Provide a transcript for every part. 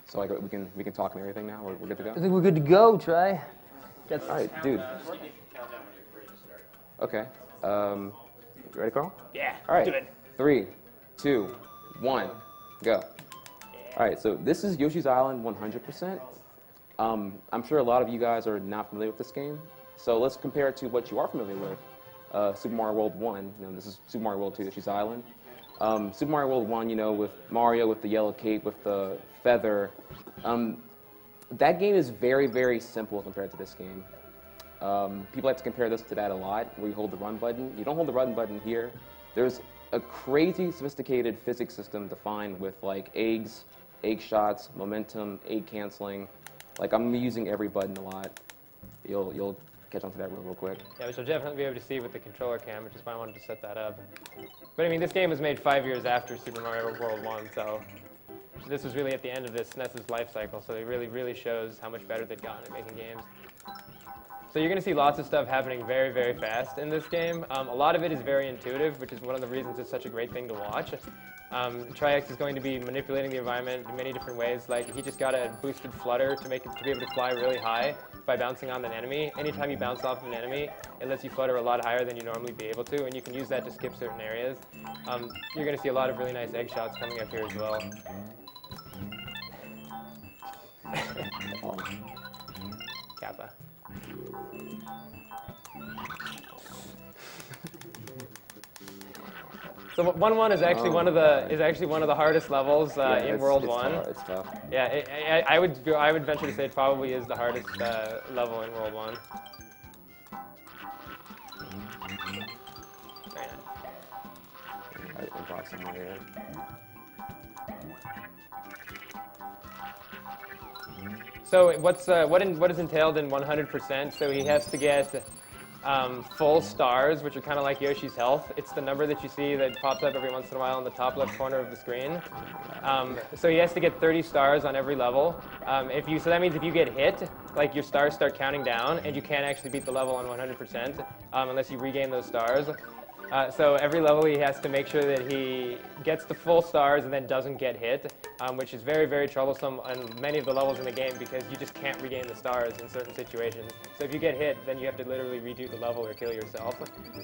So like we can talk and everything now. We're good to go. I think we're good to go, Trey. All right, dude. Okay. You ready, Carl? Yeah. All right. Do it. 3, 2, 1, go. All right. So this is Yoshi's Island 100%. I'm sure a lot of you guys are not familiar with this game. So let's compare it to what you are familiar with. Super Mario World 1. This is Super Mario World 2, Yoshi's Island. Super Mario World 1, with Mario with the yellow cape, with the feather. That game is very, very simple compared to this game. People like to compare this to that a lot, where you hold the run button. You don't hold the run button here. There's a crazy sophisticated physics system defined with like eggs, egg shots, momentum, egg canceling. Like I'm using every button a lot. You'll catch on to that real quick. Yeah, which you'll definitely be able to see with the controller cam, which is why I wanted to set that up. But I mean, this game was made 5 years after Super Mario World 1, so this was really at the end of this SNES's life cycle, so it really, really shows how much better they've gotten at making games. So you're going to see lots of stuff happening very, very fast in this game. A lot of it is very intuitive, which is one of the reasons it's such a great thing to watch. Trihex is going to be manipulating the environment in many different ways. Like he just got a boosted flutter to make it to be able to fly really high by bouncing on an enemy. Anytime you bounce off of an enemy, it lets you flutter a lot higher than you normally be able to, and you can use that to skip certain areas. You're going to see a lot of really nice egg shots coming up here as well. Kappa. So 1-1 is actually one of the hardest levels in World 1. It's tough. Yeah, I would venture to say it probably is the hardest level in World 1. Very nice. I brought some more here. So what is entailed in 100%? So he has to get full stars, which are kind of like Yoshi's health. It's the number that you see that pops up every once in a while in the top left corner of the screen. So he has to get 30 stars on every level. So that means if you get hit, like your stars start counting down, and you can't actually beat the level on 100% unless you regain those stars. So every level he has to make sure that he gets the full stars and then doesn't get hit, which is very, very troublesome on many of the levels in the game because you just can't regain the stars in certain situations. So if you get hit, then you have to literally redo the level or kill yourself.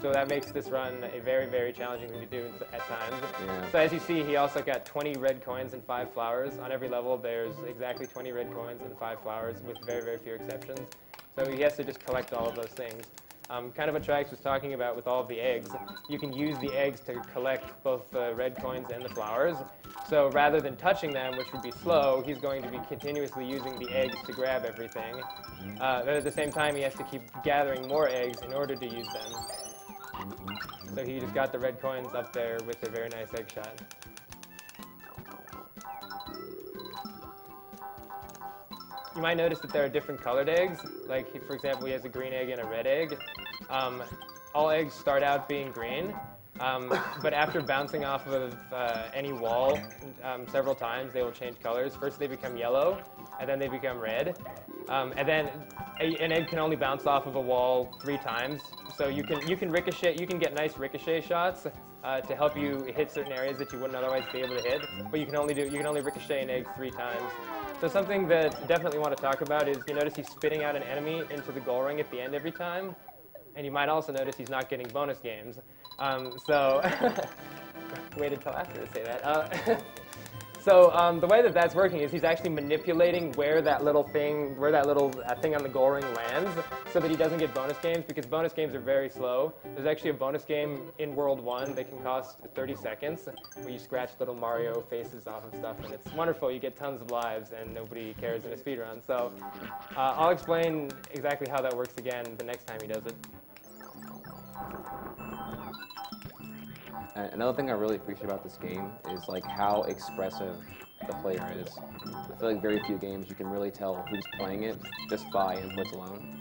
So that makes this run a very, very challenging thing to do at times. Yeah. So as you see, he also got 20 red coins and 5 flowers. On every level, there's exactly 20 red coins and 5 flowers with very, very few exceptions. So he has to just collect all of those things. Kind of what Trihex was talking about with all of the eggs. You can use the eggs to collect both the red coins and the flowers. So rather than touching them, which would be slow, he's going to be continuously using the eggs to grab everything. But at the same time, he has to keep gathering more eggs in order to use them. So he just got the red coins up there with a very nice egg shot. You might notice that there are different colored eggs. Like, for example, he has a green egg and a red egg. All eggs start out being green, but after bouncing off of any wall several times, they will change colors. First, they become yellow, and then they become red. And then an egg can only bounce off of a wall 3 times. So you can ricochet. You can get nice ricochet shots to help you hit certain areas that you wouldn't otherwise be able to hit. But you can only ricochet an egg 3 times. So something that I definitely want to talk about is you notice he's spitting out an enemy into the goal ring at the end every time. And you might also notice he's not getting bonus games. So waited till after to say that. So the way that that's working is he's actually manipulating where that little thing on the goal ring lands so that he doesn't get bonus games, because bonus games are very slow. There's actually a bonus game in World 1 that can cost 30 seconds where you scratch little Mario faces off of stuff, and it's wonderful. You get tons of lives, and nobody cares in a speedrun. So I'll explain exactly how that works again the next time he does it. Another thing I really appreciate about this game is like how expressive the player is. I feel like very few games you can really tell who's playing it just by inputs alone.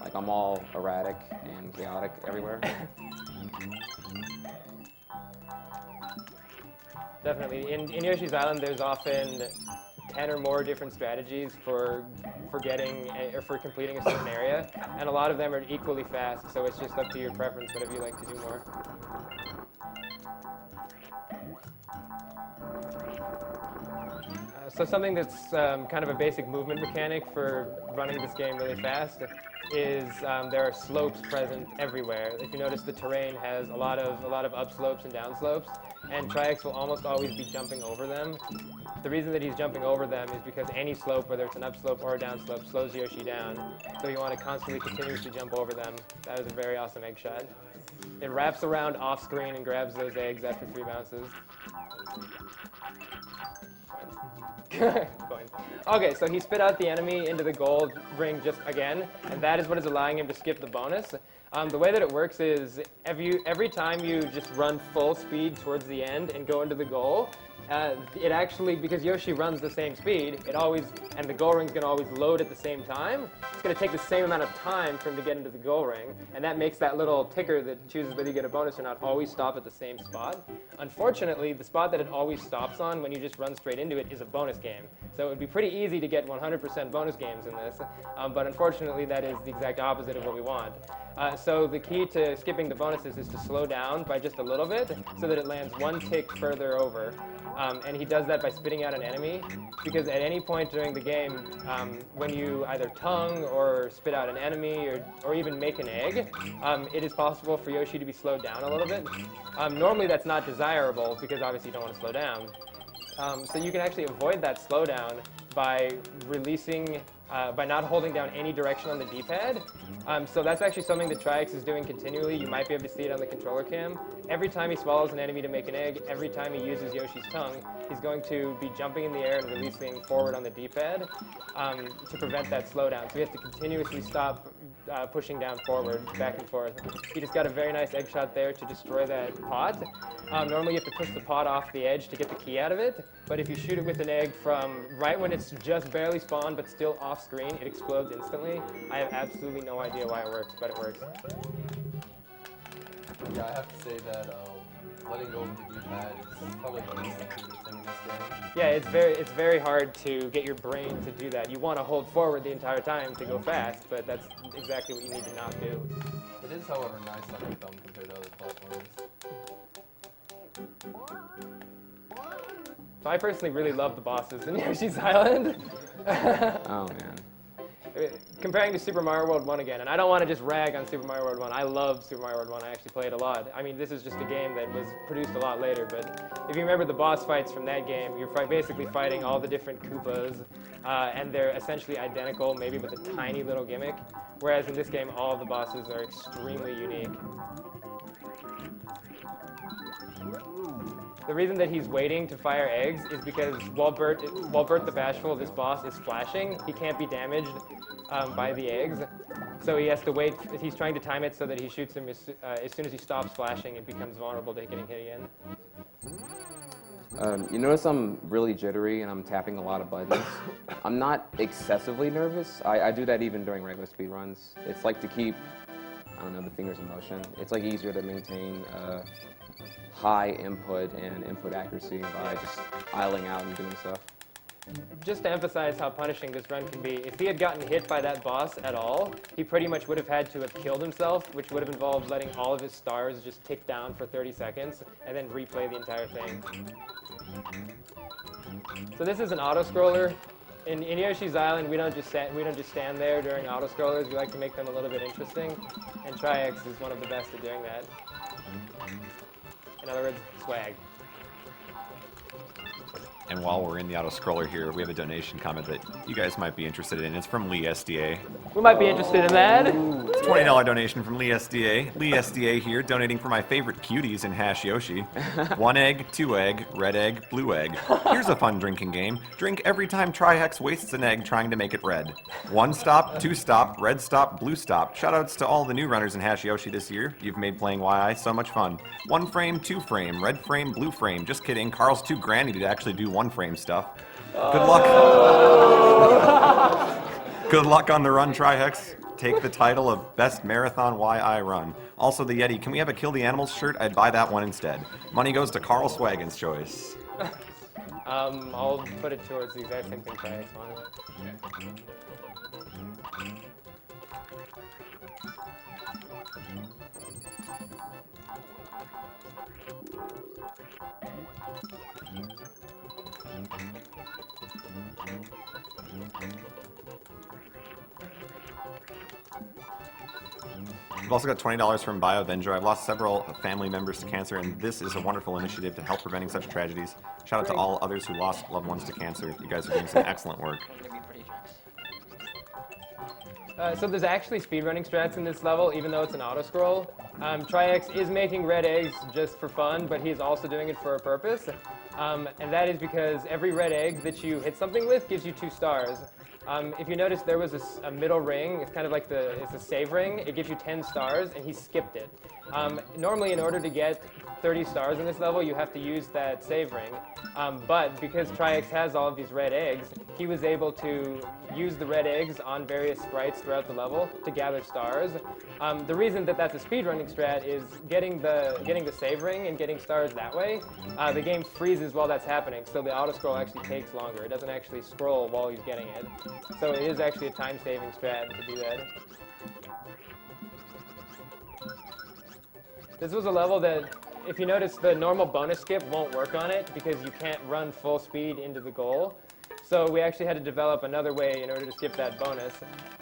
Like I'm all erratic and chaotic everywhere. Definitely. In Yoshi's Island, there's often 10 or more different strategies for completing a certain area, and a lot of them are equally fast, so it's just up to your preference, whatever you like to do more. So something that's kind of a basic movement mechanic for running this game really fast is there are slopes present everywhere. If you notice, the terrain has a lot of upslopes and downslopes, and trihex will almost always be jumping over them. The reason that he's jumping over them is because any slope, whether it's an upslope or a downslope, slows Yoshi down. So you want to constantly, continuously jump over them. That is a very awesome egg shot. It wraps around off screen and grabs those eggs after 3 bounces. Coin. Okay, so he spit out the enemy into the gold ring just again, and that is what is allowing him to skip the bonus. The way that it works is every time you just run full speed towards the end and go into the goal, it actually, because Yoshi runs the same speed, and the goal ring's going to always load at the same time, it's going to take the same amount of time for him to get into the goal ring, and that makes that little ticker that chooses whether you get a bonus or not always stop at the same spot. Unfortunately, the spot that it always stops on when you just run straight into it is a bonus game. So it would be pretty easy to get 100% bonus games in this, but unfortunately that is the exact opposite of what we want. So the key to skipping the bonuses is to slow down by just a little bit so that it lands 1 tick further over. And he does that by spitting out an enemy, because at any point during the game, when you either tongue or spit out an enemy or even make an egg, it is possible for Yoshi to be slowed down a little bit. Normally that's not desirable because obviously you don't want to slow down. So you can actually avoid that slowdown by releasing, by not holding down any direction on the D-pad. So that's actually something that trihex is doing continually. You might be able to see it on the controller cam. Every time he swallows an enemy to make an egg, every time he uses Yoshi's tongue, he's going to be jumping in the air and releasing forward on the D-pad to prevent that slowdown. So he has to continuously stop pushing down forward, back and forth. He just got a very nice egg shot there to destroy that pot. Normally you have to push the pot off the edge to get the key out of it, but if you shoot it with an egg from right when it's just barely spawned but still off screen, it explodes instantly. I have absolutely no idea why it works, but it works. Yeah, I have to say that letting go of the D-pad is probably the least intuitive thing in this game. Yeah, it's very hard to get your brain to do that. You want to hold forward the entire time to go fast, but that's exactly what you need to not do. It is, however, nice on your thumb compared to other platforms. So I personally really love the bosses in Yoshi's Island. Oh, man. Comparing to Super Mario World 1 again, and I don't want to just rag on Super Mario World 1. I love Super Mario World 1. I actually played a lot. I mean, this is just a game that was produced a lot later, but if you remember the boss fights from that game, you're basically fighting all the different Koopas, and they're essentially identical, maybe with a tiny little gimmick, whereas in this game, all of the bosses are extremely unique. The reason that he's waiting to fire eggs is because while Bert the Bashful, this boss, is flashing, he can't be damaged by the eggs. So he has to wait. He's trying to time it so that he shoots him as soon as he stops flashing and becomes vulnerable to getting hit again. You notice I'm really jittery and I'm tapping a lot of buttons. I'm not excessively nervous. I do that even during regular speed runs. It's like to keep, I don't know, the fingers in motion. It's like easier to maintain high input and input accuracy by just idling out and doing stuff. Just to emphasize how punishing this run can be, if he had gotten hit by that boss at all, he pretty much would have had to have killed himself, which would have involved letting all of his stars just tick down for 30 seconds and then replay the entire thing. So this is an auto-scroller. In Yoshi's Island, we don't just stand there during auto-scrollers. We like to make them a little bit interesting, and trihex is one of the best at doing that. In other words, swag. And while we're in the auto-scroller here, we have a donation comment that you guys might be interested in. It's from Lee SDA. We might be interested in that. It's a $20 donation from Lee SDA. Lee SDA here, donating for my favorite cuties in Hash Yoshi. 1 egg, 2 egg, red egg, blue egg. Here's a fun drinking game. Drink every time trihex wastes an egg trying to make it red. 1 stop, 2 stop, red stop, blue stop. Shoutouts to all the new runners in Hash Yoshi this year. You've made playing YI so much fun. 1 frame, 2 frame, red frame, blue frame. Just kidding, Carl's too granny to actually do 1 frame stuff. Good luck. Good luck on the run, trihex. Take the title of Best Marathon YI Run. Also, the Yeti, can we have a Kill the Animals shirt? I'd buy that one instead. Money goes to Carl Swagin's choice. I'll put it towards the exact same thing trihex wanted. We've also got $20 from BioVenger. I've lost several family members to cancer, and this is a wonderful initiative to help preventing such tragedies. Shout out to all others who lost loved ones to cancer. You guys are doing some excellent work. So there's actually speedrunning strats in this level, even though it's an auto-scroll. trihex is making red eggs just for fun, but he's also doing it for a purpose. And that is because every red egg that you hit something with gives you 2 stars. If you notice, there was a middle ring. It's kind of like it's a save ring. It gives you 10 stars, and he skipped it. Normally, in order to get 30 stars in this level, you have to use that save ring. But because trihex has all of these red eggs, he was able to use the red eggs on various sprites throughout the level to gather stars. The reason that that's a speedrunning strat is getting the save ring and getting stars that way. The game freezes while that's happening, so the auto scroll actually takes longer. It doesn't actually scroll while he's getting it. So it is actually a time-saving strat to do that. This was a level that, if you notice, the normal bonus skip won't work on it because you can't run full speed into the goal. So we actually had to develop another way in order to skip that bonus.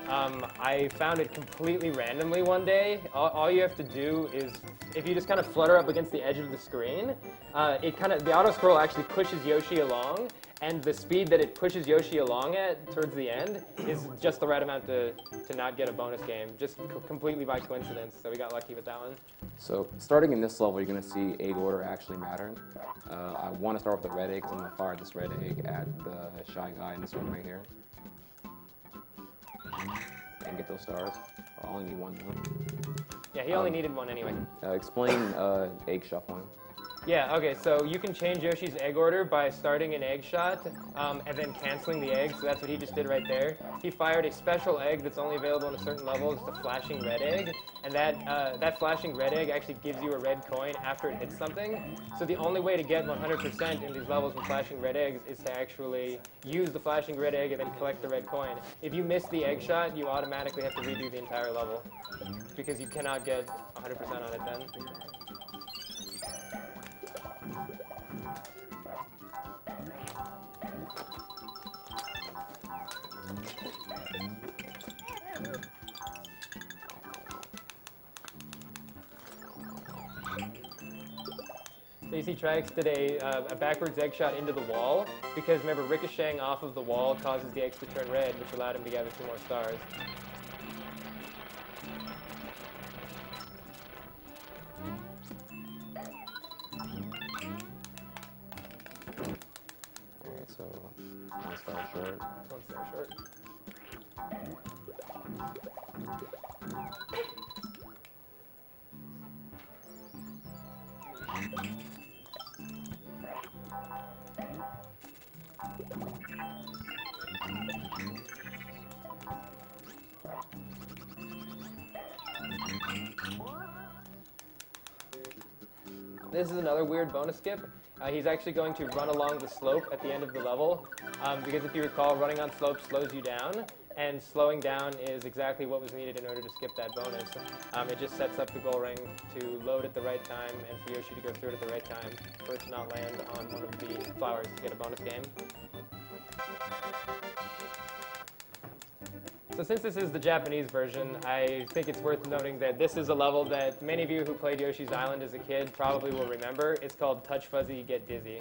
I found it completely randomly one day. All you have to do is, if you just kind of flutter up against the edge of the screen, the auto scroll actually pushes Yoshi along, and the speed that it pushes Yoshi along at towards the end is just the right amount to not get a bonus game, just completely by coincidence. So we got lucky with that one. So starting in this level, you're going to see egg order actually mattering. I want to start with the red egg because I'm going to fire this red egg at the shy guy in this one right here. And get those stars. I only need 1 though. Yeah, he only needed 1 anyway. Explain egg shuffling. Yeah, okay, so you can change Yoshi's egg order by starting an egg shot and then canceling the egg, so that's what he just did right there. He fired a special egg that's only available in a certain level. It's a flashing red egg, and that flashing red egg actually gives you a red coin after it hits something. So the only way to get 100% in these levels with flashing red eggs is to actually use the flashing red egg and then collect the red coin. If you miss the egg shot, you automatically have to redo the entire level because you cannot get 100% on it then. So you see trihex did a backwards egg shot into the wall because, remember, ricocheting off of the wall causes the eggs to turn red, which allowed him to gather 2 more stars. Alright, so 1 star short. 1 star short. This is another weird bonus skip. He's actually going to run along the slope at the end of the level, because if you recall, running on slope slows you down, and slowing down is exactly what was needed in order to skip that bonus. It just sets up the goal ring to load at the right time and for Yoshi to go through it at the right time for it to not land on one of the flowers to get a bonus game. So since this is the Japanese version, I think it's worth noting that this is a level that many of you who played Yoshi's Island as a kid probably will remember. It's called Touch Fuzzy, Get Dizzy.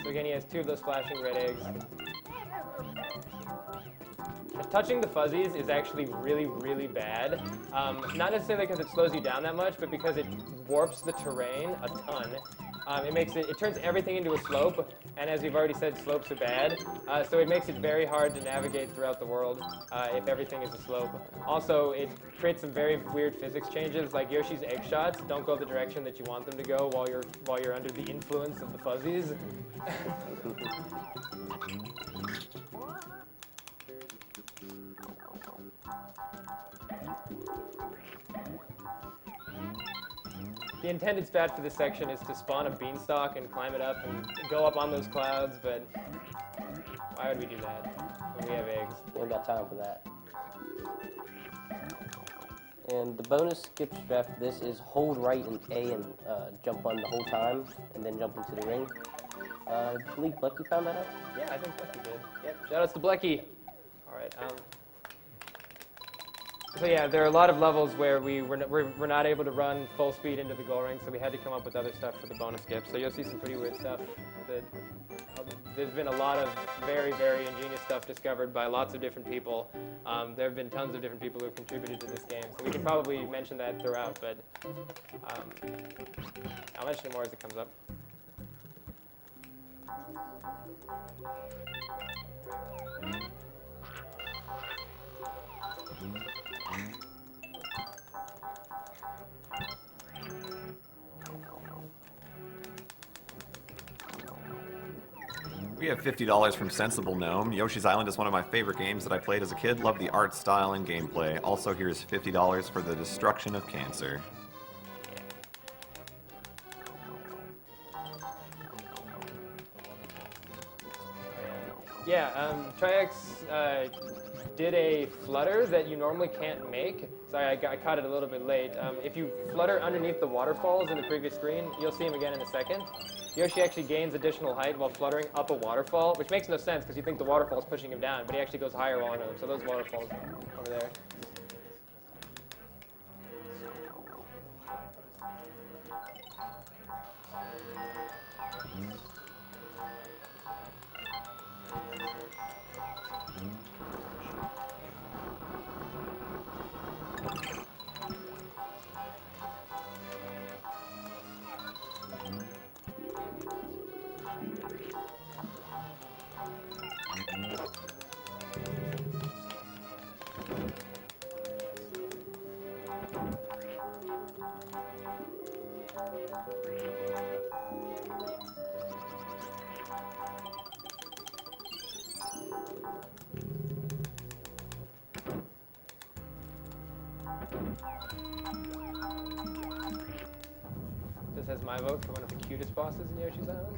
So again, he has 2 of those flashing red eggs. Touching the fuzzies is actually really, really bad. Not necessarily because it slows you down that much, but because it warps the terrain a ton. It turns everything into a slope, and as we've already said, slopes are bad. So it makes it very hard to navigate throughout the world if everything is a slope. Also, it creates some very weird physics changes, like Yoshi's egg shots don't go the direction that you want them to go while you're under the influence of the fuzzies. The intended strat for this section is to spawn a beanstalk and climb it up and go up on those clouds, but why would we do that? when we have eggs. We ain't got time for that. And the bonus skip strap, this is hold right and A and jump on the whole time, and then jump into the ring. I believe Blecky found that out. Yeah, I think Blecky did. Yep, shout outs to Blecky. All right. So yeah, there are a lot of levels where we're not able to run full speed into the goal ring, so we had to come up with other stuff for the bonus skip. So you'll see some pretty weird stuff. There's been a lot of very, very ingenious stuff discovered by lots of different people. There have been tons of different people who have contributed to this game, so we can probably mention that throughout, but I'll mention it more as it comes up. We have $50 from Sensible Gnome. Yoshi's Island is one of my favorite games that I played as a kid. Love the art style and gameplay. Also, here's $50 for the destruction of cancer. Yeah, trihex did a flutter that you normally can't make. Sorry, I caught it a little bit late. If you flutter underneath the waterfalls in the previous screen, you'll see him again in a second. Yoshi actually gains additional height while fluttering up a waterfall, which makes no sense because you think the waterfall is pushing him down, but he actually goes higher while under them. So those waterfalls over there. This has my vote for one of the cutest bosses in Yoshi's Island.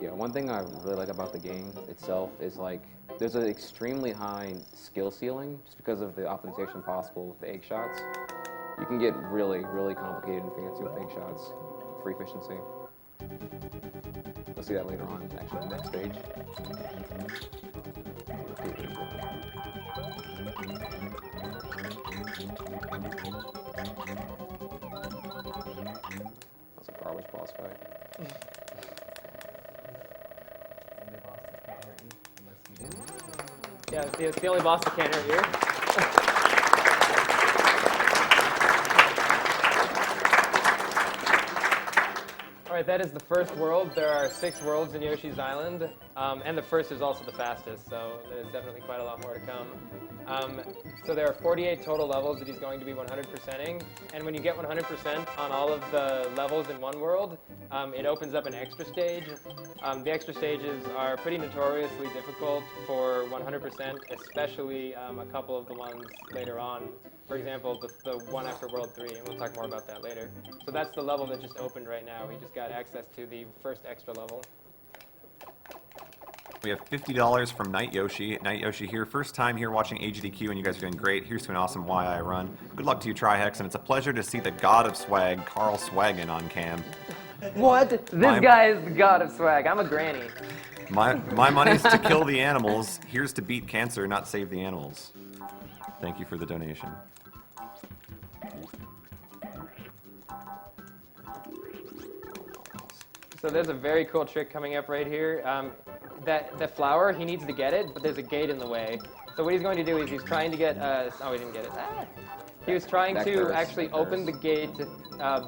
Yeah, one thing I really like about the game itself is like there's an extremely high skill ceiling just because of the optimization possible with the egg shots. You can get really, really complicated and fancy with egg shots for efficiency. We'll see that later on, actually, in the next stage. That's a garbage boss fight. Yeah, it's the only boss that can't hurt you. All right, that is the first world. There are 6 worlds in Yoshi's Island, and the first is also the fastest, so there's definitely quite a lot more to come. So there are 48 total levels that he's going to be 100%ing, and when you get 100% on all of the levels in one world, it opens up an extra stage. The extra stages are pretty notoriously difficult for 100%, especially a couple of the ones later on. For example, the one after World 3, and we'll talk more about that later. So that's the level that just opened right now. We just got access to the first extra level. We have $50 from Night Yoshi. Night Yoshi here, first time here watching AGDQ, and you guys are doing great. Here's to an awesome YI run. Good luck to you, trihex, and it's a pleasure to see the god of swag, Carl Swaggin, on cam. What? This guy is the god of swag. I'm a granny. My money's to kill the animals. Here's to beat cancer, not save the animals. Thank you for the donation. So there's a very cool trick coming up right here. That flower, he needs to get it, but there's a gate in the way. So what he's going to do is he's trying to get, oh, he didn't get it. He was trying to actually open the gate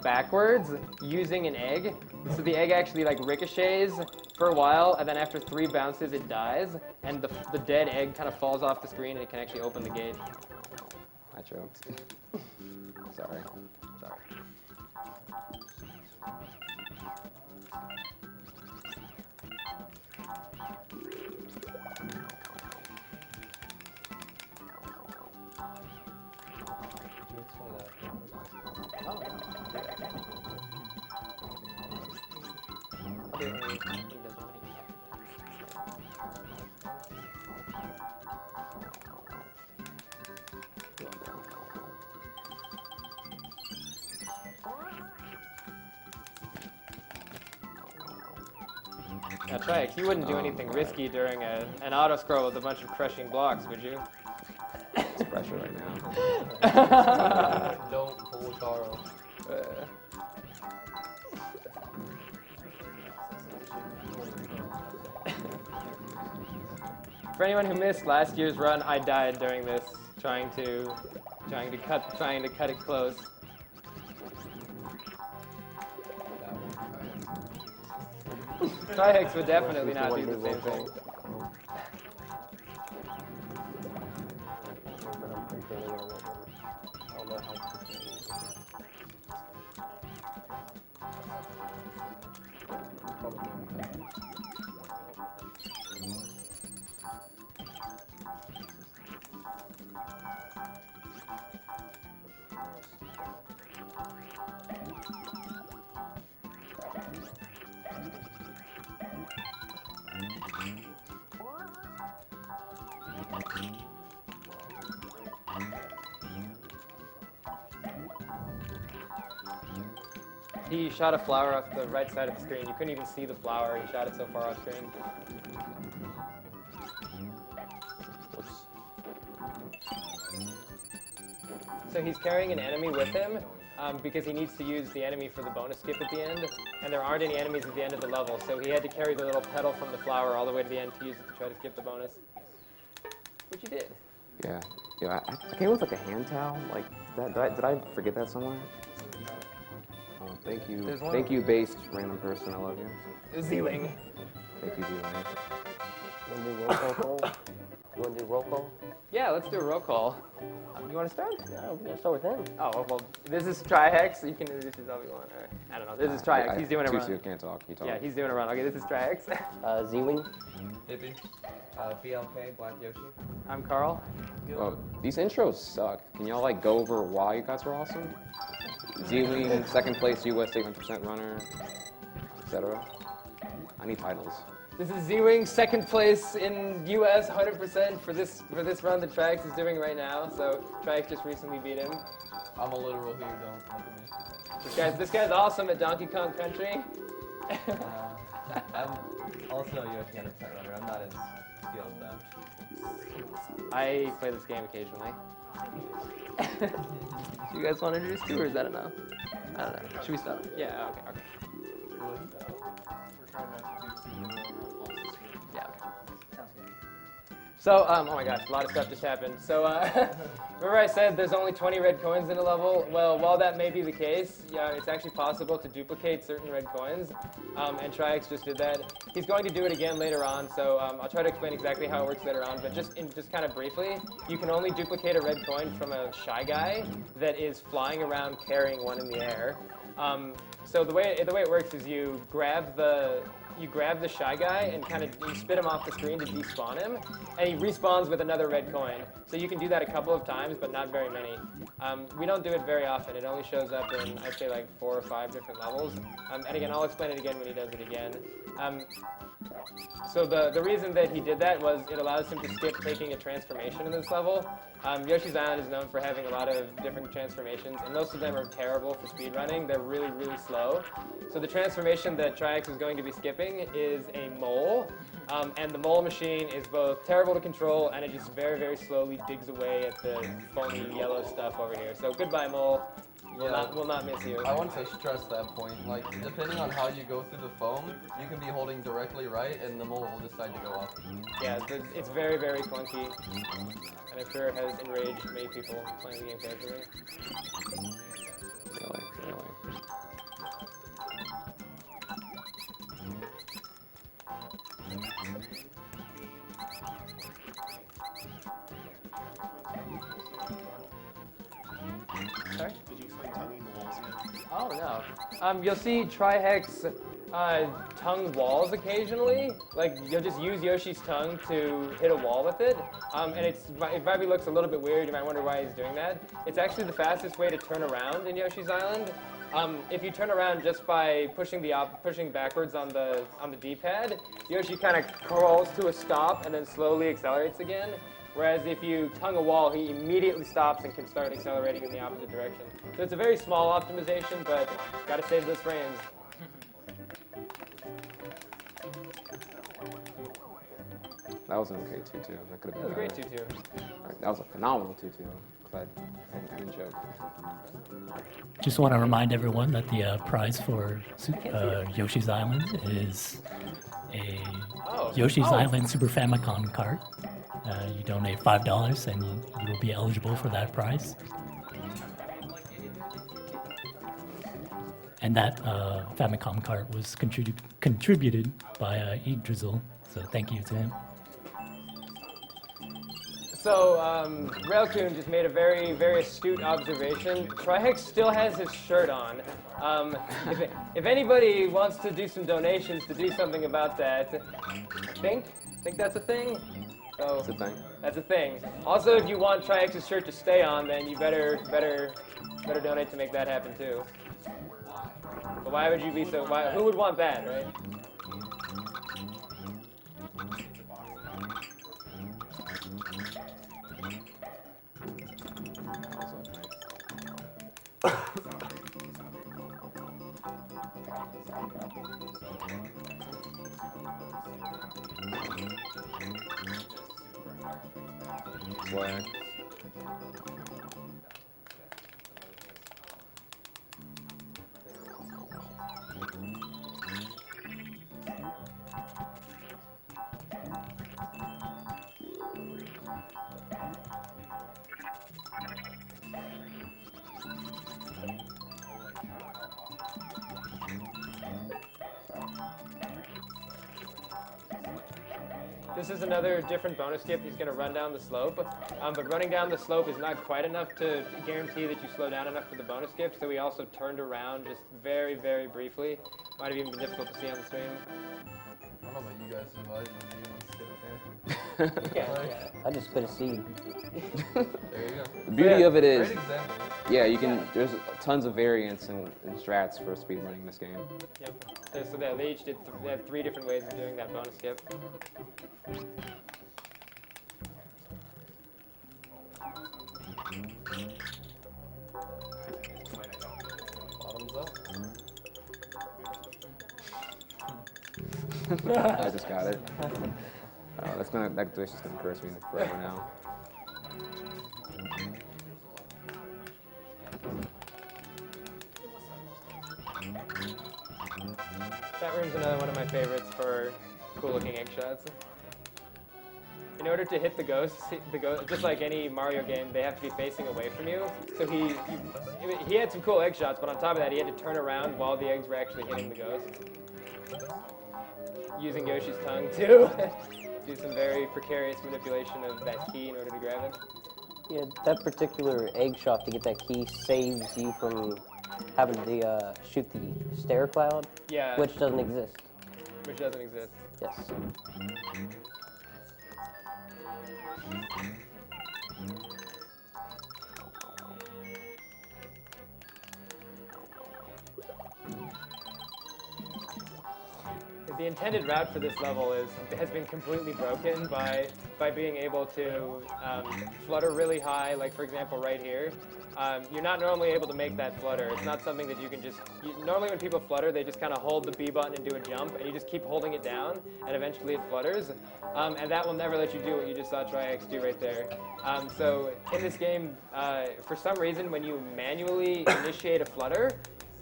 backwards using an egg. So the egg actually like ricochets for a while, and then after 3 bounces it dies, and the dead egg kind of falls off the screen and it can actually open the gate. I choked. Sorry. hit it when he doesn't want to eat it. Now, trihex, you wouldn't do anything risky during an auto scroll with a bunch of crushing blocks, would you? It's pressure right now. Don't pull Carl. For anyone who missed last year's run, I died during this, trying to cut it close. Trihex would definitely not do the same thing. But I'm pretty sure they're gonna want one. I don't know how. He shot a flower off the right side of the screen. You couldn't even see the flower. He shot it so far off screen. Whoops. So he's carrying an enemy with him because he needs to use the enemy for the bonus skip at the end. And there aren't any enemies at the end of the level, so he had to carry the little petal from the flower all the way to the end to use it to try to skip the bonus. Which he did. Yeah. Yeah. I came with like a hand towel. Like that. Did I forget that somewhere? Oh, thank you. There's one. Thank you, based random person. I love you. Z-Wing. Thank you, Z-Wing. You wanna do roll call? You wanna do roll call? Yeah, let's do a roll call. You want to start? No, we gotta start with him. Oh, well, this is Trihex. You can introduce yourself if you want. All right. I don't know. This is Trihex. He's doing a Too run. soon, can't talk. He talks. Yeah, he's doing a run. Okay, this is Trihex. Z-Wing. Hippie. BLK, Black Yoshi. I'm Carl. Oh, these intros suck. Can y'all like go over why you guys are awesome? Z-Wing, second place US 800% runner, etc. I need titles. This is Z-Wing, second place in US 100% for this run that Trihex is doing right now. So Trihex just recently beat him. I'm a literal here, don't look at me. This guy's awesome at Donkey Kong Country. I'm also a Yoshi 100% runner. I'm not as skilled though. I play this game occasionally. Do you guys want to introduce two, or is that enough? I don't know. Should we stop? Yeah. Okay. Yeah. So, oh my gosh, a lot of stuff just happened. So, remember I said there's only 20 red coins in a level? Well, while that may be the case, yeah, it's actually possible to duplicate certain red coins, and Trihex just did that. He's going to do it again later on, so I'll try to explain exactly how it works later on, but just kind of briefly, you can only duplicate a red coin from a Shy Guy that is flying around carrying one in the air. So the way it works is you grab the Shy Guy and you spit him off the screen to despawn him, and he respawns with another red coin. So you can do that a couple of times, but not very many. We don't do it very often. It only shows up in, I'd say, like 4 or 5 different levels. And again, I'll explain it again when he does it again. So the reason that he did that was it allows him to skip taking a transformation in this level. Yoshi's Island is known for having a lot of different transformations, and most of them are terrible for speedrunning. They're really, really slow. So the transformation that Trihex is going to be skipping is a mole, and the mole machine is both terrible to control, and it just very, very slowly digs away at the foamy yellow stuff over here. So goodbye, mole. We'll not miss you. I want to stress that point. Like, depending on how you go through the foam, you can be holding directly right, and the mole will decide to go off. Yeah, it's very, very clunky, and I'm sure it has enraged many people playing the game casually. Really. Sorry? Did you explain tonguing the walls again? Oh no. You'll see Trihex tongue walls occasionally. Like you'll just use Yoshi's tongue to hit a wall with it, and it probably looks a little bit weird. You might wonder why he's doing that. It's actually the fastest way to turn around in Yoshi's Island. if you turn around just by pushing backwards on the D-pad, Yoshi kind of crawls to a stop and then slowly accelerates again. Whereas if you tongue a wall, he immediately stops and can start accelerating in the opposite direction. So it's a very small optimization, but gotta save those frames. That was an okay 2-2. That could have been That was a great better. 2-2. That was a phenomenal 2-2. Glad I didn't joke. Just want to remind everyone that the prize for Yoshi's Island is a Yoshi's Island Super Famicom cart. You donate $5 and you will be eligible for that prize. And that Famicom cart was contributed by Yggdrasil, so thank you to him. So, Railcoon just made a very, very astute observation. Trihex still has his shirt on. If anybody wants to do some donations to do something about that, think that's a thing? So, That's a thing. That's a thing. Also, if you want Trihex's shirt to stay on, then you better donate to make that happen too. But why would you be so? Who would want that, right? Swag. This is another different bonus skip. He's going to run down the slope, but running down the slope is not quite enough to guarantee that you slow down enough for the bonus skip, so he also turned around just very, very briefly. Might have even been difficult to see on the stream. I don't know about you guys, but you Yeah. I just spit a seed. There you go. The beauty of it is, Great example. yeah, you can. There's tons of variants and strats for speedrunning this game. Yep. So they each did. They had 3 different ways of doing that bonus skip. Bottoms up. I just got it. That glitch is gonna curse me forever now. That room's another one of my favorites for cool-looking egg shots. In order to hit the ghosts, just like any Mario game, they have to be facing away from you. So he had some cool egg shots, but on top of that, he had to turn around while the eggs were actually hitting the ghost. Using Yoshi's tongue to do some very precarious manipulation of that key in order to grab it. Yeah, that particular egg shot to get that key saves you from having to shoot the stair cloud, Yeah, which doesn't exist. which doesn't exist. Yes. The intended route for this level has been completely broken by being able to flutter really high, like for example right here. You're not normally able to make that flutter. It's not something that you can just... normally when people flutter, they just kind of hold the B button and do a jump, and you just keep holding it down, and eventually it flutters. And that will never let you do what you just saw trihex do right there. So in this game, for some reason, when you manually initiate a flutter,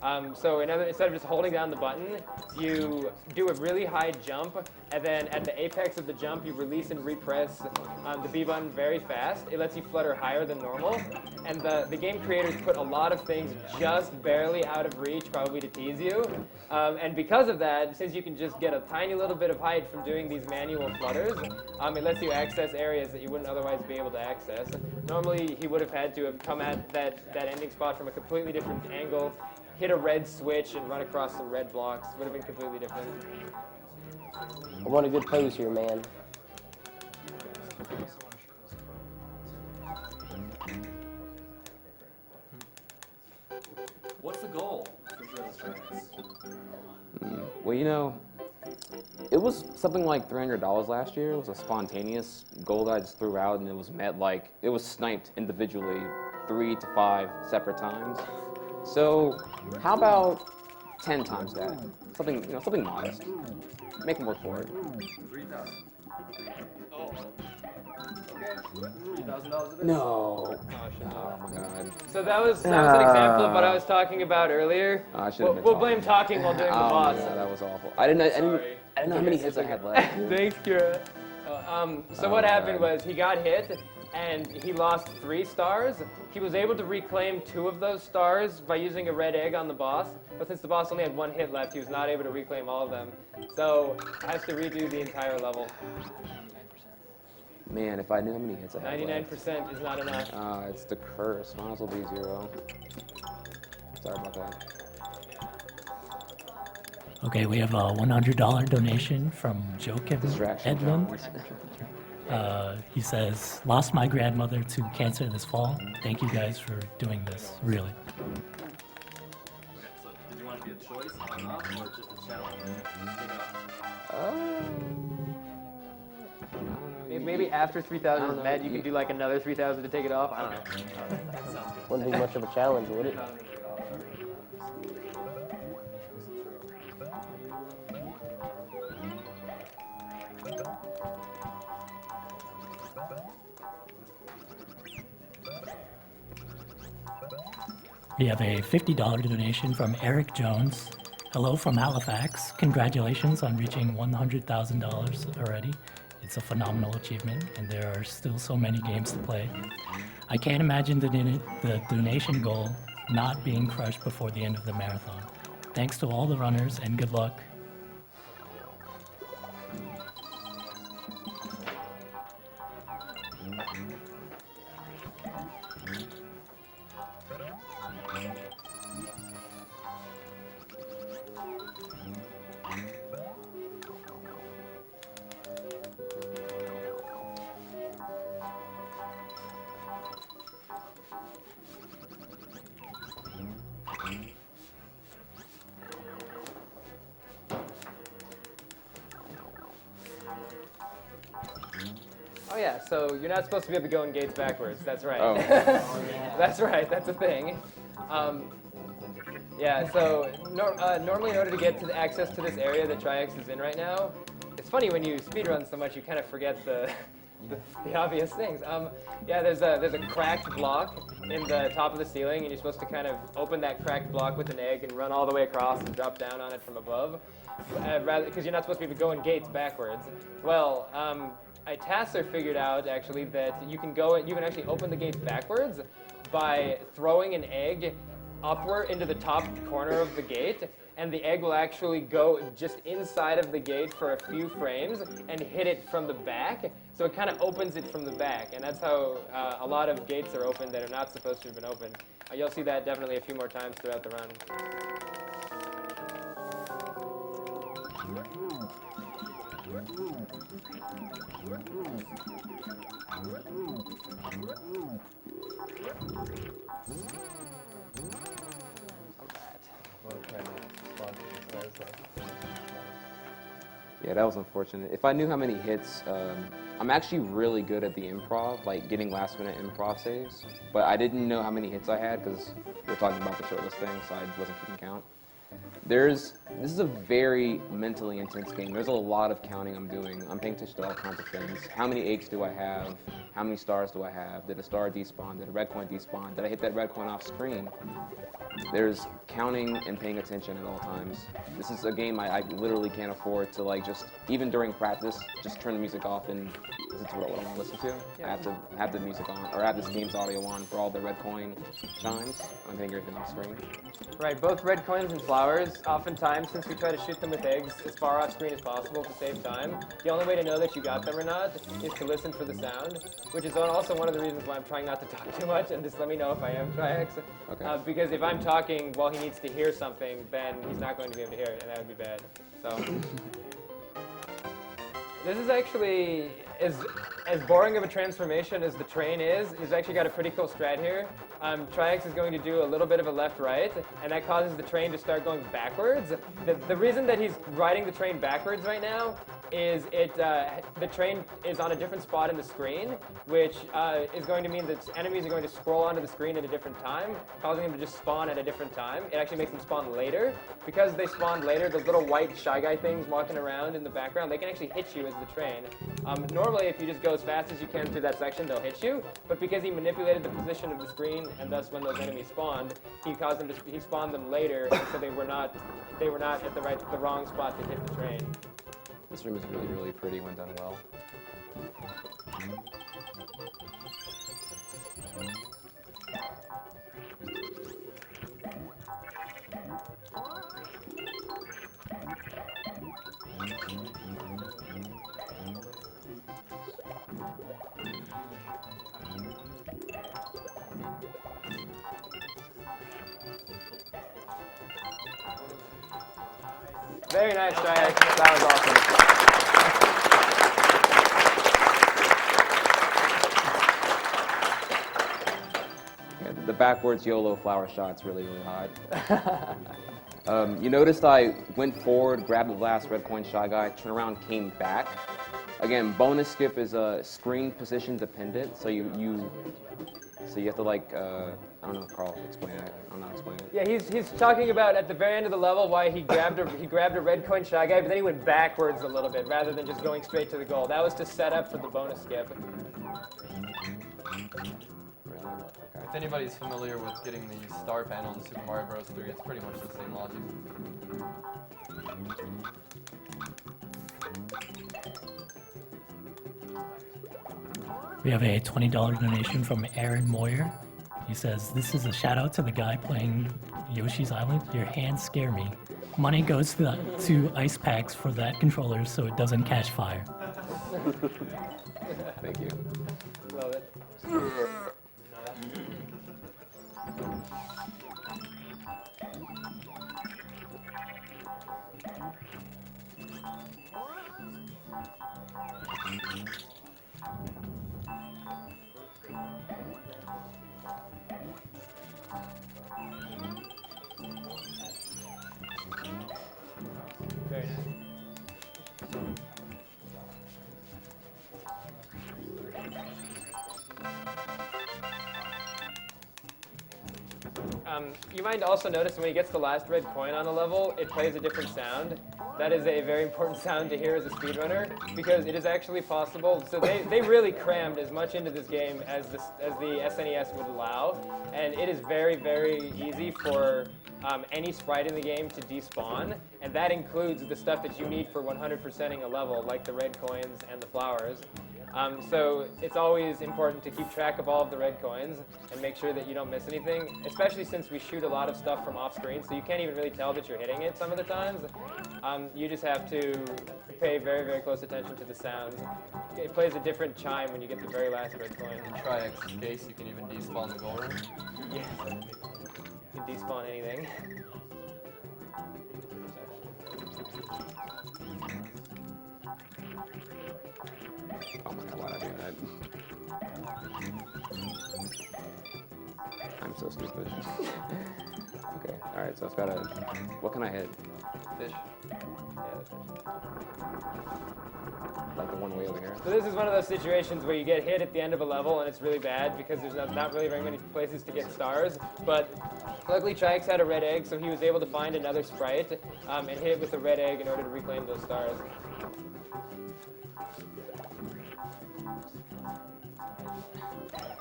instead of just holding down the button, you do a really high jump, and then at the apex of the jump, you release and repress the B button very fast. It lets you flutter higher than normal, and the game creators put a lot of things just barely out of reach, probably to tease you. And because of that, since you can just get a tiny little bit of height from doing these manual flutters, it lets you access areas that you wouldn't otherwise be able to access. Normally, he would have had to have come at that ending spot from a completely different angle, hit a red switch and run across the red blocks. Would have been completely different. I want a good pose here, man. What's the goal? Well, you know, it was something like $300 last year. It was a spontaneous goal that I just threw out, and it was met like, it was sniped individually 3 to 5 separate times. So how about 10 times that? Something, you know, something modest. Make them work for it. No. Oh my God. So that was an example of what I was talking about earlier. I should have been We'll talking. blame talking while doing the Oh boss. my God, that was awful. I didn't know how many hits I had left. Thanks, Kira. So Oh, what happened God. was he got hit and he lost 3 stars. He was able to reclaim 2 of those stars by using a red egg on the boss, but since the boss only had 1 hit left, he was not able to reclaim all of them. So has to redo the entire level. Man, if I knew how many hits I had 99% is not enough. left. It's the curse. Might as well be 0. Sorry about that. Okay, we have a $100 donation from Joachim Distraction. Edlund. He says, lost my grandmother to cancer this fall. Thank you guys for doing this, really. So, did you want to be a choice on off or just a challenge? Maybe after 3,000 I is don't met, know. you can do like another 3,000 to take it off. I don't know. Wouldn't be much of a challenge, would it? We have a $50 donation from Eric Jones. Hello from Halifax. Congratulations on reaching $100,000 already. It's a phenomenal achievement, and there are still so many games to play. I can't imagine the donation goal not being crushed before the end of the marathon. Thanks to all the runners, and good luck. Oh yeah, so you're not supposed to be able to go in gates backwards. That's right. Oh. That's right. That's a thing. Yeah. So normally, in order to get to the access to this area that trihex is in right now, it's funny when you speedrun so much, you kind of forget the obvious things. Yeah, there's a cracked block in the top of the ceiling, and you're supposed to kind of open that cracked block with an egg and run all the way across and drop down on it from above, rather because you're not supposed to be able to go in gates backwards. Well, Itasser figured out actually that you can actually open the gates backwards by throwing an egg upward into the top corner of the gate, and the egg will actually go just inside of the gate for a few frames and hit it from the back. So it kind of opens it from the back, and that's how a lot of gates are opened that are not supposed to have been opened. You'll see that definitely a few more times throughout the run. Yeah, that was unfortunate. If I knew how many hits, I'm actually really good at the improv, like getting last-minute improv saves. But I didn't know how many hits I had because we were talking about the shortlist thing, so I wasn't keeping count. This is a very mentally intense game. There's a lot of counting I'm doing. I'm paying attention to all kinds of things. How many eggs do I have? How many stars do I have? Did a star despawn? Did a red coin despawn? Did I hit that red coin off screen? There's counting and paying attention at all times. This is a game I literally can't afford to, like, just, even during practice, just turn the music off and listen to what I want to listen to. I have to have the music on, or have this game's audio on for all the red coin chimes. I'm hitting everything off screen. Right, both red coins and flowers, oftentimes, since we try to shoot them with eggs as far off screen as possible to save time, the only way to know that you got them or not is to listen for the sound, which is also one of the reasons why I'm trying not to talk too much, and just let me know if I am trihex. Okay. Because if I'm talking while he needs to hear something, then he's not going to be able to hear it, and that would be bad. So This is actually, as boring of a transformation as the train is, he's actually got a pretty cool strat here. Trihex is going to do a little bit of a left-right, and that causes the train to start going backwards. The reason that he's riding the train backwards right now is the train is on a different spot in the screen, which is going to mean that enemies are going to scroll onto the screen at a different time, causing them to just spawn at a different time. It actually makes them spawn later. Because they spawned later, those little white Shy Guy things walking around in the background, they can actually hit you as the train. Normally, if you just go as fast as you can through that section, they'll hit you. But because he manipulated the position of the screen, and thus when those enemies spawned, he spawned them later, and so they were not at the wrong spot to hit the train. This room is really, really pretty when done well. Very nice, Trihex. That was awesome. Yeah, the backwards YOLO flower shot's really, really hot. You noticed I went forward, grabbed the last red coin Shy Guy, turned around, came back. Again, bonus skip is screen position dependent, so you have to like, I don't know, Carl, explain it. I'm not explaining it. Yeah, he's talking about at the very end of the level why he grabbed a red coin Shy Guy, but then he went backwards a little bit rather than just going straight to the goal. That was to set up for the bonus skip. If anybody's familiar with getting the star panel in Super Mario Bros. 3, it's pretty much the same logic. We have a $20 donation from Aaron Moyer. He says, "This is a shout out to the guy playing Yoshi's Island. Your hands scare me. Money goes to ice packs for that controller so it doesn't catch fire." Thank you. Love it. Very nice. You might also notice when he gets the last red coin on a level, it plays a different sound. That is a very important sound to hear as a speedrunner, because it is actually possible. So they really crammed as much into this game as the SNES would allow, and it is very, very easy for any sprite in the game to despawn, and that includes the stuff that you need for 100%ing a level, like the red coins and the flowers. So it's always important to keep track of all of the red coins and make sure that you don't miss anything, especially since we shoot a lot of stuff from off screen, so you can't even really tell that you're hitting it some of the times. You just have to pay very, very close attention to the sounds. It plays a different chime when you get the very last red coin. In Trihex's case, you can even despawn the goal room. Yeah. You can despawn anything. Oh my god, why'd I do that? I'm so stupid. Okay, alright, so it's got a... What can I hit? Fish. Yeah, the fish. Like the one way over here? So this is one of those situations where you get hit at the end of a level and it's really bad because there's not really very many places to get stars. But luckily Trihex had a red egg, so he was able to find another sprite and hit it with the red egg in order to reclaim those stars.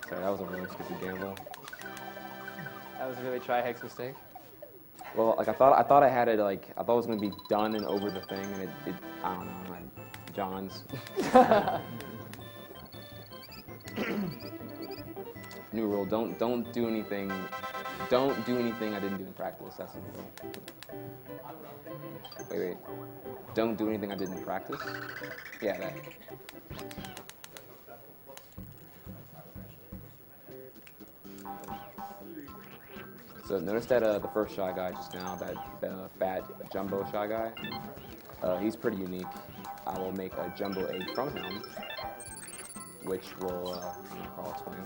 Sorry, that was a really stupid gamble. That was a really Trihex mistake. Well, like I thought I had it like I thought it was gonna be done and over the thing, and it I don't know, John's. New rule: don't do anything. Don't do anything I didn't do in practice. That's the new rule. Wait. Don't do anything I did in practice. Yeah, that. So notice that the first Shy Guy just now, that fat jumbo Shy Guy, he's pretty unique. I will make a jumbo egg from him, which will, I'll explain.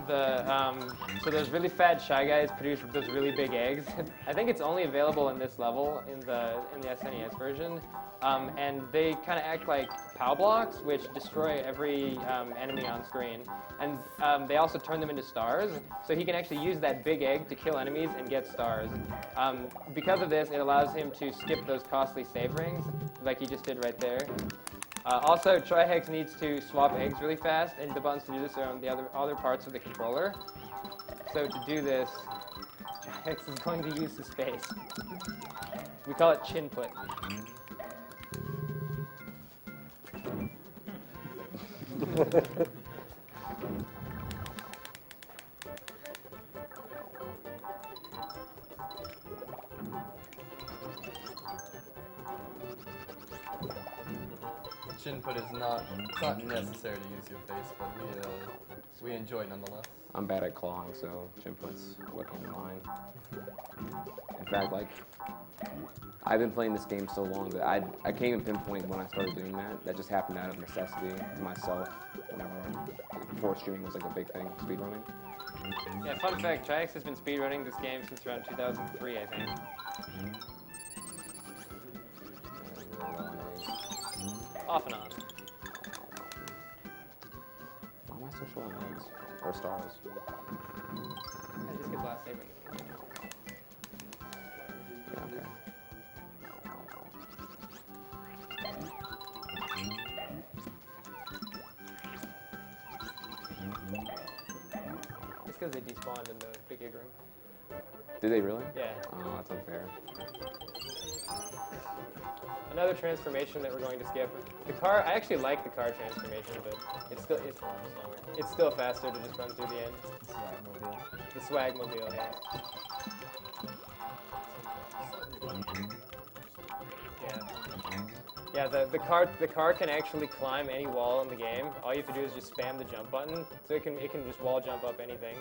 So those really fat Shy Guys produce those really big eggs. I think it's only available in this level in the SNES version, and they kind of act like POW blocks, which destroy every enemy on screen. And they also turn them into stars, so he can actually use that big egg to kill enemies and get stars. Because of this, it allows him to skip those costly save rings, like he just did right there. Also, trihex needs to swap eggs really fast, and the buttons to do this are on the other parts of the controller. So to do this, trihex is going to use the space. We call it chin put. Chin put is not, it's not necessary to use your face, but we enjoy it nonetheless. I'm bad at clawing, so chin put's what came to mind. In fact, like, I've been playing this game so long that I can't even pinpoint when I started doing that. That just happened out of necessity to myself whenever, before streaming was like a big thing, speedrunning. Yeah, fun fact, trihex has been speedrunning this game since around 2003, I think. Off and on. Why am I so short on eggs? Or stars? I just get last saving. Yeah, okay. It's because they despawned in the big egg room. Did they really? Yeah. Oh, that's unfair. Another transformation that we're going to skip. The car, I actually like the car transformation, but it's still faster to just run through the end. The swagmobile, yeah. Yeah, the car can actually climb any wall in the game. All you have to do is just spam the jump button, so it can just wall jump up anything.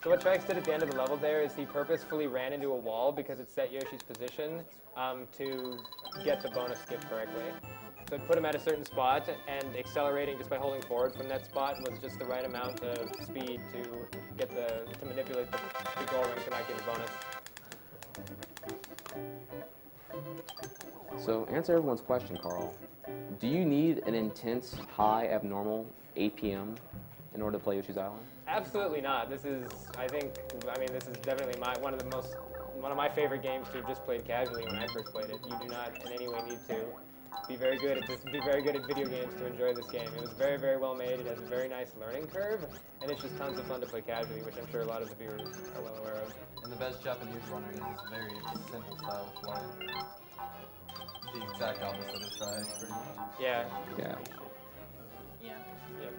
So what trihex did at the end of the level there is he purposefully ran into a wall because it set Yoshi's position to get the bonus skip correctly. So it put him at a certain spot, and accelerating just by holding forward from that spot was just the right amount of speed to manipulate the goal ring to not get a bonus. So answer everyone's question, Carl. Do you need an intense, high, abnormal APM in order to play Yoshi's Island? Absolutely not. This is definitely one of my favorite games to have just played casually when I first played it. You do not in any way need to be very good at video games to enjoy this game. It was very, very well made. It has a very nice learning curve, and it's just tons of fun to play casually, which I'm sure a lot of the viewers are well aware of. And the best Japanese runner is this very simple style of play. The exact opposite of trihex, pretty much. Yeah. Yeah. Yeah. Yep.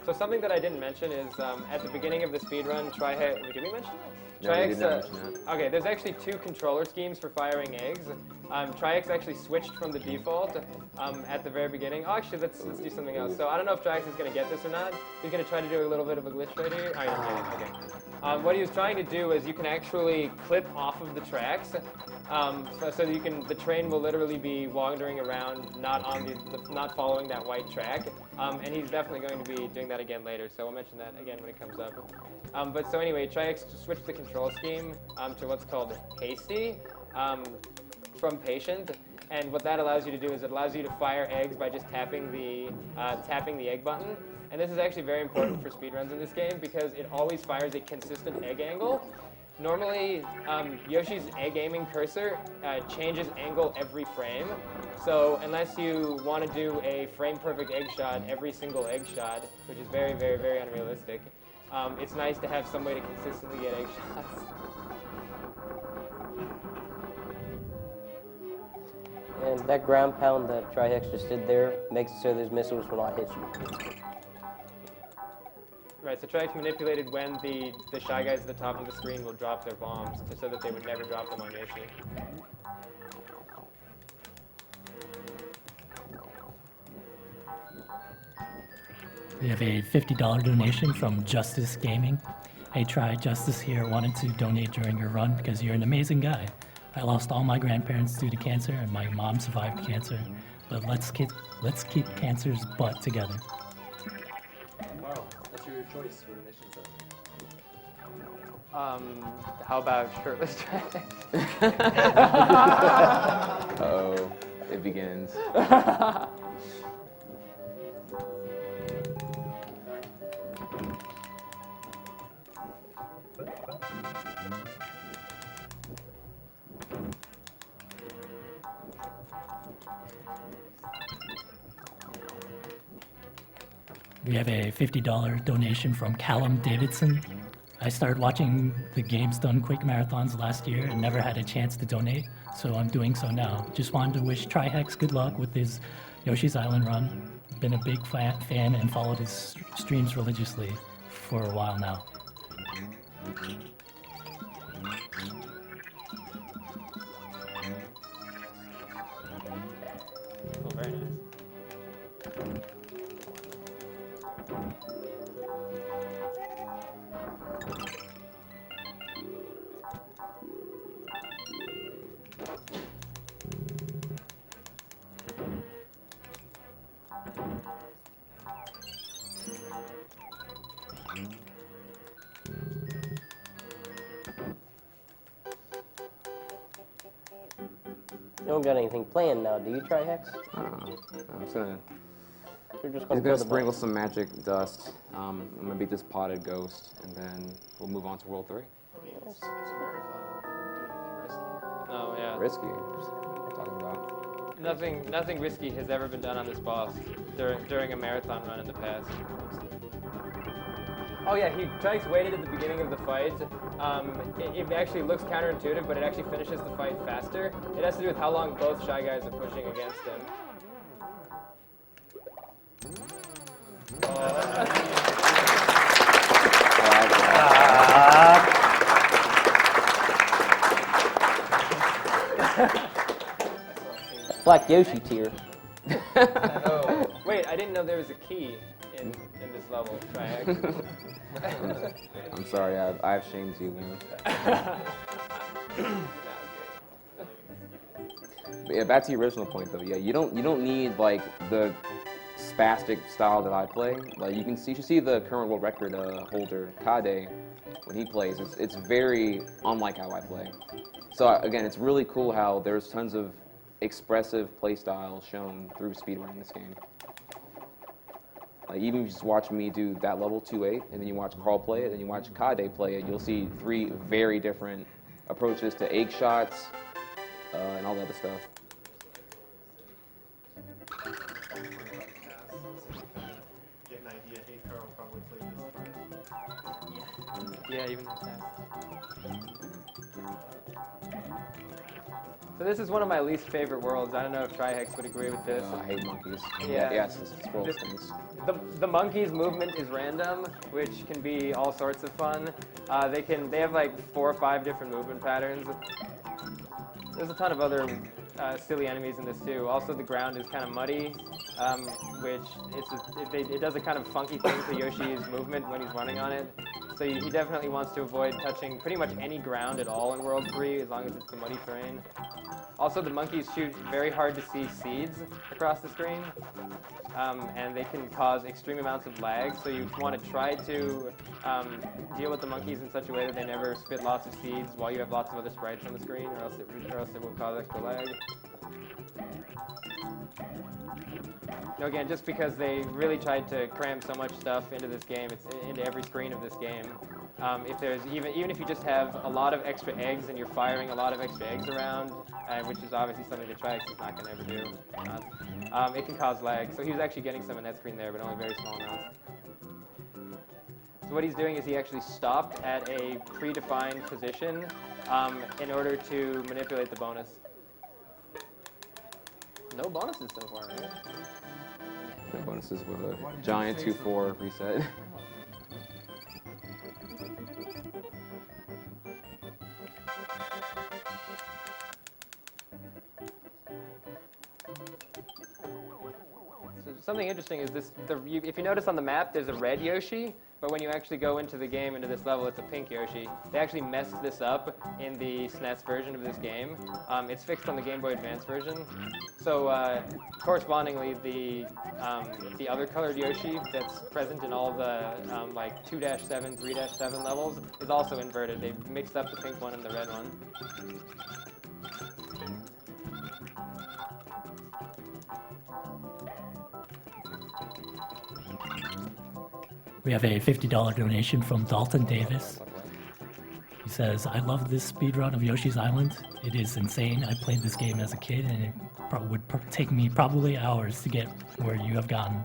So something that I didn't mention is at the beginning of the speedrun, trihex. Did we mention that? No, we did not mention that. Okay, there's actually two controller schemes for firing eggs. Trihex actually switched from the default at the very beginning. Oh, actually, let's do something else. So I don't know if Trihex is going to get this or not. He's going to try to do a little bit of a glitch right here. Oh, yeah, okay. What he was trying to do is you can actually clip off of the tracks, so that the train will literally be wandering around, not following that white track. And he's definitely going to be doing that again later. So I'll mention that again when it comes up. But so anyway, Trihex switched the control scheme to what's called hasty from patient. And what that allows you to do is it allows you to fire eggs by just tapping the egg button. And this is actually very important for speedruns in this game because it always fires a consistent egg angle. Normally, Yoshi's egg aiming cursor changes angle every frame. So unless you want to do a frame-perfect egg shot every single egg shot, which is very, very, very unrealistic, it's nice to have some way to consistently get egg shots. And that ground pound that Trihex just did there makes it so those missiles will not hit you. Right, so Trihex manipulated when the Shy Guys at the top of the screen will drop their bombs so that they would never drop them on Yoshi. We have a $50 donation from Justice Gaming. Hey, Justice here wanted to donate during your run because you're an amazing guy. I lost all my grandparents due to cancer, and my mom survived cancer. But let's keep cancer's butt together. Carl, what's your choice for mission set? How about shirtless trihex? Uh-oh, it begins. We have a $50 donation from Callum Davidson. I started watching the Games Done Quick Marathons last year and never had a chance to donate, so I'm doing so now. Just wanted to wish trihex good luck with his Yoshi's Island run. Been a big fan and followed his streams religiously for a while now. Oh, very nice. You don't got anything planned now, do you, trihex? I'm just gonna You're just He's gonna gonna throw the sprinkle ball. some magic dust. I'm gonna beat this potted ghost, and then we'll move on to World 3. It's a marathon. Oh yeah. Risky. What are you talking about? Nothing risky has ever been done on this boss during a marathon run in the past. Oh yeah, Trihex waited at the beginning of the fight. It actually looks counterintuitive, but it actually finishes the fight faster. It has to do with how long both Shy Guys are pushing against him. Black Yoshi tier. Oh, Wait, I didn't know there was a key in this level, Trihex. I'm sorry, I've shamed you, man. But yeah, back to your original point though. Yeah, you don't need like the spastic style that I play. Like you should see the current world record holder Kade when he plays. It's very unlike how I play. So again, it's really cool how there's tons of expressive play styles shown through speedrunning this game. Like even if you just watch me do that level 2-8, and then you watch Carl play it, and you watch Kade play it, you'll see 3 very different approaches to egg shots and all that other stuff. Get an idea. Hey, Carl probably played this part. Yeah, even that fast. So this is one of my least favorite worlds. I don't know if Trihex would agree with this. I hate monkeys. Yeah. Yes, it spoils things. The monkey's movement is random, which can be all sorts of fun. They have like 4 or 5 different movement patterns. There's a ton of other silly enemies in this too. Also, the ground is kind of muddy, which it does a kind of funky thing to Yoshi's movement when he's running on it. So he definitely wants to avoid touching pretty much any ground at all in World 3, as long as it's the muddy terrain. Also, the monkeys shoot very hard to see seeds across the screen, and they can cause extreme amounts of lag. So you want to try to deal with the monkeys in such a way that they never spit lots of seeds while you have lots of other sprites on the screen, or else it will cause extra lag. No, again, just because they really tried to cram so much stuff into this game, it's into every screen of this game. If there's even if you just have a lot of extra eggs and you're firing a lot of extra eggs around, which is obviously something that Trihex is not going to ever do, it can cause lag. So he was actually getting some in that screen there, but only very small amounts. So what he's doing is he actually stopped at a predefined position in order to manipulate the bonus. No bonuses so far, right? No bonuses with a giant 2-4 reset. something interesting is this. If you notice on the map, there's a red Yoshi, but when you actually go into the game, into this level, it's a pink Yoshi. They actually messed this up in the SNES version of this game. It's fixed on the Game Boy Advance version. So correspondingly, the other colored Yoshi that's present in all the like 2-7, 3-7 levels is also inverted. They mixed up the pink one and the red one. We have a $50 donation from Dalton Davis. He says, I love this speedrun of Yoshi's Island. It is insane. I played this game as a kid and it would take me probably hours to get where you have gotten.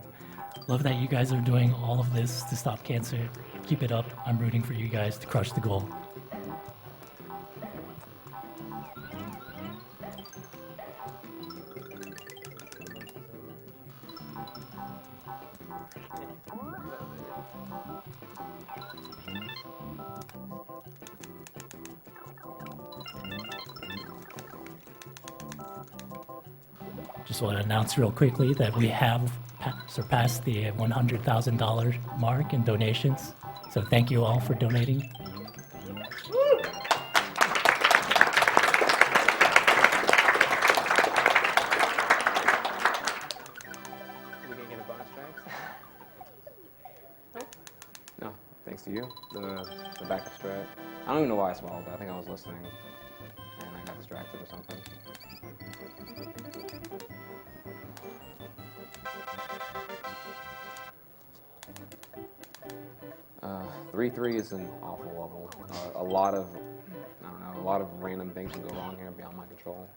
Love that you guys are doing all of this to stop cancer. Keep it up. I'm rooting for you guys to crush the goal. Just want to announce real quickly that we have surpassed the $100,000 mark in donations. So thank you all for donating. We can get a bonus strike. No, thanks to you. The backup strat. I don't even know why I swallowed that. I think I was listening and I got distracted or something. 3-3 is an awful level. A lot of random things can go wrong here beyond my control.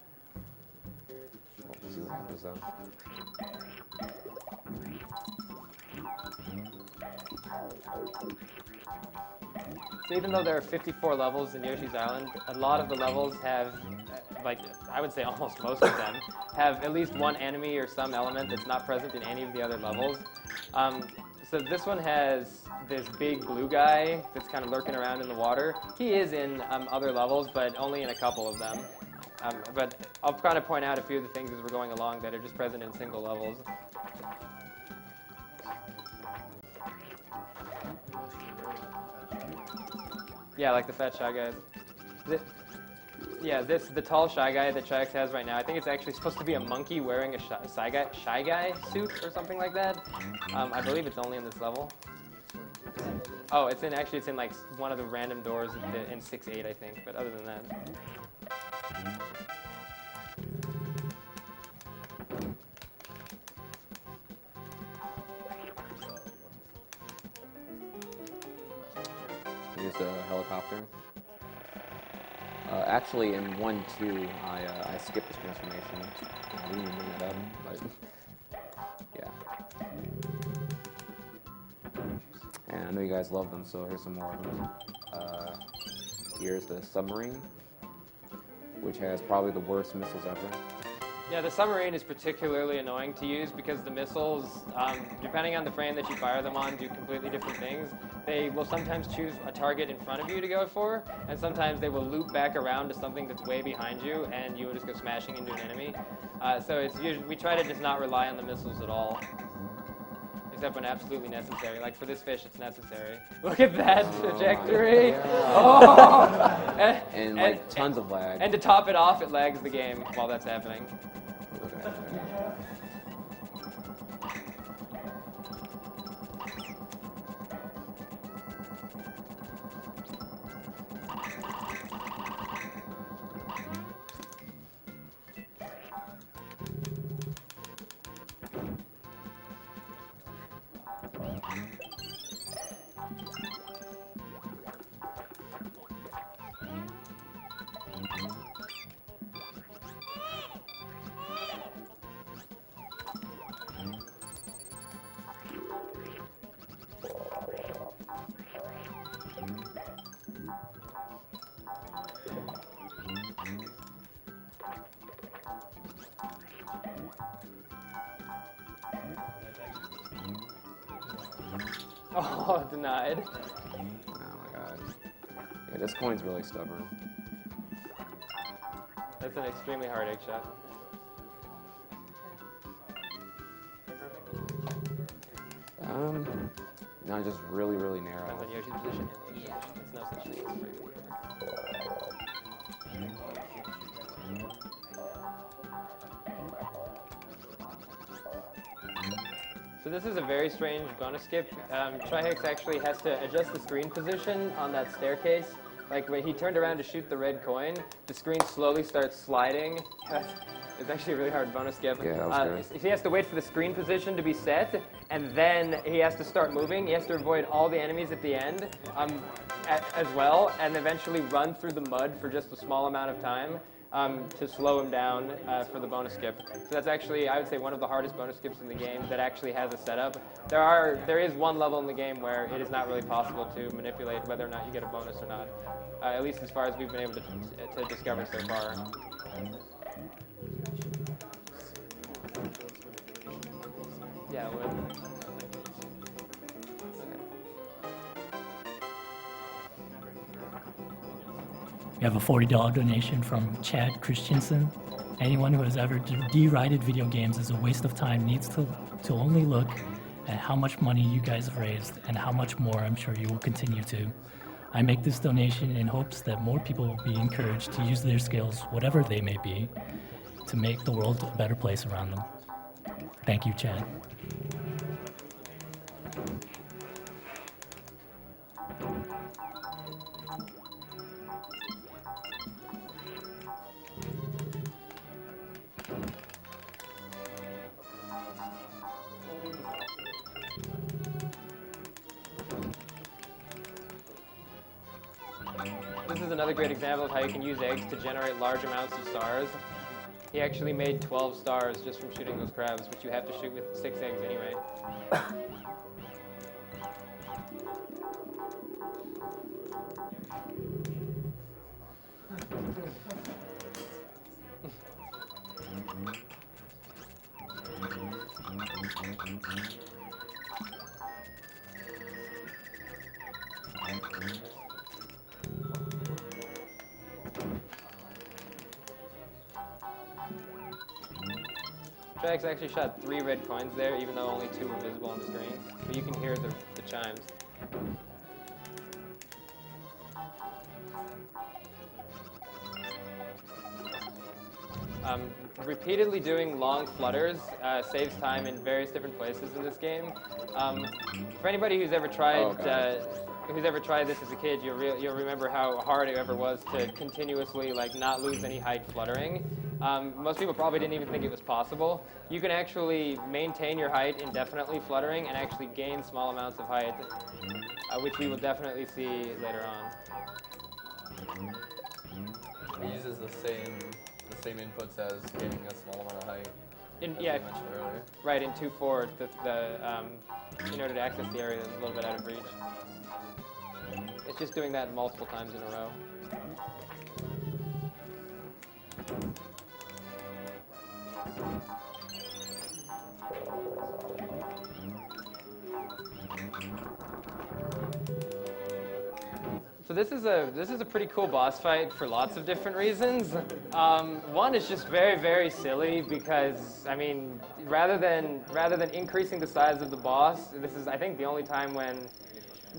We'll see what happens though. So even though there are 54 levels in Yoshi's Island, a lot of the levels have, like, I would say almost most of them, have at least one enemy or some element that's not present in any of the other levels. So this one has this big blue guy that's kind of lurking around in the water. He is in other levels, but only in a couple of them. But I'll kind of point out a few of the things as we're going along that are just present in single levels. Yeah, like the fat Shy Guys. The tall Shy Guy that trihex has right now, I think it's actually supposed to be a monkey wearing a Shy Guy suit or something like that. I believe it's only in this level. Oh, it's in like one of the random doors in 6-8, I think, but other than that. Here's the helicopter. Actually, in 1-2, I skipped this transformation. I didn't even bring that up, but yeah. And I know you guys love them, so here's some more of them. Here's the submarine, which has probably the worst missiles ever. Yeah, the submarine is particularly annoying to use because the missiles, depending on the frame that you fire them on, do completely different things. They will sometimes choose a target in front of you to go for, and sometimes they will loop back around to something that's way behind you, and you will just go smashing into an enemy. So it's usually, we try to just not rely on the missiles at all, except when absolutely necessary. Like for this fish, it's necessary. Look at that trajectory! Yeah. Oh! and tons of lag. And to top it off, it lags the game while that's happening. Look at that. Oh, denied. Oh my god. Yeah, this coin's really stubborn. That's an extremely hard egg shot. No, just really, really narrow. Depends on Yoshi's position and Link's position. It's no such thing as free. So this is a very strange bonus skip. Trihex actually has to adjust the screen position on that staircase. Like when he turned around to shoot the red coin, the screen slowly starts sliding. It's actually a really hard bonus skip. Yeah, that was good. He has to wait for the screen position to be set, and then he has to start moving. He has to avoid all the enemies at the end as well, and eventually run through the mud for just a small amount of time to slow him down for the bonus skip. So that's actually, I would say, one of the hardest bonus skips in the game that actually has a setup. There is one level in the game where it is not really possible to manipulate whether or not you get a bonus or not, at least as far as we've been able to discover so far. Yeah, it would. We have a $40 donation from Chad Christensen. Anyone who has ever derided video games as a waste of time needs to only look at how much money you guys have raised and how much more I'm sure you will continue to. I make this donation in hopes that more people will be encouraged to use their skills, whatever they may be, to make the world a better place around them. Thank you, Chad. This is another great example of how you can use eggs to generate large amounts of stars. He actually made 12 stars just from shooting those crabs, which you have to shoot with 6 eggs anyway. Trihex actually shot 3 red coins there, even though only 2 were visible on the screen. But you can hear the chimes. Repeatedly doing long flutters saves time in various different places in this game. For anybody who's ever tried this as a kid, you'll remember how hard it ever was to continuously not lose any height fluttering. Most people probably didn't even think it was possible. You can actually maintain your height indefinitely fluttering and actually gain small amounts of height, which we will definitely see later on. It uses the same inputs as gaining a small amount of height. Yeah, you mentioned earlier. right. In 2.4, in order to access the area that's a little bit out of reach. It's just doing that multiple times in a row. So this is a pretty cool boss fight for lots of different reasons. One is just very, very silly because, I mean, rather than increasing the size of the boss, this is, I think, the only time when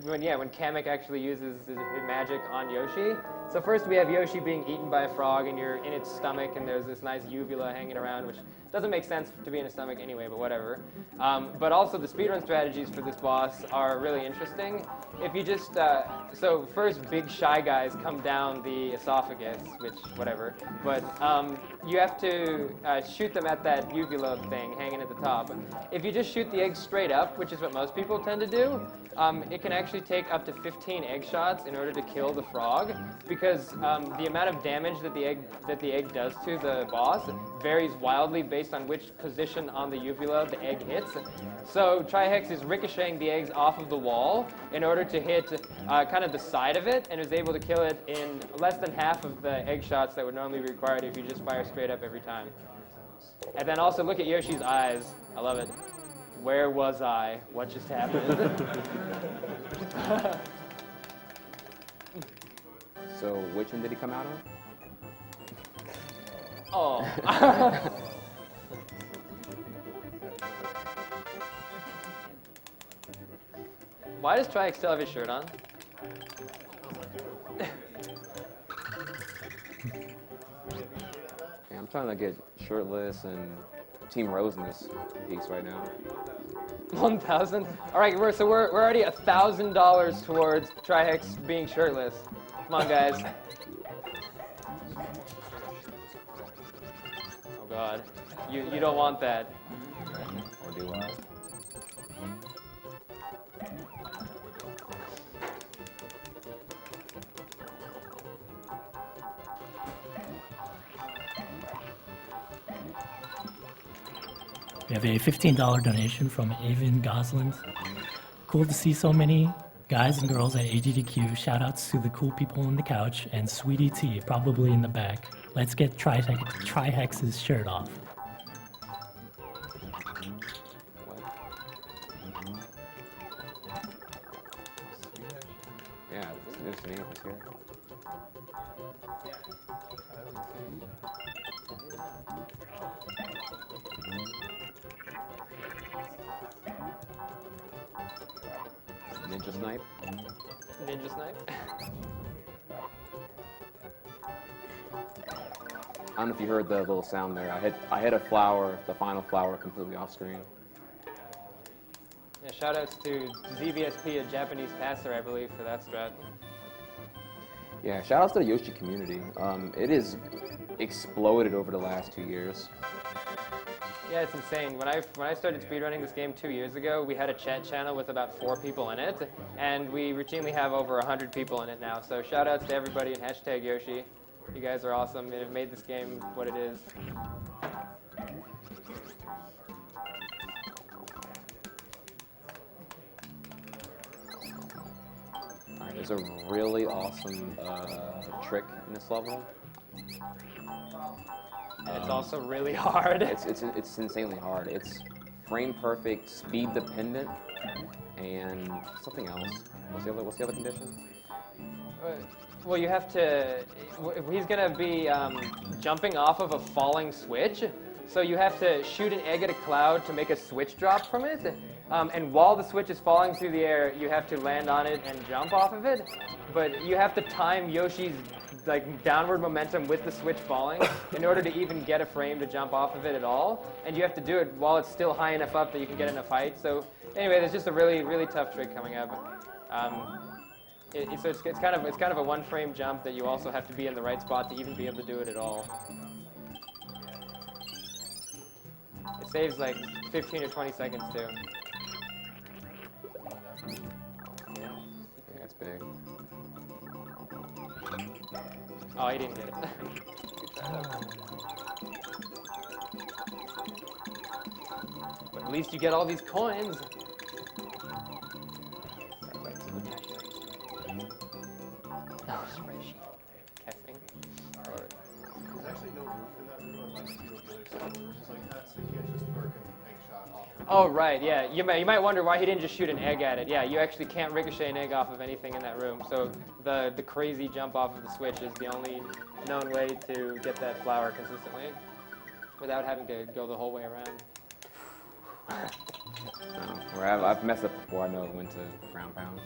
Kamek actually uses his magic on Yoshi. So first we have Yoshi being eaten by a frog, and you're in its stomach, and there's this nice uvula hanging around, which doesn't make sense to be in a stomach anyway, but whatever. But also the speedrun strategies for this boss are really interesting. If you just, so first big shy guys come down the esophagus, which, whatever. But you have to shoot them at that uvula thing hanging at the top. If you just shoot the egg straight up, which is what most people tend to do, it can actually take up to 15 egg shots in order to kill the frog, because the amount of damage that the egg does to the boss varies wildly based on which position on the uvula the egg hits. So Trihex is ricocheting the eggs off of the wall in order to hit kind of the side of it, and is able to kill it in less than half of the egg shots that would normally be required if you just fire straight up every time. And then also look at Yoshi's eyes. I love it. Where was I? What just happened? So which one did he come out of? Oh. Why does trihex still have his shirt on? Yeah, I'm trying to get shirtless and Team Rose in this piece right now. 1,000. All right, we're already $1,000 towards trihex being shirtless. Come on, guys. Oh God, you don't want that. Or do I? We have a $15 donation from Avon Gosland. Cool to see so many guys and girls at AGDQ. Shout outs to the cool people on the couch and Sweetie T, probably in the back. Let's get Trihex's shirt off. Yeah, there's me here. Ninja snipe. Ninja snipe. I don't know if you heard the little sound there. I hit a flower, the final flower, completely off screen. Yeah, shout outs to ZVSP, a Japanese passer, I believe, for that strat. Yeah, shout outs to the Yoshi community. It has exploded over the last 2 years. Yeah, it's insane. When I started speedrunning this game 2 years ago, we had a chat channel with about 4 people in it, and we routinely have over 100 people in it now. So shout outs to everybody and hashtag Yoshi. You guys are awesome and have made this game what it is. Alright, there's a really awesome trick in this level. And it's also really hard. It's insanely hard. It's frame perfect, speed dependent, and something else. What's the other condition? Well, you have to. He's gonna be jumping off of a falling switch, so you have to shoot an egg at a cloud to make a switch drop from it. And while the switch is falling through the air, you have to land on it and jump off of it. But you have to time Yoshi's downward momentum with the switch falling in order to even get a frame to jump off of it at all. And you have to do it while it's still high enough up that you can get in a fight. So anyway, there's just a really, really tough trick coming up. So it's kind of a one frame jump that you also have to be in the right spot to even be able to do it at all. It saves like 15 or 20 seconds too. Yeah, it's big. Oh, he didn't get it. But at least you get all these coins. Oh, spreadsheet. Guessing. There's actually no roof in that room unless you do other servers like that, so you can't just perk an egg shot off. Oh, right, yeah. You might wonder why he didn't just shoot an egg at it. Yeah, you actually can't ricochet an egg off of anything in that room. So the crazy jump off of the switch is the only known way to get that flower consistently without having to go the whole way around. No, where I've messed up before, I know when to ground pound.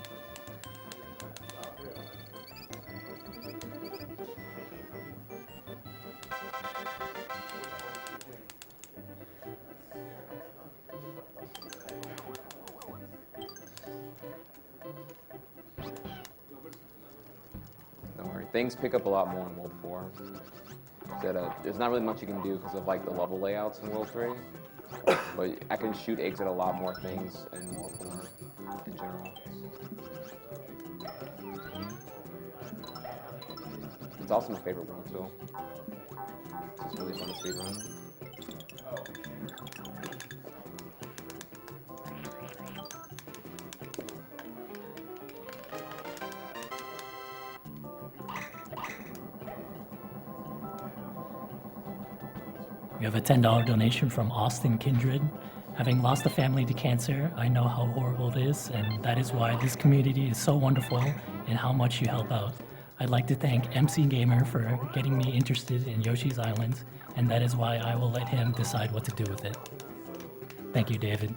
Don't worry, things pick up a lot more in World 4. There's not really much you can do because of the level layouts in World 3. But I can shoot eggs at a lot more things in World 4 in general. It's also my favorite world too. It's just really fun to speedrun. We have a $10 donation from Austin Kindred. Having lost a family to cancer, I know how horrible it is, and that is why this community is so wonderful and how much you help out. I'd like to thank MC Gamer for getting me interested in Yoshi's Island, and that is why I will let him decide what to do with it. Thank you, David.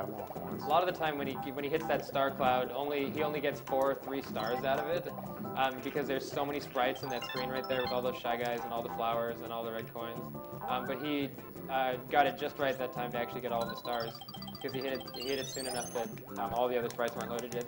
got them all at once. A lot of the time when he hits that star cloud, he only gets 4 or 3 stars out of it, because there's so many sprites in that screen right there with all those Shy Guys and all the flowers and all the red coins. But he got it just right that time to actually get all of the stars, because he hit it soon enough that all the other sprites weren't loaded yet.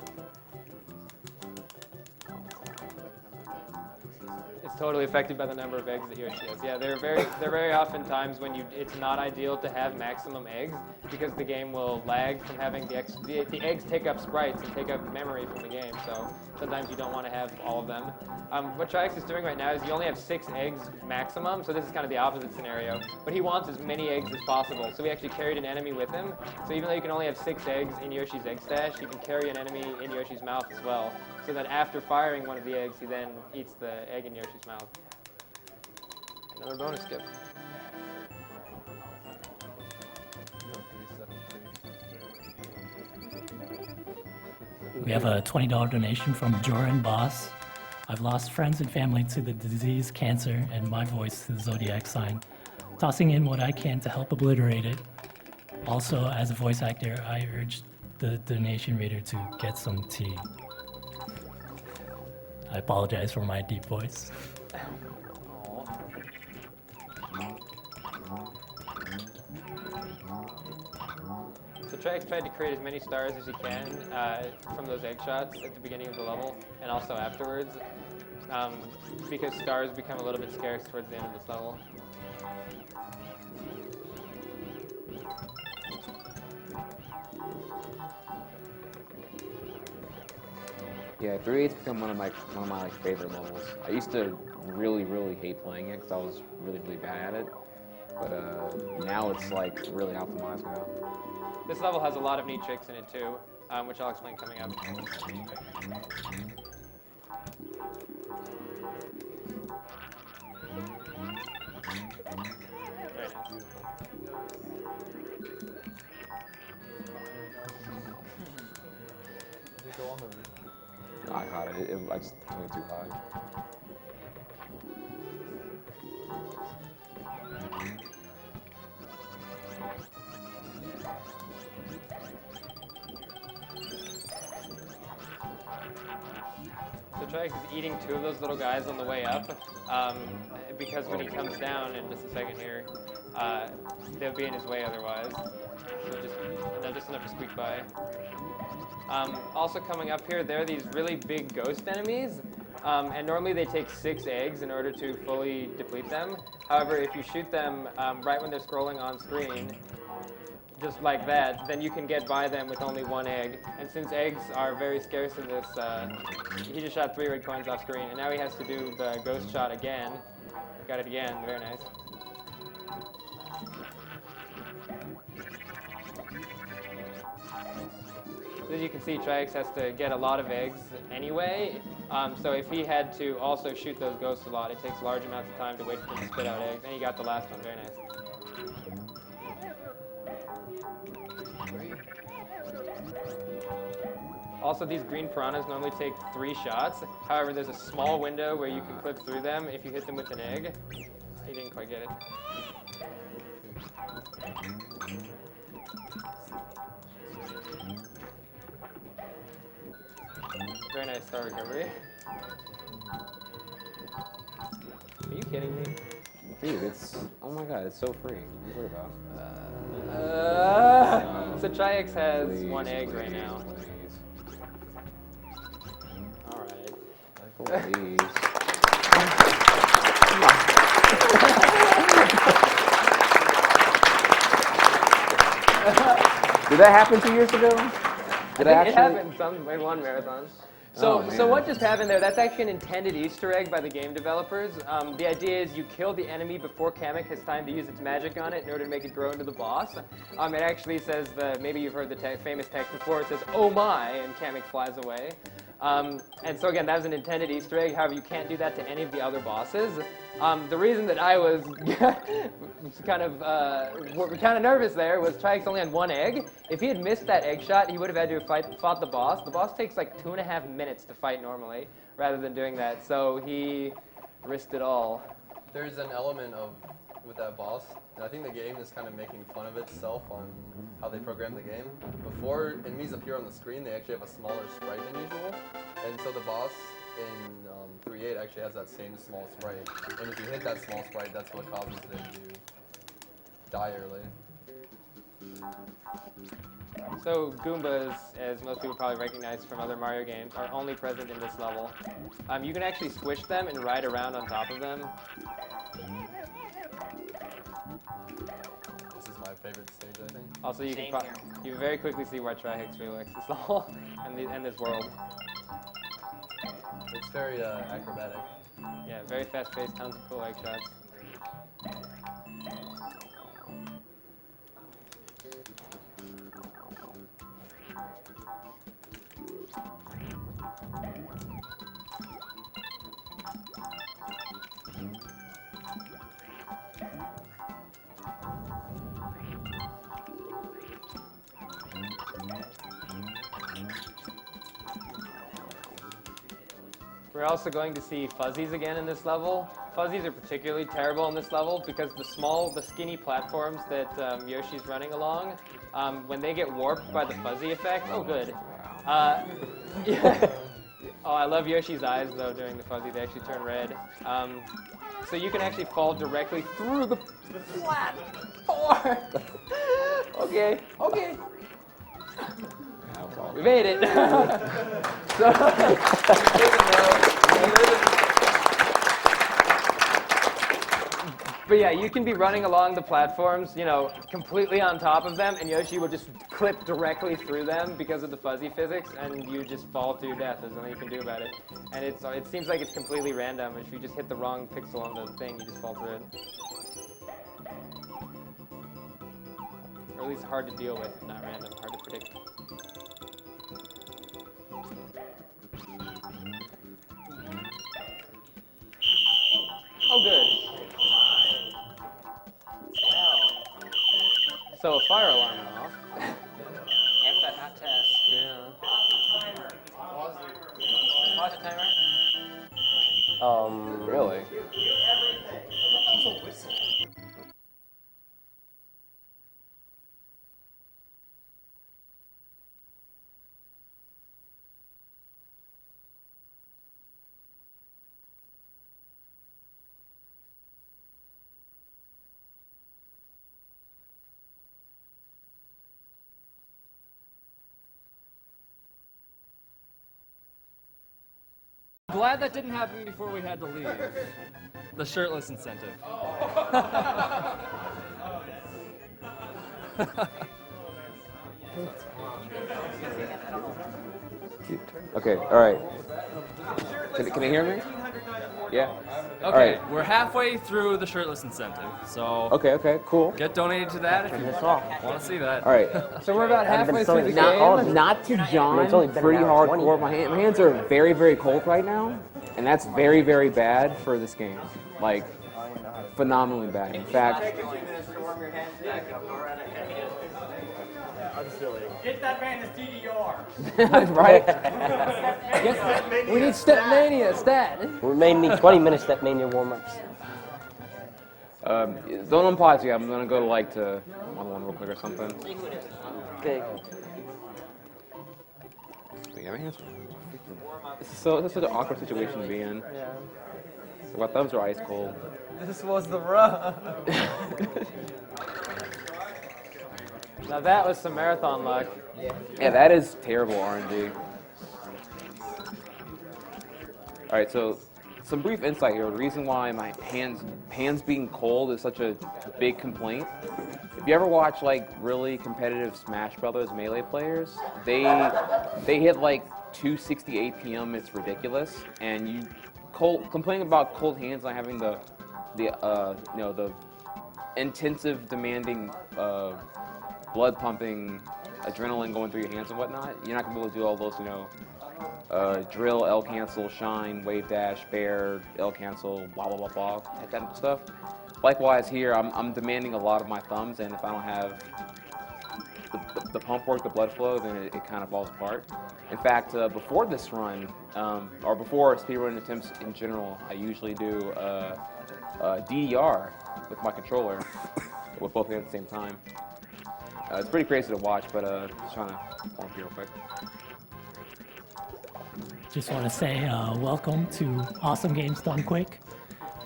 It's totally affected by the number of eggs that Yoshi has. Yeah, they're very often times when it's not ideal to have maximum eggs, because the game will lag from having the eggs take up sprites and take up memory from the game. So sometimes you don't want to have all of them. What trihex is doing right now is you only have 6 eggs maximum, so this is kind of the opposite scenario. But he wants as many eggs as possible, so he actually carried an enemy with him. So even though you can only have 6 eggs in Yoshi's egg stash, you can carry an enemy in Yoshi's mouth as well. So that after firing one of the eggs, he then eats the egg in Yoshi's mouth. Another bonus skip. We have a $20 donation from Joran Boss. I've lost friends and family to the disease, cancer, and my voice to the zodiac sign. Tossing in what I can to help obliterate it. Also, as a voice actor, I urge the donation reader to get some tea. I apologize for my deep voice. So trihex tried to create as many stars as he can from those egg shots at the beginning of the level and also afterwards, because stars become a little bit scarce towards the end of this level. Yeah, 3-8's become one of my favorite levels. I used to really hate playing it because I was really bad at it, but now it's like really optimized now. This level has a lot of neat tricks in it too, which I'll explain coming up. Very nice. Did it go on the roof? No, I caught it. I just went too high. So trihex is eating 2 of those little guys on the way up, because when he comes down in just a second here, they'll be in his way otherwise. So just enough to squeak by. Also coming up here, there are these really big ghost enemies, and normally they take 6 eggs in order to fully deplete them. However, if you shoot them right when they're scrolling on screen, just like that, then you can get by them with only 1 egg. And since eggs are very scarce in this, he just shot 3 red coins off screen, and now he has to do the ghost shot again. Got it again, very nice. As you can see, trihex has to get a lot of eggs anyway, so if he had to also shoot those ghosts a lot, it takes large amounts of time to wait for them to spit out eggs, and he got the last one, very nice. Also, these green piranhas normally take 3 shots. However, there's a small window where you can clip through them if you hit them with an egg. He didn't quite get it. Very nice star recovery. Are you kidding me? Dude, oh my god, it's so free. What are you about? So trihex has Please, 1 egg please, right now. please. Alright. Please. Did that happen 2 years ago? It happened in one marathon. So what just happened there, that's actually an intended Easter egg by the game developers. The idea is you kill the enemy before Kamek has time to use its magic on it in order to make it grow into the boss. It actually says, maybe you've heard the famous text before, it says, "Oh my," and Kamek flies away. And so again, that was an intended Easter egg. However, you can't do that to any of the other bosses. The reason that I was kind of nervous there was trihex only had 1 egg. If he had missed that egg shot, he would have had to have fought the boss. The boss takes like 2.5 minutes to fight normally, rather than doing that. So he risked it all. There's an element of with that boss, and I think the game is kind of making fun of itself on how they program the game. Before enemies appear on the screen, they actually have a smaller sprite than usual, and so the boss in 3.8 actually has that same small sprite. And if you hit that small sprite, that's what causes them to die early. So Goombas, as most people probably recognize from other Mario games, are only present in this level. You can actually squish them and ride around on top of them. This is my favorite stage, I think. Also, you can you very quickly see why trihex really likes this level and this world. It's very acrobatic. Yeah, very fast-paced, tons of cool egg shots. We're also going to see fuzzies again in this level. Fuzzies are particularly terrible in this level because the skinny platforms that Yoshi's running along, when they get warped by the fuzzy effect, oh good. Yeah. Oh, I love Yoshi's eyes though during the fuzzy, they actually turn red. So you can actually fall directly through the platform. Okay. We made it. But yeah, you can be running along the platforms, you know, completely on top of them, and Yoshi will just clip directly through them because of the fuzzy physics, and you just fall to your death. There's nothing you can do about it. And it seems like it's completely random. If you just hit the wrong pixel on the thing, you just fall through it. Or at least hard to deal with, not random, hard to predict. Oh, good. So a fire alarm went off. F that hot test. Yeah. Pause the timer. Really? Glad that didn't happen before we had to leave. The shirtless incentive. Okay, all right. Can you hear me? Yeah. Okay, All right. we're halfway through the shirtless incentive, so Okay, cool. get donated to that if you want to see that. All right. So we're about halfway through the game. Not to John, It's only been pretty an hour hardcore. 20. My hands are very, very cold right now, and that's very, very bad for this game. Like, phenomenally bad. In fact, Get that man his DDR. right? We need Stepmania, stat. We may need 20 minutes that mania warm-ups. Don't unpause yet. I'm gonna go to to one real quick or something. Okay. Yeah, my hands are freaking. This is such an awkward situation to be in. Yeah. So my thumbs are ice cold. This was the run. Now that was some marathon luck. Yeah, that is terrible RNG. All right, so some brief insight here. The reason why my hands being cold is such a big complaint. If you ever watch really competitive Smash Brothers Melee players, they hit 260 APM. It's ridiculous, and you complaining about cold hands and having the intensive, demanding blood pumping, adrenaline going through your hands and whatnot. You're not gonna be able to do all those, drill, L cancel, shine, wave dash, bear, L cancel, blah blah blah blah, that kind of stuff. Likewise here, I'm demanding a lot of my thumbs, and if I don't have the pump work, the blood flow, then it kind of falls apart. In fact, before this run, or before speedrun attempts in general, I usually do DDR with my controller with both hands at the same time. It's pretty crazy to watch, but just trying to warm up real quick. Just want to say welcome to Awesome Games Done Quick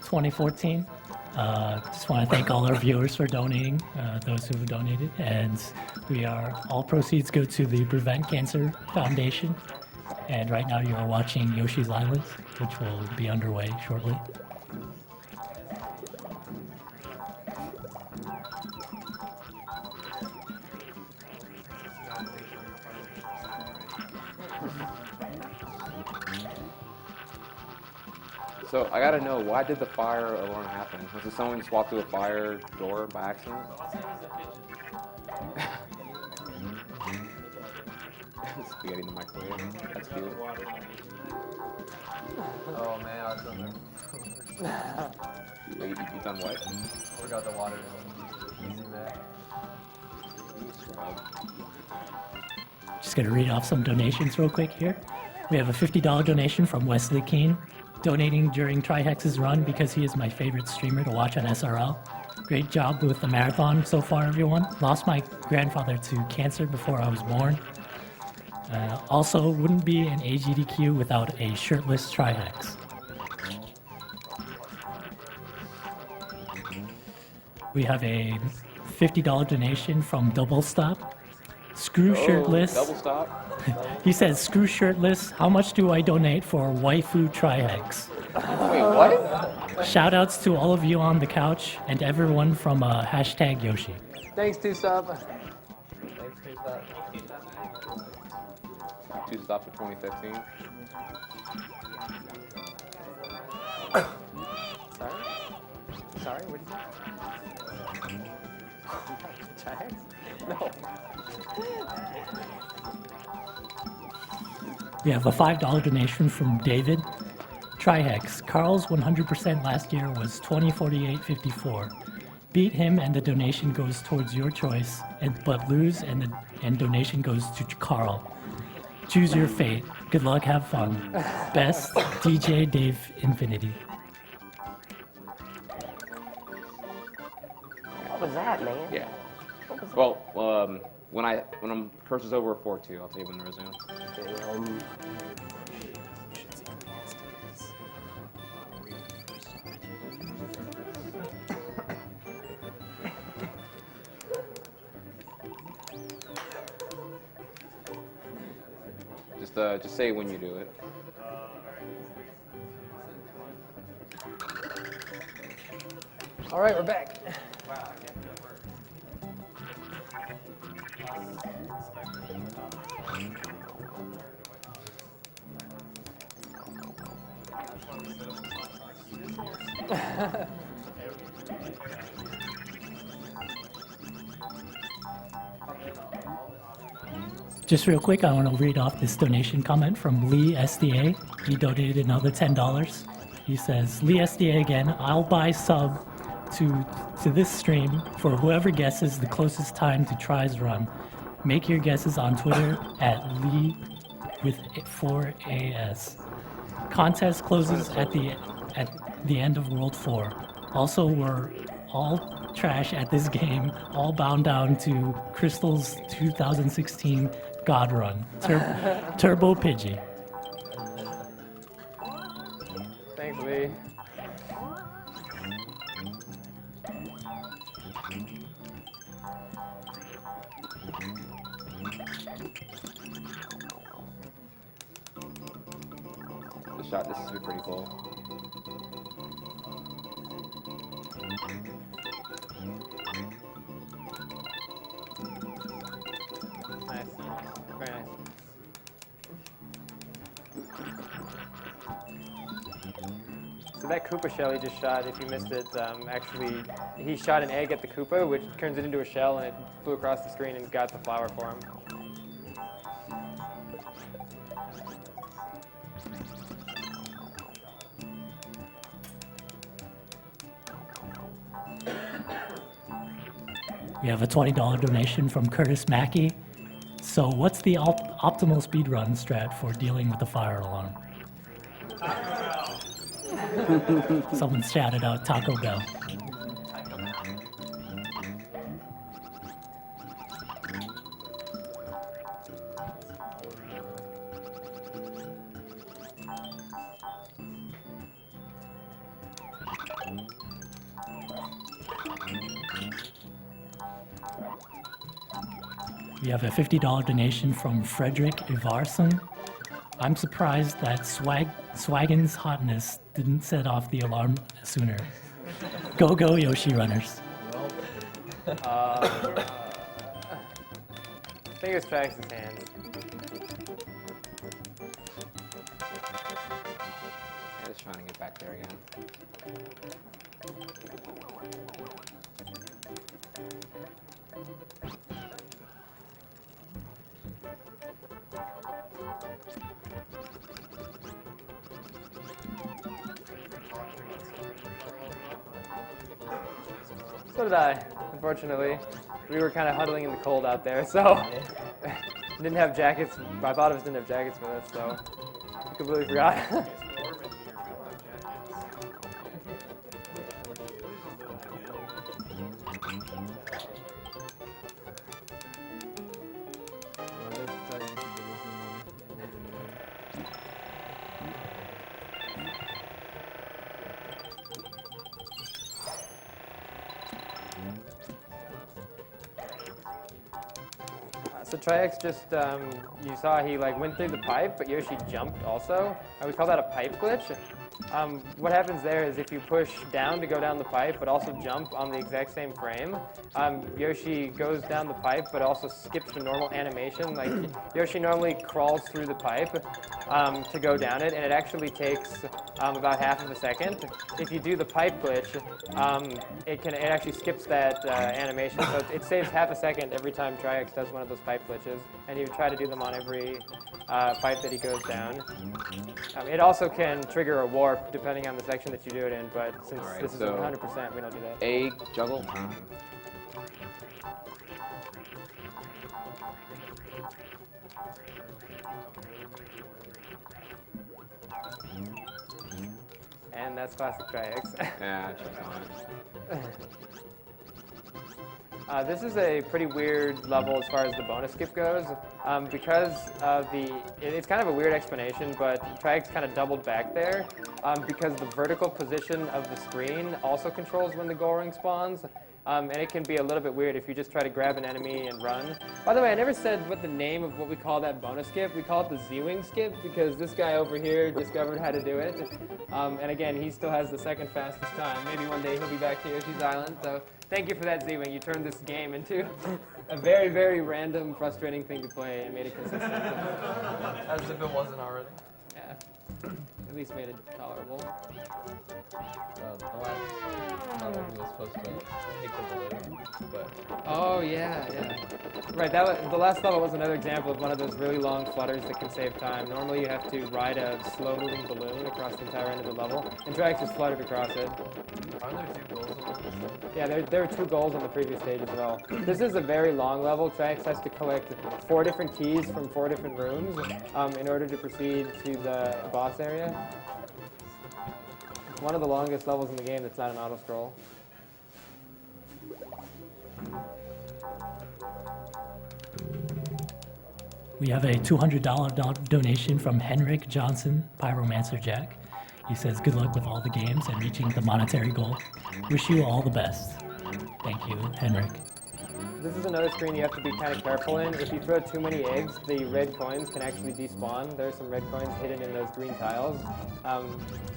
2014. Just want to thank all our viewers for donating, those who have donated, and all proceeds go to the Prevent Cancer Foundation. And right now you are watching Yoshi's Island, which will be underway shortly. So I gotta know, why did the fire alarm happen? Was it someone just walked through a fire door by accident? Spaghetti in the microwave. That's cute. Oh man, I was done You done what? Forgot the water in. Easy man. Just gonna read off some donations real quick here. We have a $50 donation from Wesley Keane, donating during Trihex's run because he is my favorite streamer to watch on SRL. Great job with the marathon so far, everyone. Lost my grandfather to cancer before I was born. Also, wouldn't be an AGDQ without a shirtless Trihex. We have a $50 donation from Double Stop. Screw shirtless. Double stop. He says, screw shirtless, how much do I donate for waifu Trihex? Wait, what? Shout outs to all of you on the couch and everyone from hashtag Yoshi. Thanks, Two Stop. Thanks, Two Stop. Two stops for 2015. Sorry? Sorry, what did you say? Trihex? No. We have a $5 donation from David. Trihex. Carl's 100% last year was 2048.54. Beat him and the donation goes towards your choice, but lose and donation goes to Carl. Choose your fate. Good luck, have fun. Best, DJ Dave Infinity. What was that, man? Yeah. Well, when I'm curses over 4-2, I'll tell you when to resume. Just say when you do it. All right, we're back. Just real quick, I want to read off this donation comment from Lee SDA. He donated another $10. He says, Lee SDA again, I'll buy sub to this stream for whoever guesses the closest time to Try's run. Make your guesses on Twitter at Lee with 4AS. Contest closes at the end of World 4. Also, we're all trash at this game, all bound down to Crystal's 2016 God Run. Turbo Pidgey. Thanks, Lee. The shot, this is pretty cool. Nice. Very nice. So that Koopa shell he just shot, if you missed it, actually, he shot an egg at the Koopa, which turns it into a shell, and it flew across the screen and got the flower for him. We have a $20 donation from Curtis Mackey. So what's the optimal speedrun strat for dealing with the fire alarm? Someone shouted out Taco Bell. We have a $50 donation from Frederick Ivarson. I'm surprised that Swagon's hotness didn't set off the alarm sooner. Go, go, Yoshi runners. I think it was Trax's hands. Yeah, just trying to get back there again. So did I, unfortunately. We were kind of huddling in the cold out there, so didn't have jackets. My thought of us didn't have jackets with us, so I completely forgot. So trihex just, you saw he like went through the pipe, but Yoshi jumped also. We call that a pipe glitch. What happens there is if you push down to go down the pipe, but also jump on the exact same frame, Yoshi goes down the pipe, but also skips the normal animation. Like Yoshi normally crawls through the pipe to go down it, and it actually takes about half of a second. If you do the pipe glitch, it actually skips that animation, so it saves half a second every time trihex does one of those pipe glitches, and you try to do them on every pipe that he goes down. It also can trigger a warp depending on the section that you do it in, but since this is 100%, we don't do that. A juggle. And that's classic trihex. Yeah, I checked on it. This is a pretty weird level as far as the bonus skip goes, because it's kind of a weird explanation, but trihex kind of doubled back there, because the vertical position of the screen also controls when the goal ring spawns, and it can be a little bit weird if you just try to grab an enemy and run. By the way, I never said what the name of what we call that bonus skip. We call it the Z-Wing skip, because this guy over here discovered how to do it, and again, he still has the second fastest time. Maybe one day he'll be back to Yoshi's Island, so thank you for that, Z-Wing. You turned this game into a very, very random, frustrating thing to play and made it consistent. As if it wasn't already. Yeah. At least made it tolerable. The last level he was supposed to take the balloon, but... Oh, yeah. Right, the last level was another example of one of those really long flutters that can save time. Normally you have to ride a slow-moving balloon across the entire end of the level, and trihex just fluttered across it. Aren't there 2 goals on this one? Yeah, there are 2 goals on the previous stage as well. This is a very long level. trihex has to collect 4 different keys from 4 different rooms in order to proceed to the boss area. It's one of the longest levels in the game that's not an auto-scroll. We have a $200 donation from Henrik Johnson, Pyromancer Jack. He says, good luck with all the games and reaching the monetary goal. Wish you all the best. Thank you, Henrik. This is another screen you have to be kind of careful in. If you throw too many eggs, the red coins can actually despawn. There are some red coins hidden in those green tiles.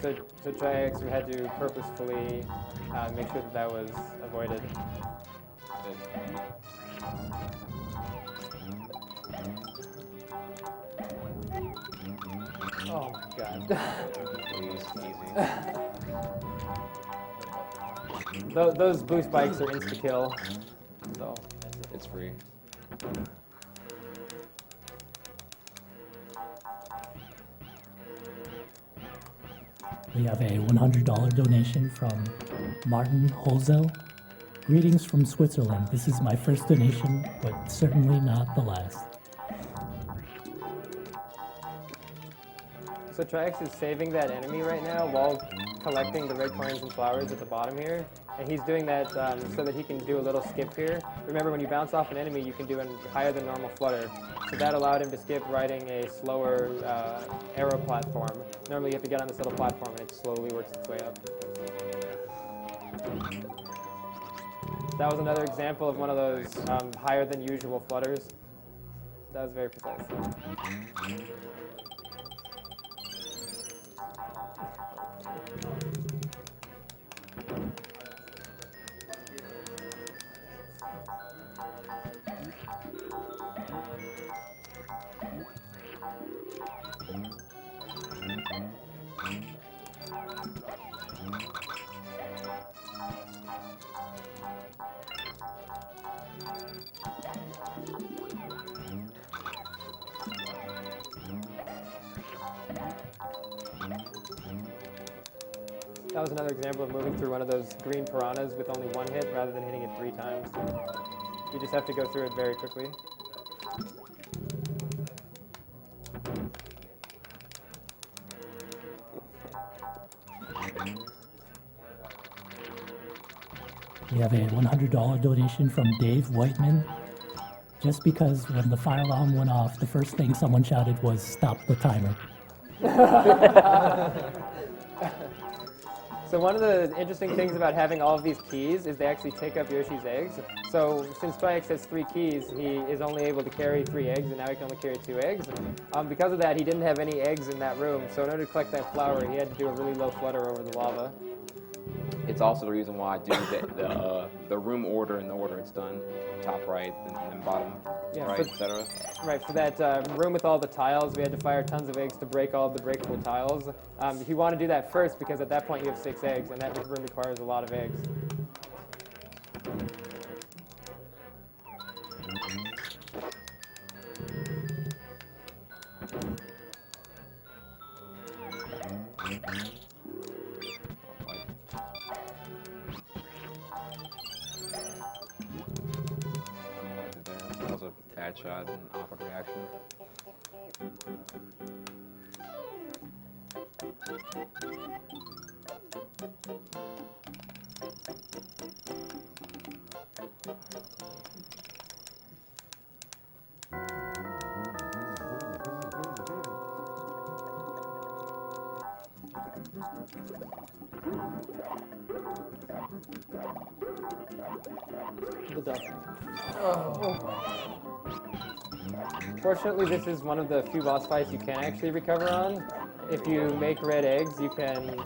So trihex had to purposefully make sure that was avoided. Oh my god. Easy. Those boost bikes are insta-kill, so It's free. We have a $100 donation from Martin Holzel. Greetings from Switzerland. This is my first donation, but certainly not the last. So trihex is saving that enemy right now while collecting the red coins and flowers at the bottom here. And he's doing that so that he can do a little skip here. Remember, when you bounce off an enemy, you can do a higher than normal flutter. So that allowed him to skip riding a slower arrow platform. Normally you have to get on this little platform and it slowly works its way up. That was another example of one of those higher than usual flutters. That was very precise. That was another example of moving through one of those green piranhas with only one hit rather than hitting it 3 times. You just have to go through it very quickly. We have a $100 donation from Dave Whiteman. Just because when the fire alarm went off, the first thing someone shouted was, "Stop the timer." So one of the interesting things about having all of these keys is they actually take up Yoshi's eggs. So since trihex has 3 keys, he is only able to carry 3 eggs, and now he can only carry 2 eggs. Because of that, he didn't have any eggs in that room, so in order to collect that flower, he had to do a really low flutter over the lava. It's also the reason why I do the room order and the order it's done, top right and then bottom right, etc. Right, for that room with all the tiles, we had to fire tons of eggs to break all of the breakable tiles. You want to do that first because at that point you have 6 eggs, and that room requires a lot of eggs. That was a bad shot and awkward reaction. The duck. Fortunately, this is one of the few boss fights you can actually recover on. If you make red eggs, you can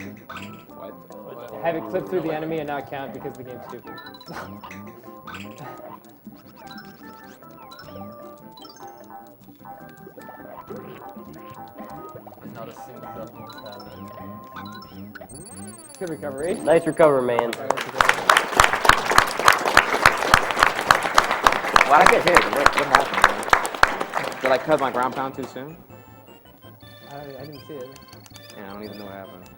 have it clip through the enemy and not count because the game's stupid. Not a single duck in this happening. Good recovery. Nice recover, man. Why'd I get hit? What happened? Did I cut my ground pound too soon? I didn't see it. Yeah, I don't even know what happened.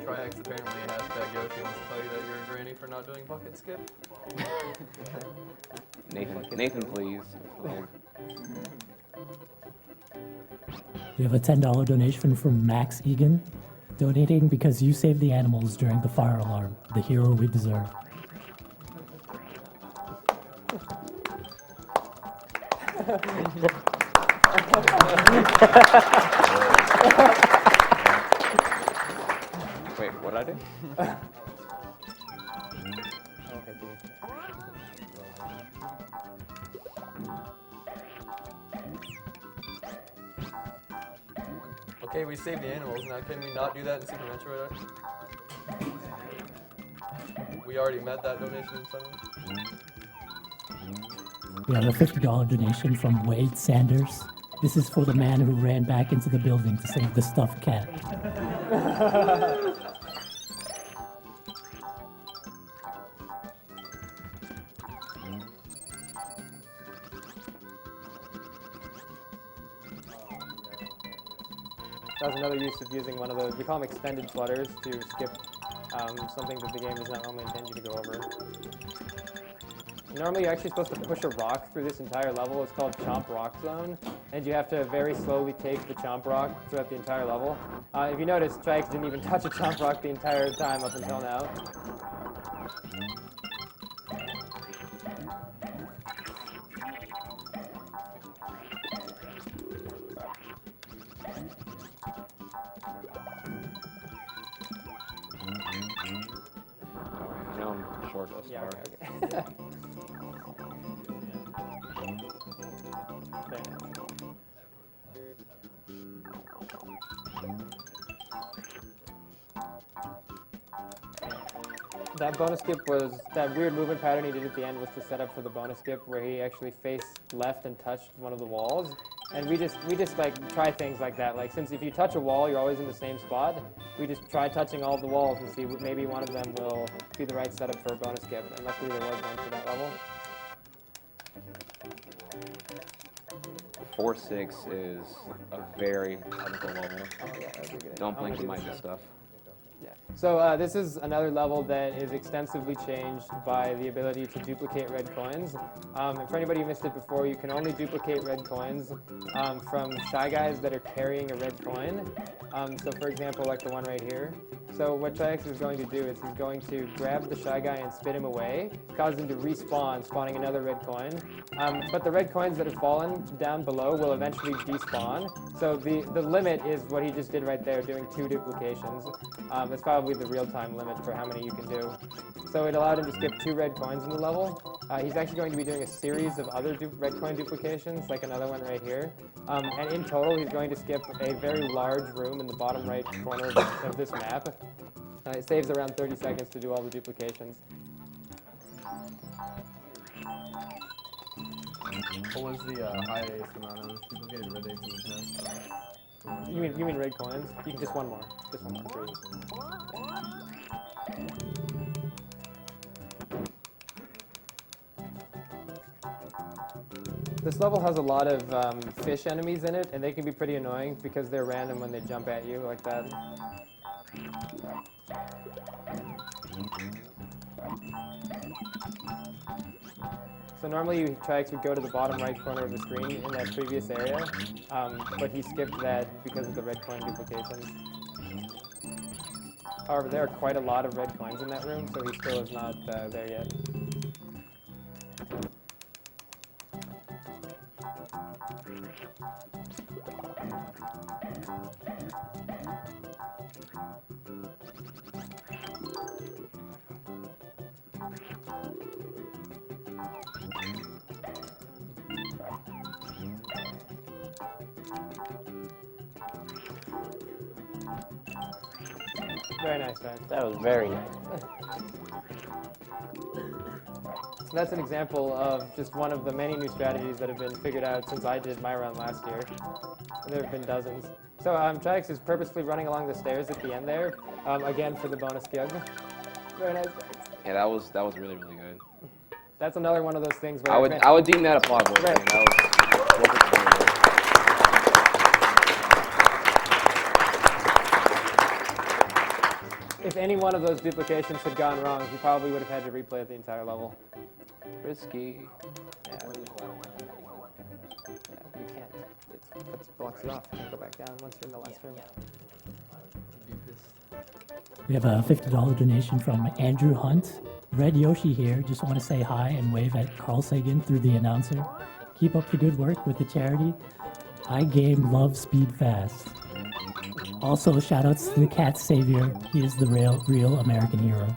Trihex apparently hashtag Yoshi wants to tell you that you're a granny for not doing bucket skip. Nathan, please. We have a $10 donation from Max Egan, donating because you saved the animals during the fire alarm, the hero we deserve. Wait, what did I do? Okay, we saved the animals. Now, can we not do that in Super Metroid? We already met that donation in some. We have a $50 donation from Wade Sanders. This is for the man who ran back into the building to save the stuffed cat. That was another use of using one of those, we call them extended flutters, to skip something that the game does not normally intend you to go over. Normally you're actually supposed to push a rock through this entire level. It's called Chomp Rock Zone, and you have to very slowly take the Chomp Rock throughout the entire level. If you notice, trihex didn't even touch a Chomp Rock the entire time up until now. I know I'm short thus far. Okay. There. that bonus skip was, that weird movement pattern he did at the end was to set up for the bonus skip where he actually faced left and touched one of the walls. And we just like try things like that. Like, since if you touch a wall, you're always in the same spot, we just try touching all of the walls and see maybe one of them will be the right setup for a bonus skip. And luckily there was one for that level. 4-6 is a very technical level. Oh, yeah, that'd be good. Don't blink, you might miss stuff. Yeah. So this is another level that is extensively changed by the ability to duplicate red coins. For anybody who missed it before, you can only duplicate red coins from Shy Guys that are carrying a red coin. So for example, like the one right here. So what trihex is going to do is he's going to grab the Shy Guy and spit him away, cause him to respawn, spawning another red coin. But the red coins that have fallen down below will eventually despawn. So the limit is what he just did right there, doing 2 duplications. That's probably the real-time limit for how many you can do. So it allowed him to skip 2 red coins in the level. He's actually going to be doing a series of other red coin duplications, like another one right here. And in total, he's going to skip a very large room in the bottom right corner of this map. It saves around 30 seconds to do all the duplications. What was the highest amount of duplicated red eggs in the past? You mean red coins? You can just one more. Just one more. 3. This level has a lot of fish enemies in it, and they can be pretty annoying because they're random when they jump at you like that. So normally trihex would go to the bottom right corner of the screen in that previous area, but he skipped that because of the red coin duplications. However, there are quite a lot of red coins in that room, so he still is not there yet. Very nice, man. That was very nice. So that's an example of just one of the many new strategies that have been figured out since I did my run last year. There have been dozens. So trihex is purposefully running along the stairs at the end there, again for the bonus gig. Very nice. Yeah, that was really, really good. That's another one of those things where I would deem that a plot voice. Right. I mean, that was if any one of those duplications had gone wrong, he probably would have had to replay the entire level. risky. Yeah. You can't. It blocks it off. You can't go back down once you're in the last room. We have a $50 donation from Andrew Hunt. Red Yoshi here. Just want to say hi and wave at Carl Sagan through the announcer. Keep up the good work with the charity. I game love speed fast. Also, shout outs to the cat savior. He is the real American hero.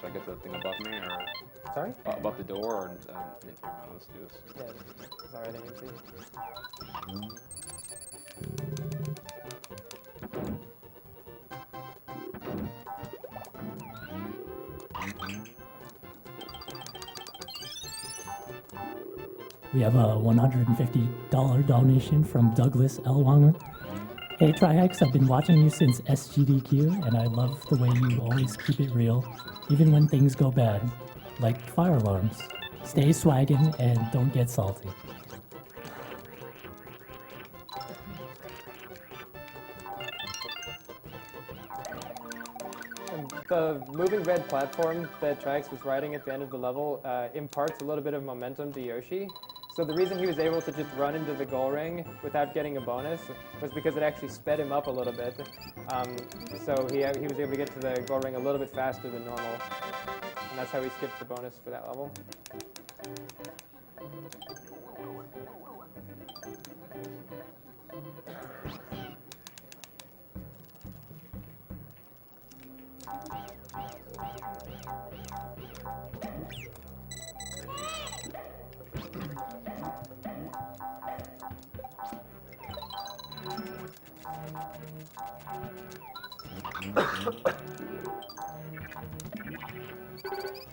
Should I get the thing above me, or Sorry? above the door, or let's do this. Yeah, sorry, I didn't see. We have a $150 donation from Douglas Elwanger. Hey trihex, I've been watching you since SGDQ, and I love the way you always keep it real, even when things go bad, like fire alarms. Stay swaggin' and don't get salty. The moving red platform that trihex was riding at the end of the level imparts a little bit of momentum to Yoshi. So the reason he was able to just run into the goal ring without getting a bonus was because it actually sped him up a little bit. So he was able to get to the goal ring a little bit faster than normal. And that's how he skipped the bonus for that level.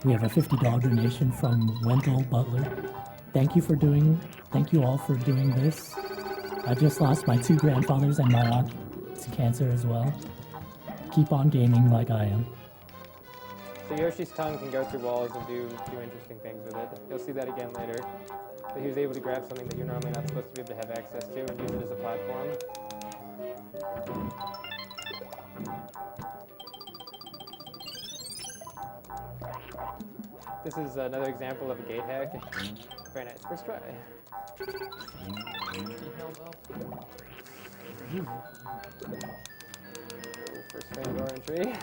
We have a $50 donation from Wendell Butler. Thank you all for doing this. I just lost my 2 grandfathers and my aunt to cancer as well. Keep on gaming like I am. So Yoshi's tongue can go through walls and do interesting things with it. You'll see that again later. So he was able to grab something that you're normally not supposed to be able to have access to and use it as a platform. This is another example of a gate hack. Very nice. First try. He held up. First frame door entry.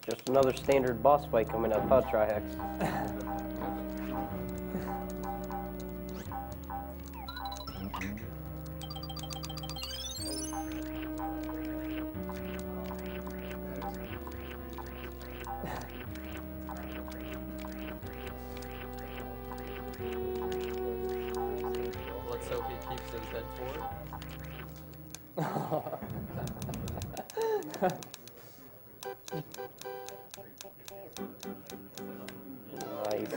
Just another standard boss fight coming up, huh, Trihex? Let's hope he keeps his head forward. Nice.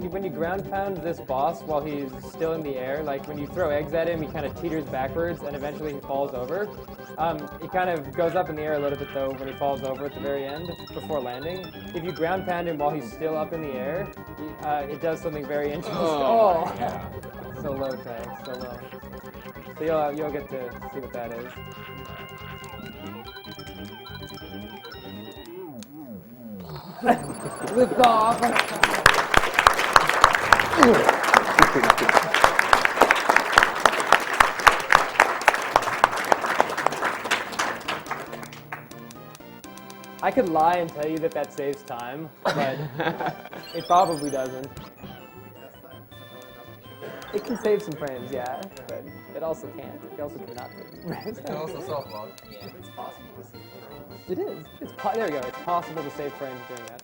When you ground pound this boss while he's still in the air, like when you throw eggs at him, he kind of teeters backwards and eventually he falls over. He kind of goes up in the air a little bit though when he falls over at the very end before landing. If you ground pound him while he's still up in the air, it does something very interesting. Oh, so low, Ty, so low. So you'll get to see what that is. Lift off. I could lie and tell you that that saves time, but it probably doesn't. It can save some frames, yeah, but it also can't. It also cannot save some frames. It can also self-log. It is. There we go. It's possible to save frames doing that.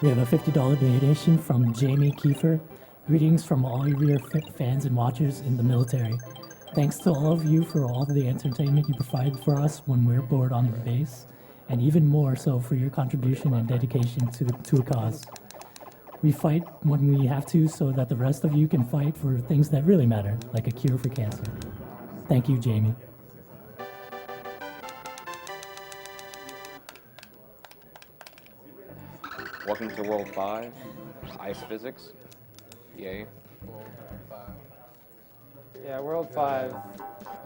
We have a $50 donation from Jamie Kiefer. Greetings from all your fans and watchers in the military. Thanks to all of you for all the entertainment you provide for us when we're bored on the base, and even more so for your contribution and dedication to a cause. We fight when we have to so that the rest of you can fight for things that really matter, like a cure for cancer. Thank you, Jamie. Welcome to World 5, Ice Physics. Yay. Yeah, World 5,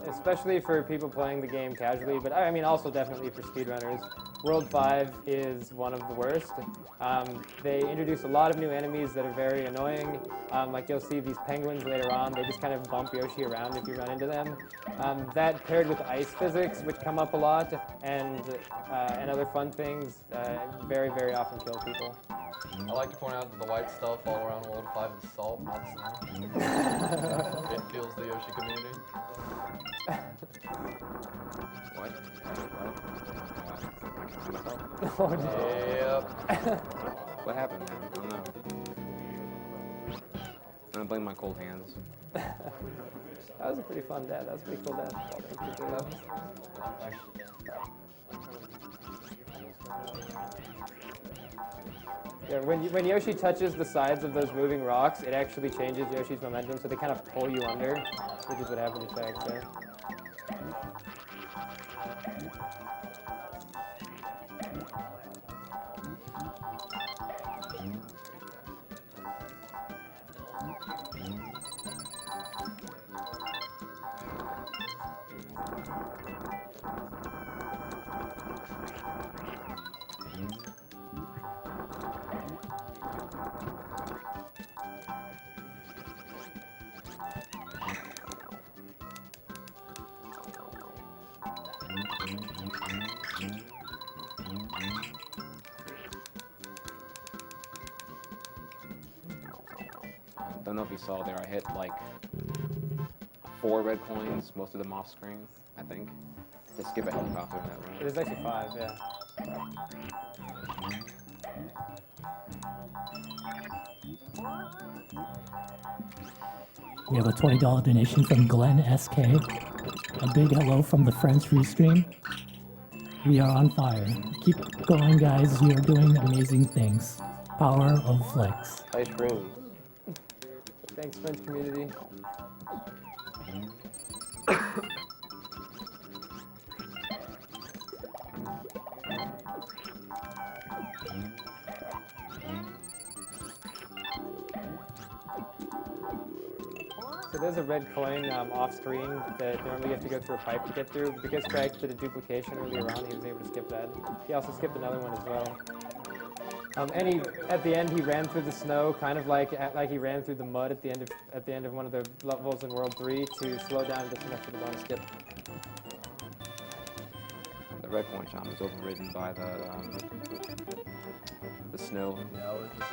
especially for people playing the game casually, but I mean also definitely for speedrunners. World 5 is one of the worst. They introduce a lot of new enemies that are very annoying. Like you'll see these penguins later on, they just kind of bump Yoshi around if you run into them. That paired with ice physics, which come up a lot, and other fun things, very, very often kill people. I like to point out that the white stuff all around World 5 is salt, not snow. It fuels the Yoshi community. What? Oh, Yep. What happened, man? I don't know. I blame my cold hands. That was a pretty fun dad. That was a pretty cool dad. Thank you, levels. Yeah, when Yoshi touches the sides of those moving rocks, it actually changes Yoshi's momentum, so they kind of pull you under, which is what happened to Shax there. Don't know if you saw there, I hit like 4 red coins, most of them off screen, I think, to skip a helicopter in that round. There's actually 5, yeah. We have a $20 donation from Glenn SK. A big hello from the Friends Restream. We are on fire. Keep going, guys. You are doing amazing things. Power of Flex. Ice cream. Thanks, French community. So there's a red coin off screen that normally you have to go through a pipe to get through. But because Craig did a duplication earlier on, he was able to skip that. He also skipped another one as well. And at the end, he ran through the snow, kind of like he ran through the mud at the end of one of the levels in World 3 to slow down just enough for the bonus skip. The red coin shot was overridden by the snow. Yeah, I was just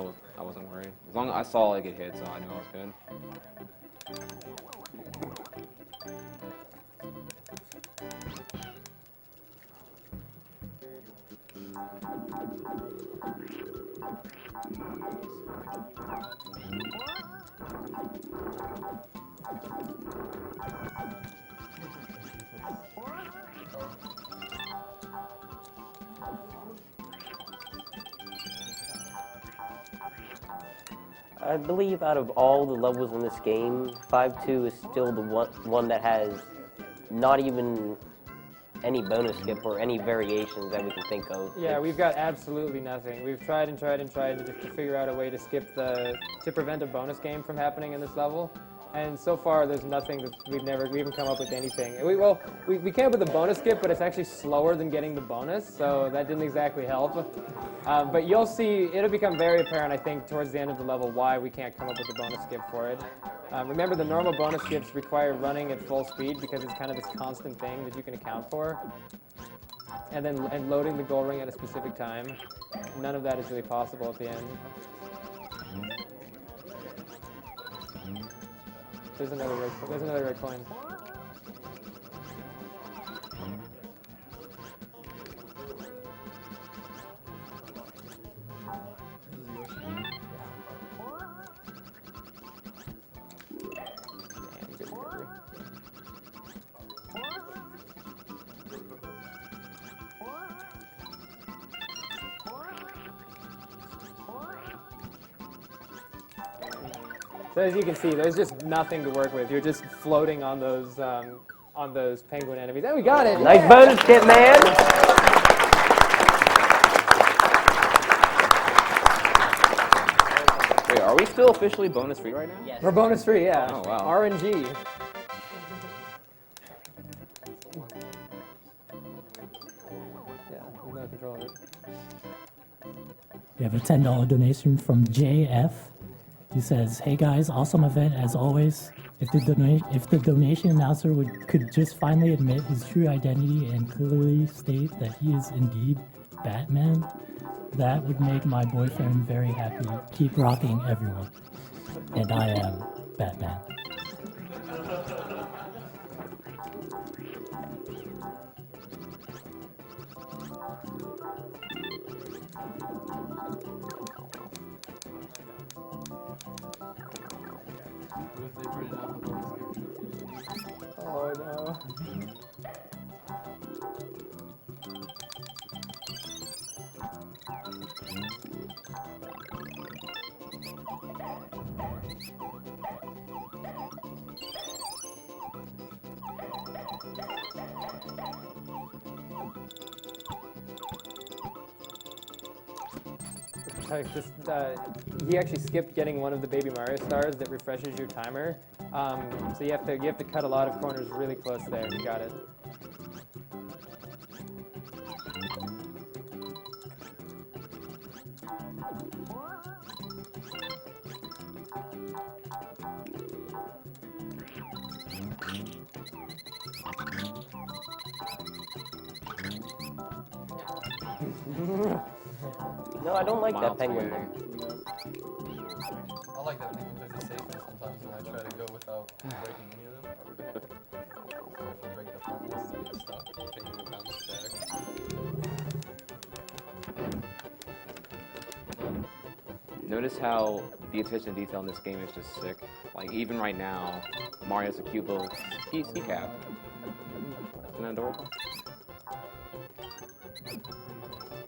worried. I wasn't worried. As long as I saw it get hit, so I knew I was good. I believe out of all the levels in this game, 5-2 is still the one that has not even any bonus skip or any variations that we can think of. Yeah, we've got absolutely nothing. We've tried and tried and tried to figure out a way to to prevent a bonus game from happening in this level. And so far, there's nothing that we haven't come up with anything. We came up with a bonus skip, but it's actually slower than getting the bonus, so that didn't exactly help. But you'll see, it'll become very apparent, I think, towards the end of the level why we can't come up with a bonus skip for it. Remember, the normal bonus skips require running at full speed because it's kind of this constant thing that you can account for. And loading the goal ring at a specific time. None of that is really possible at the end. There's another red coin. So as you can see, there's just nothing to work with. You're just floating on those penguin enemies. And we got it! Nice bonus skip, man! Wait, are we still officially bonus free right now? Yes. We're bonus free, yeah. Oh, wow. RNG. Yeah, there's no control of it. We have a $10 donation from JF. He says, "Hey guys, awesome event as always. If the donation announcer could just finally admit his true identity and clearly state that he is indeed Batman, that would make my boyfriend very happy. Keep rocking, everyone." And I am Batman. Oh no. He actually skipped getting one of the Baby Mario stars that refreshes your timer. So you have to cut a lot of corners really close there. You got it. No, I don't like Miles that penguin. Gang. I like that thing because it's safer sometimes when I try to go without breaking any of them. So if you break the front one, you get stuck. Taking the bounce back. Notice how the attention to detail in this game is just sick. Like, even right now, Mario's a cute little ski cap. Isn't that adorable?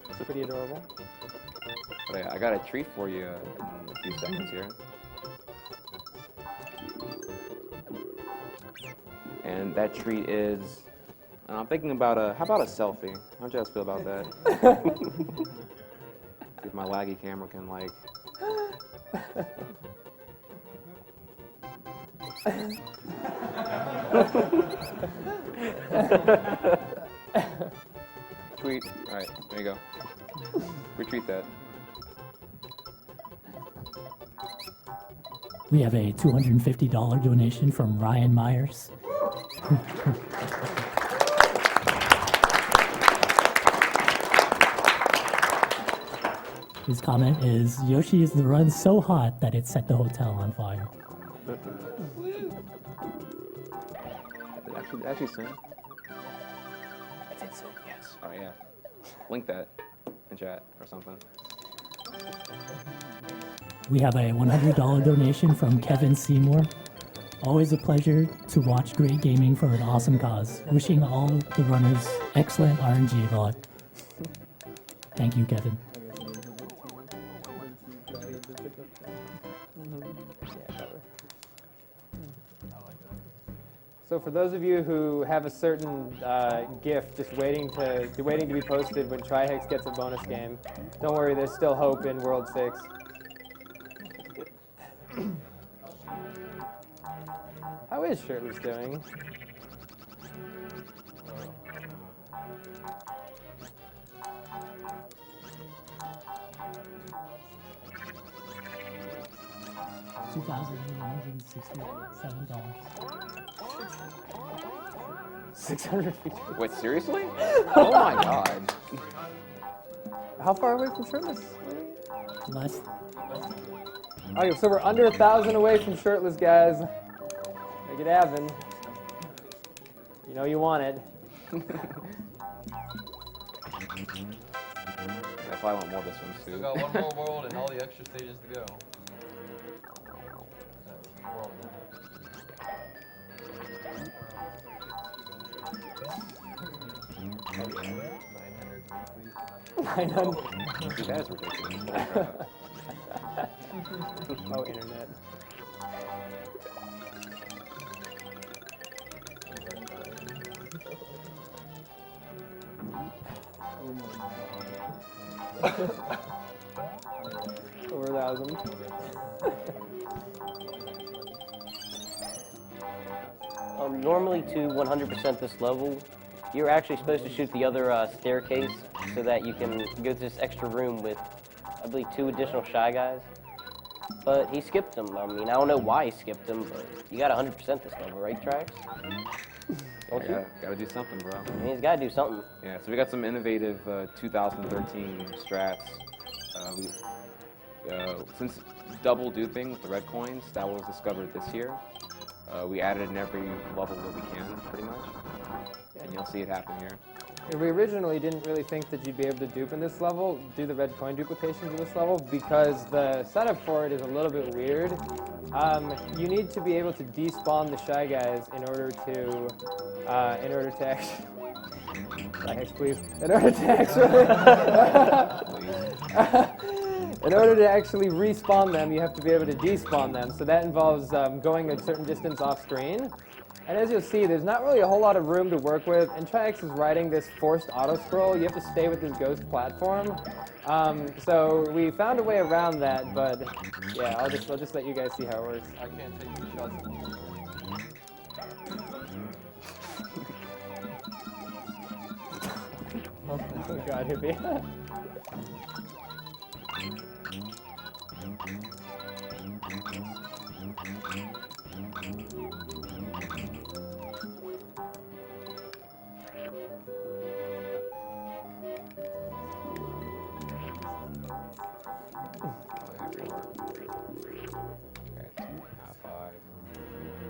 It's pretty adorable. But I got a treat for you in a few seconds here. And that treat is, I'm thinking about how about a selfie? How do you guys feel about that? See if my laggy camera can like. Tweet. All right, there you go. Retweet that. We have a $250 donation from Ryan Myers. His comment is, Yoshi is the run so hot that it set the hotel on fire. Did I actually sing? I did sing, yes. Oh yeah. Link that in chat or something. We have a $100 donation from Kevin Seymour. Always a pleasure to watch great gaming for an awesome cause. Wishing all the runners excellent RNG luck. Thank you, Kevin. So for those of you who have a certain gift just waiting to be posted when trihex gets a bonus game, don't worry, there's still hope in World 6. How is Shirtless doing? $2,167. 600 feet. Wait, seriously? Oh my god. How far away from Shirtless? Less. Okay, so we're under 1,000 away from Shirtless, guys. Make it happen. You know you want it. I probably want more of this one Still too. got one more world and all the extra stages to go. World. 900. Dude, that is ridiculous. Oh, internet. Over 1,000. Normally to 100% this level, you're actually supposed to shoot the other staircase so that you can go to this extra room with, I believe, 2 additional Shy Guys. But he skipped them. I mean, I don't know why he skipped them, but you got 100% this level, right, Trax? Don't you? Gotta do something, bro. I mean, he's got to do something. Yeah, so we got some innovative 2013 strats. Since double duping with the red coins, that was discovered this year. We added in every level that we can, pretty much. And you'll see it happen here. We originally didn't really think that you'd be able to dupe in this level, do the red coin duplications in this level, because the setup for it is a little bit weird. You need to be able to despawn the Shy Guys in order to actually. Trihex, please. In order to actually respawn them, you have to be able to despawn them. So that involves going a certain distance off screen. And as you'll see, there's not really a whole lot of room to work with. And Trihex is riding this forced auto-scroll. You have to stay with this ghost platform. So we found a way around that, but yeah, I'll just let you guys see how it works. I can't take 2 shots at once. Oh god, hippie. Okay, half 5.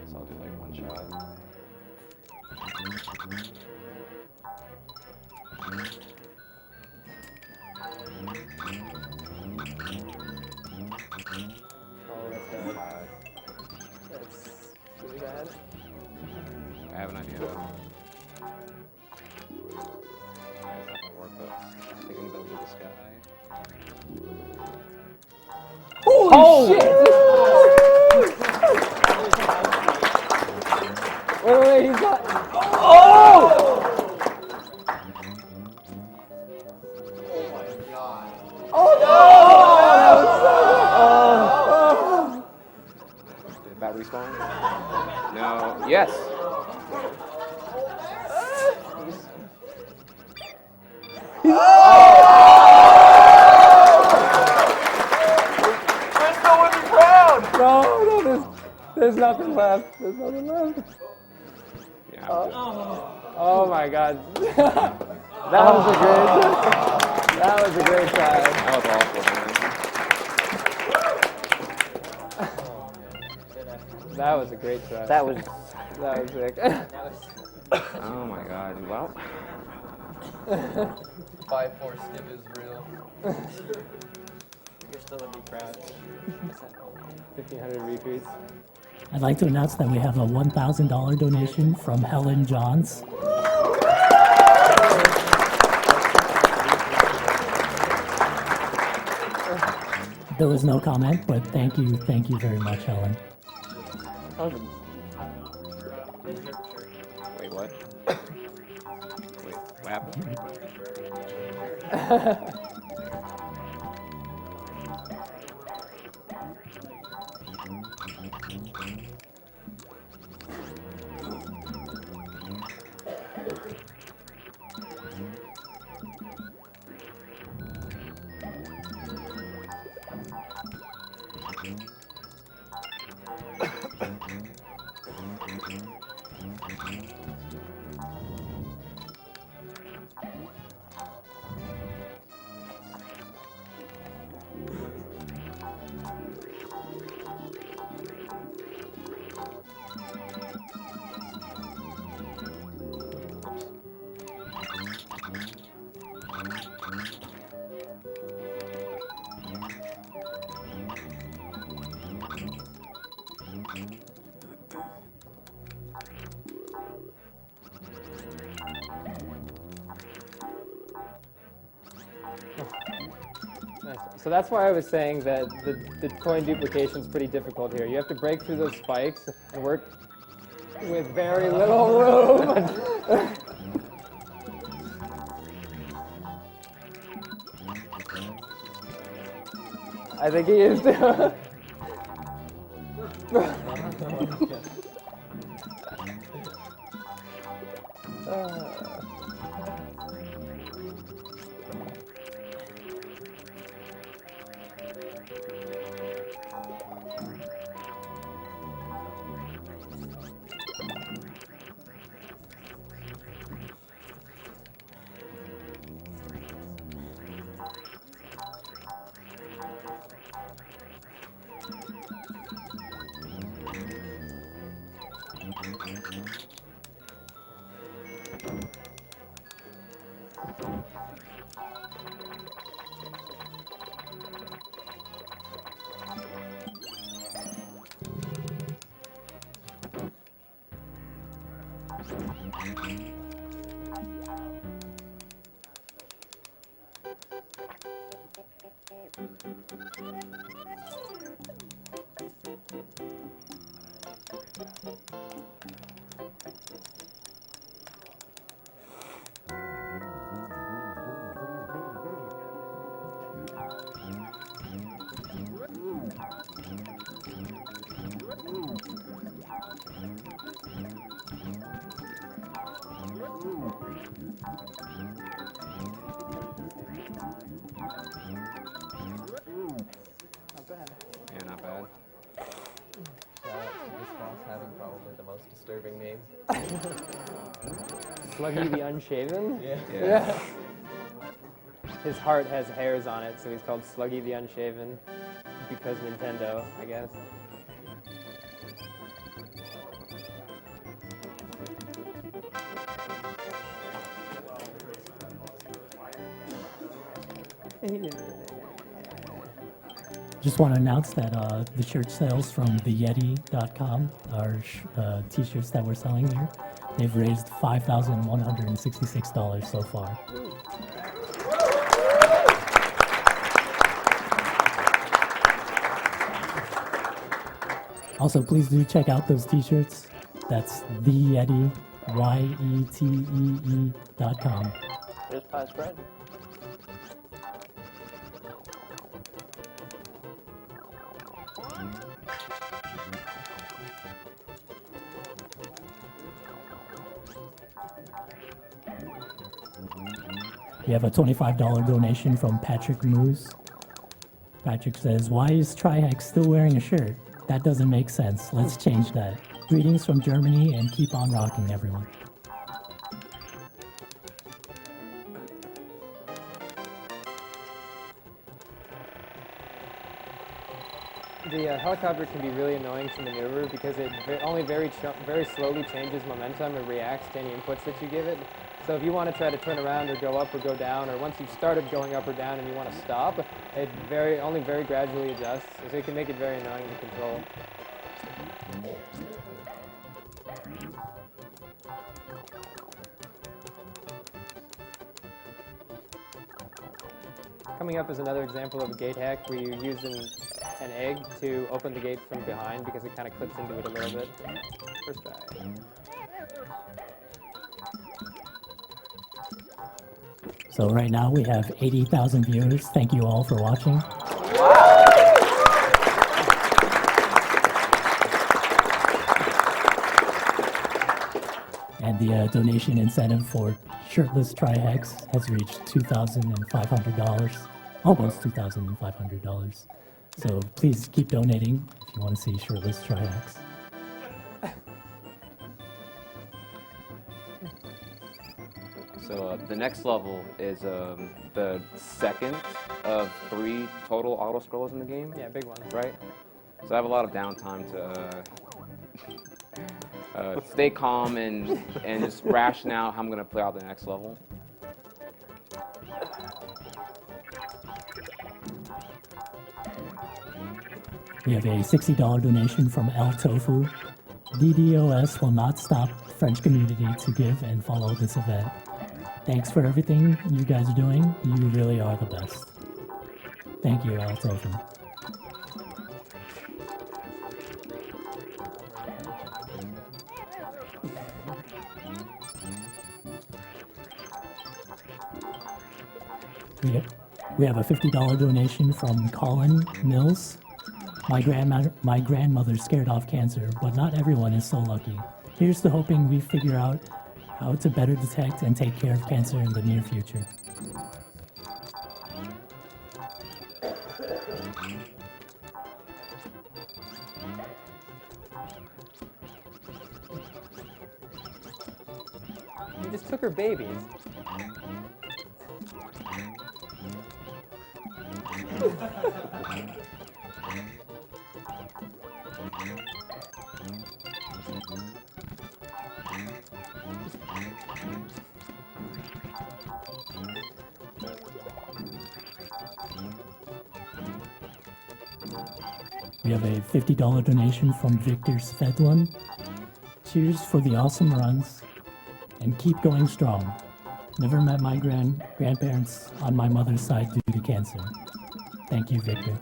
So I'll do like 1 shot. Oh, that's bad. That's really bad. I have an idea though. It's not gonna work, but I'm thinking those are the sky. Holy shit! Wait, he's got. Oh! Did that respawn? No. Yes! No, there's nothing left. There's nothing left. Yeah. Oh my god. That was a great try. That was awful, man. That was a great try. That was sick. Oh my god. Well, 5-4 skip is real. You're still gonna be proud. 1,500 retweets. I'd like to announce that we have a $1,000 donation from Helen Johns. There was no comment, but thank you very much, Helen. wait, what? Wait, what happened? Nice. So that's why I was saying that the coin duplication is pretty difficult here. You have to break through those spikes and work with very little room. I think he is too. Yeah, not bad. This boss having probably the most disturbing name. Sluggy the Unshaven? Yeah. His heart has hairs on it, so he's called Sluggy the Unshaven because Nintendo, I guess. Just want to announce that the shirt sales from theyeti.com are t-shirts that we're selling here. They've raised $5,166 so far. Also, please do check out those t-shirts. That's theyeti, YETEE.com. There's pie spread. We have a $25 donation from Patrick Moose. Patrick says, "Why is Trihex still wearing a shirt? That doesn't make sense. Let's change that. Greetings from Germany and keep on rocking, everyone." The helicopter can be really annoying to maneuver because it only very slowly changes momentum and reacts to any inputs that you give it. So if you want to try to turn around or go up or go down, or once you've started going up or down and you want to stop, it only very gradually adjusts, so it can make it very annoying to control. Coming up is another example of a gate hack where you use an egg to open the gate from behind because it kind of clips into it a little bit. First try. So right now we have 80,000 viewers. Thank you all for watching. And the donation incentive for shirtless Trihex has reached $2,500, almost $2,500. So please keep donating if you want to see shirtless Trihex. So the next level is the second of 3 total auto scrollers in the game. Yeah, big one. Right? So I have a lot of downtime to stay calm and just ration out how I'm going to play out the next level. We have a $60 donation from El Tofu. DDoS will not stop the French community to give and follow this event. Thanks for everything you guys are doing. You really are the best. Thank you, El Tofu. We have a $50 donation from Colin Mills. My grandmother scared off cancer, but not everyone is so lucky. Here's to hoping we figure out how to better detect and take care of cancer in the near future. You just took her babies. We have a $50 donation from Victor Svedlin. Cheers for the awesome runs. and keep going strong. Never met my grandparents on my mother's side due to cancer. Thank you, Victor.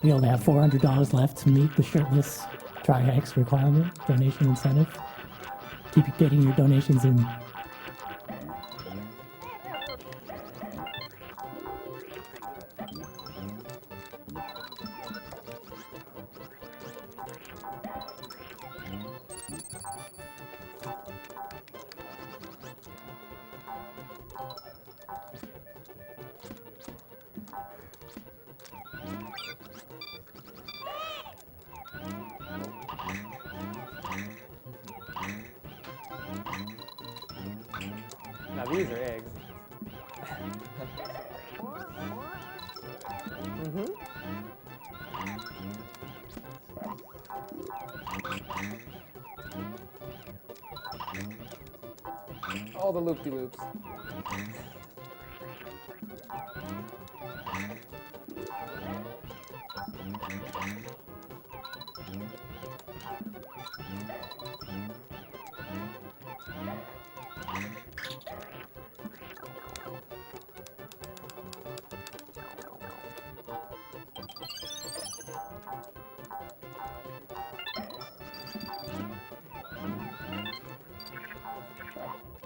We only have $400 left to meet the shirtless trihex requirement donation incentive. Keep getting your donations in. Now these are eggs. All the loop-de-loops.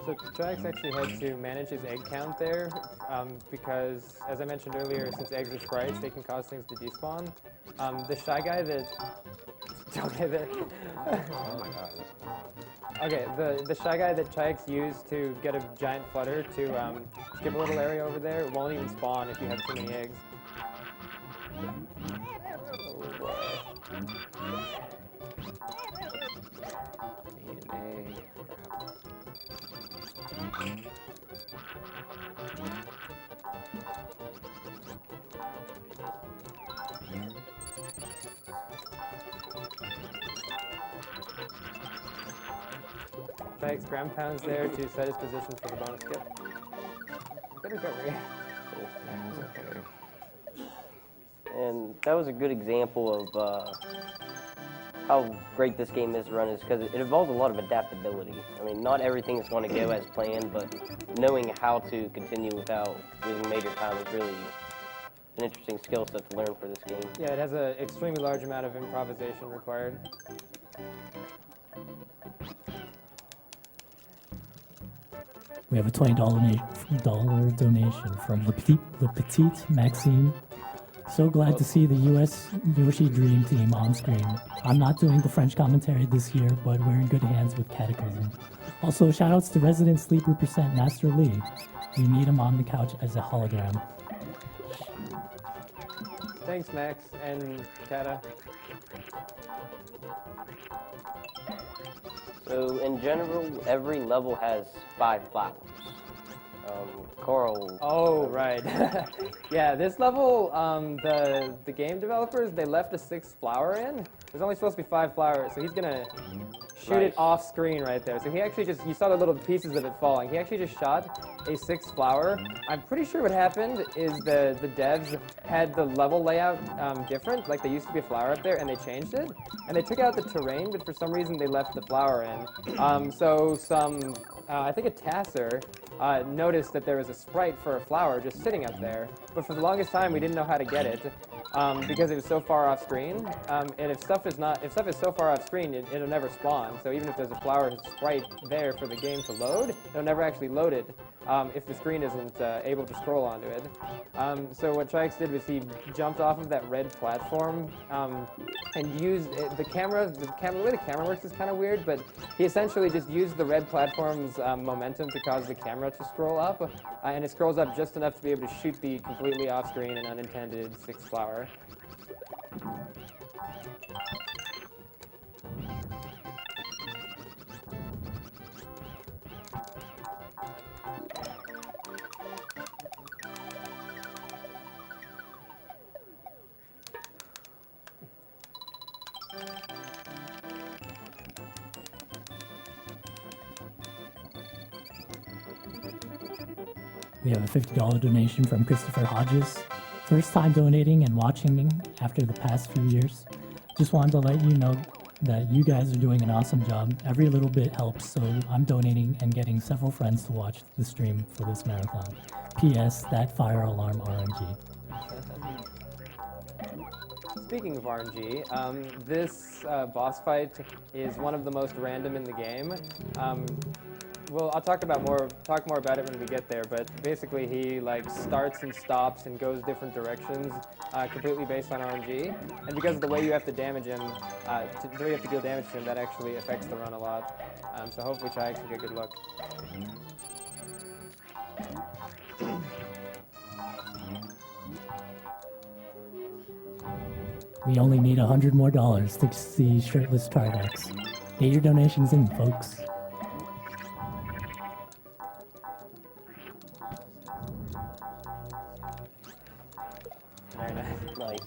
So Trax actually had to manage his egg count there because, as I mentioned earlier, since eggs are sprites, they can cause things to despawn. The shy guy that... Okay, Oh my god. okay, the shy guy that Trax used to get a giant flutter to skip a little area over there won't even spawn if you have too many eggs. Oh boy. Need an egg. Trax ground pounds there to set his position for the bonus skip. Good recovery. Okay. And that was a good example of how great this game is to run, is because it involves a lot of adaptability. I mean, not everything is going to go as planned, but knowing how to continue without losing major time is really an interesting skill set to learn for this game. Yeah, it has an extremely large amount of improvisation required. We have a $20 donation from Le Petit Maxime. So glad to see the US Yoshi Dream Team on screen. I'm not doing the French commentary this year, but we're in good hands with Cataclysm. Also, shoutouts to Resident Sleeper Percent Master Lee. We need him on the couch as a hologram. Thanks, Max and Kata. So in general, every level has 5 flowers. Coral. Oh, right. Yeah, this level, the game developers, they left a 6th flower in. There's only supposed to be 5 flowers, so he's gonna shoot it off screen right there. So he actually just, you saw the little pieces of it falling. He actually just shot a 6th flower. I'm pretty sure what happened is the devs had the level layout different, like there used to be a flower up there and they changed it. And they took out the terrain, but for some reason they left the flower in. So some, I think a Tasser noticed that there was a sprite for a flower just sitting up there. But for the longest time we didn't know how to get it because it was so far off screen. And if stuff is so far off screen, it'll never spawn. So even if there's a flower sprite there for the game to load, it'll never actually load it if the screen isn't able to scroll onto it. So what Trix did was he jumped off of that red platform and used the camera. The way the camera works is kind of weird, but he essentially just used the red platform's momentum to cause the camera to scroll up, and it scrolls up just enough to be able to shoot the completely off-screen and unintended 6th flower. We have a $50 donation from Christopher Hodges. First time donating and watching after the past few years. Just wanted to let you know that you guys are doing an awesome job. Every little bit helps, so I'm donating and getting several friends to watch the stream for this marathon. P.S. That fire alarm RNG. Speaking of RNG, this boss fight is one of the most random in the game. Well, I'll talk more about it when we get there. But basically, he like starts and stops and goes different directions, completely based on RNG. And because of the way you have to damage him, the way you have to deal damage to him, that actually affects the run a lot. So hopefully, Trihex can get good luck. We only need $100 more to see shirtless Trihex. Get your donations in, folks. Very nice. Nice.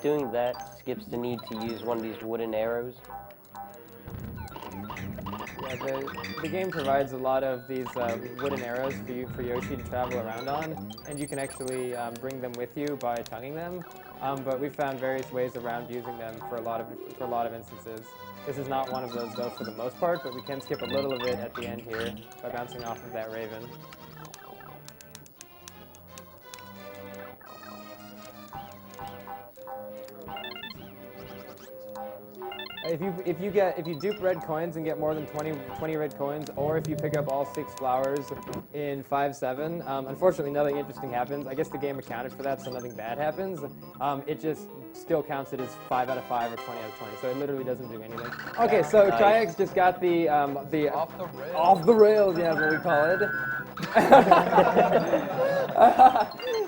Doing that skips the need to use one of these wooden arrows. Yeah, the game provides a lot of these wooden arrows for Yoshi to travel around on, and you can actually bring them with you by tonguing them. But we've found various ways around using them for a lot of instances. This is not one of those though for the most part, but we can skip a little of it at the end here by bouncing off of that raven. If you dupe red coins and get more than 20 red coins, or if you pick up all 6 flowers in 5-7, unfortunately nothing interesting happens. I guess the game accounted for that, so nothing bad happens. It just still counts it as 5 out of 5 or 20 out of 20, so it literally doesn't do anything. Okay, so Nice. Trihex just got the off the rails, yeah, that's what we call it.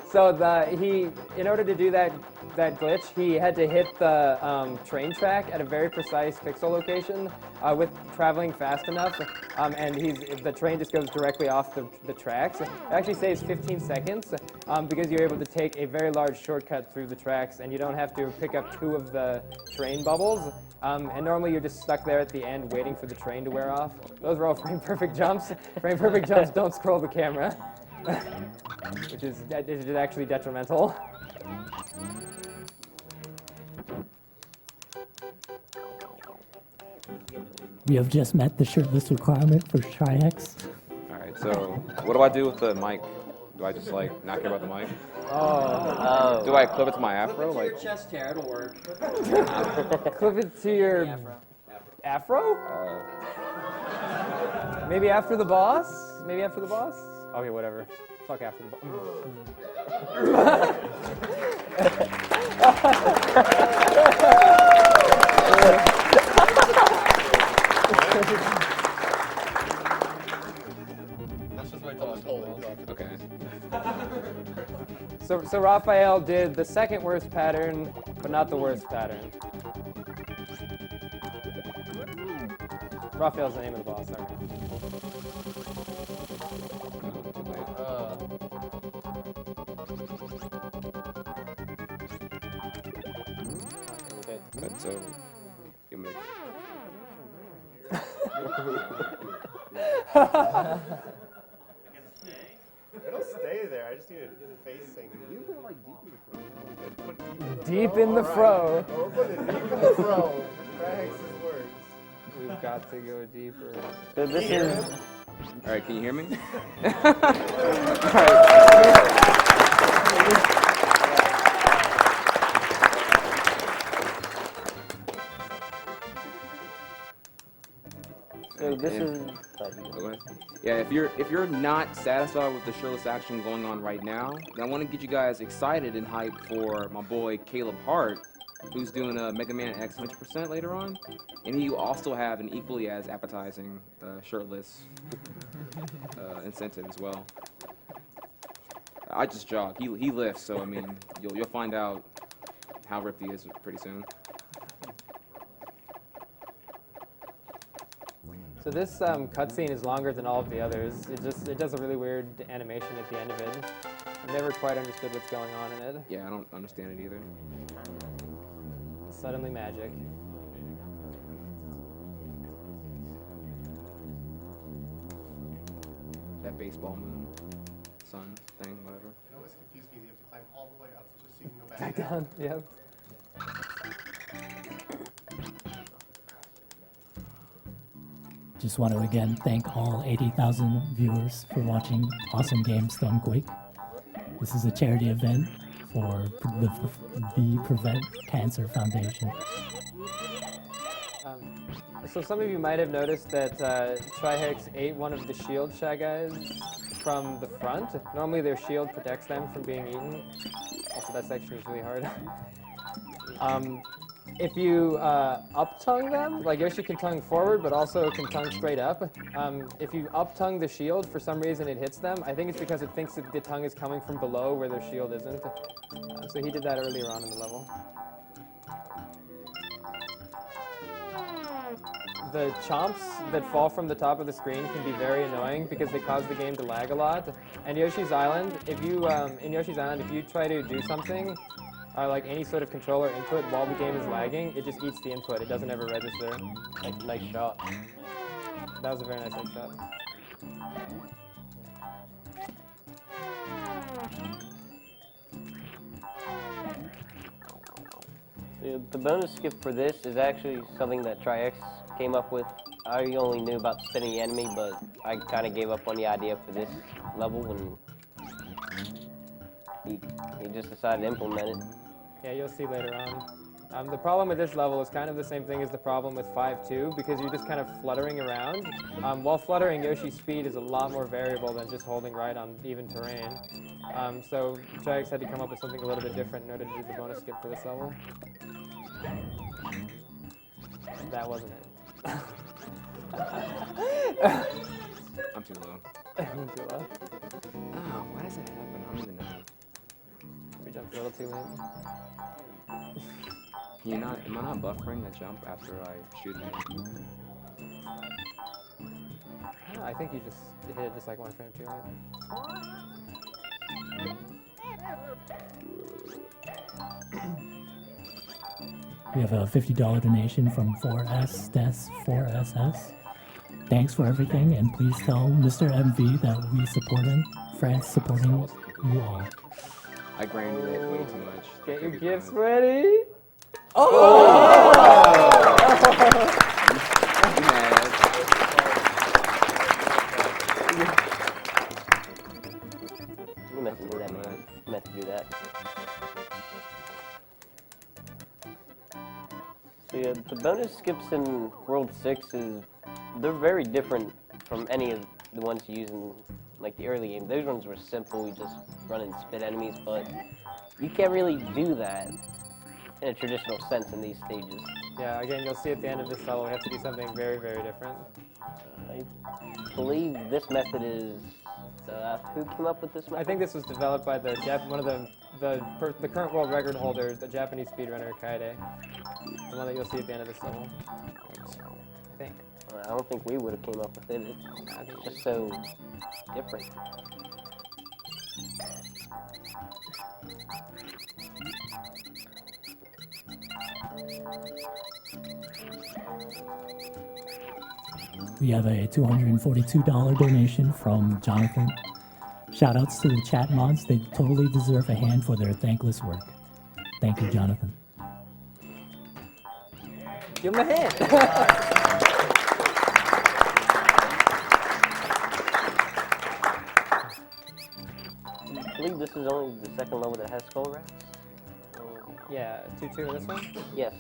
So in order to do that glitch, he had to hit the train track at a very precise pixel location with traveling fast enough, and the train just goes directly off the tracks. It actually saves 15 seconds because you're able to take a very large shortcut through the tracks, and you don't have to pick up 2 of the train bubbles. And normally you're just stuck there at the end waiting for the train to wear off. Those were all frame perfect jumps. Frame perfect jumps don't scroll the camera, which is actually detrimental. We have just met the shirtless requirement for Trihex. All right, so what do I do with the mic? Do I just like not care about the mic? Oh. Do I clip it to my afro? Your Like, chest hair, it'll work. Clip it to your afro? Maybe after the boss? Maybe after the boss? Okay, whatever. Fuck after the boss. That's just wait till I'm told. okay. So Raphael did the second worst pattern, but not the worst pattern. Raphael's the name of the boss, sorry. But so, give me. It'll stay there. I just need it facing. Deep in the fro. Oh, we're putting it deep in the fro. Trihex's words. We've got to go deeper. So this is All right, can you hear me? so this is Go ahead. Yeah, if you're not satisfied with the shirtless action going on right now, then I want to get you guys excited and hyped for my boy Caleb Hart, who's doing a Mega Man X 100% later on, and he will also have an equally as appetizing shirtless incentive as well. I just jog. He lifts, so I mean you'll find out how ripped he is pretty soon. So this cutscene is longer than all of the others. It does a really weird animation at the end of it. I've never quite understood what's going on in it. Yeah, I don't understand it either. Suddenly magic. that baseball moon, sun thing, whatever. It always confused me. You have to climb all the way up just so you can go back Back down. down. Yep. Just want to again thank all 80,000 viewers for watching Awesome Game Stonequake. This is a charity event for the Prevent Cancer Foundation. So some of you might have noticed that Trihex ate one of the shield Shy Guys from the front. Normally their shield protects them from being eaten. Also, that section is really hard. If you up-tongue them, like Yoshi can tongue forward, but also can tongue straight up. If you up-tongue the shield, for some reason it hits them. I think it's because it thinks that the tongue is coming from below where their shield isn't. So he did that earlier on in the level. The chomps that fall from the top of the screen can be very annoying because they cause the game to lag a lot. And Yoshi's Island, if you in Yoshi's Island, if you try to do something, like any sort of controller input while the game is lagging, it just eats the input. It doesn't ever register. Nice shot. That was a very nice head shot. The bonus skip for this is actually something that Trihex came up with. I only knew about spinning the enemy, but I kind of gave up on the idea for this level when he just decided to implement it. Yeah, you'll see later on. The problem with this level is kind of the same thing as the problem with 5-2, because you're just kind of fluttering around. While fluttering, Yoshi's speed is a lot more variable than just holding right on even terrain. So Trihex had to come up with something a little bit different in order to do the bonus skip for this level. That wasn't it. I'm too low. Too low. Oh, why does that happen? I don't even know. We jumped a little too late. Am I not buffering the jump after I shoot it? I think you just hit it just like one frame too late. We have a $50 donation from 4SS. Thanks for everything, and please tell Mr. MV that we support him. France supporting you all. I grinded it way too much. Get your gifts ready. You mad. You meant to do that, man. You meant to do that. So yeah, the bonus skips in World 6 they're very different from any of the ones you use in like the early game. Those ones were simple, you just run and spit enemies, but you can't really do that in a traditional sense in these stages. Yeah, again, you'll see at the end of this level, we have to do something very, very different. I believe this method is, who came up with this method? I think this was developed by the the current world record holder, the Japanese speedrunner Kaede. The one that you'll see at the end of this level. I think. I don't think we would have came up with it. It's just so different. We have a $242 donation from Jonathan. Shoutouts to the chat mods. They totally deserve a hand for their thankless work. Thank you, Jonathan. Give him a hand. I believe this is only the second level that has skull rats. Yeah, 2-2 this one? Yes.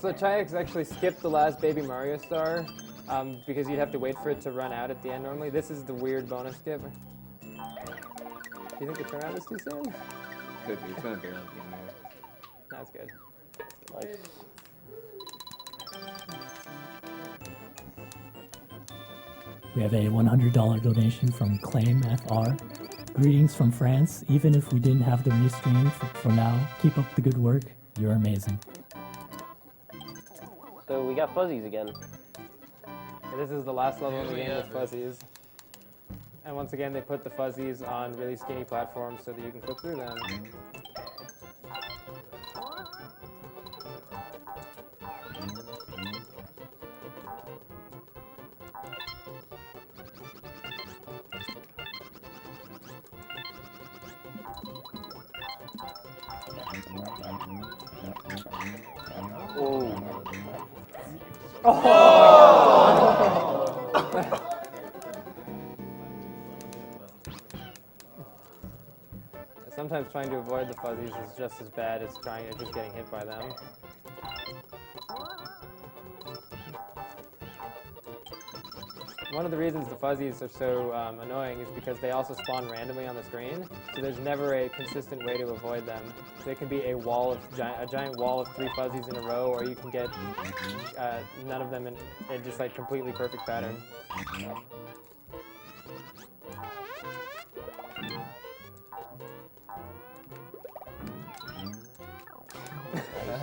So Trihex actually skipped the last Baby Mario star because you'd have to wait for it to run out at the end normally. This is the weird bonus skip. Do you think the turnaround is too soon? Could be. It's gonna barely be in there. That's good. Nice. We have a $100 donation from Claim FR. Greetings from France. Even if we didn't have the restream for now, keep up the good work. You're amazing. So we got fuzzies again. This is the last level in the Usually game with average. fuzzies. And once again, they put the fuzzies on really skinny platforms so that you can flip through them. Sometimes trying to avoid the fuzzies is just as bad as just getting hit by them. One of the reasons the fuzzies are so annoying is because they also spawn randomly on the screen, so there's never a consistent way to avoid them. There can be a giant wall of 3 fuzzies in a row, or you can get none of them in just like completely perfect pattern.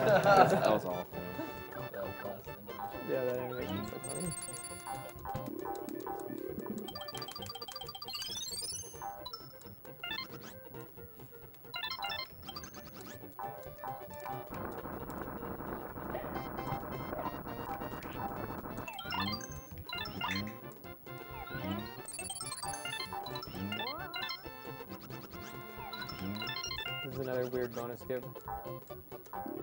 That was awful. Yeah, that animation is so funny. This is another weird bonus skip.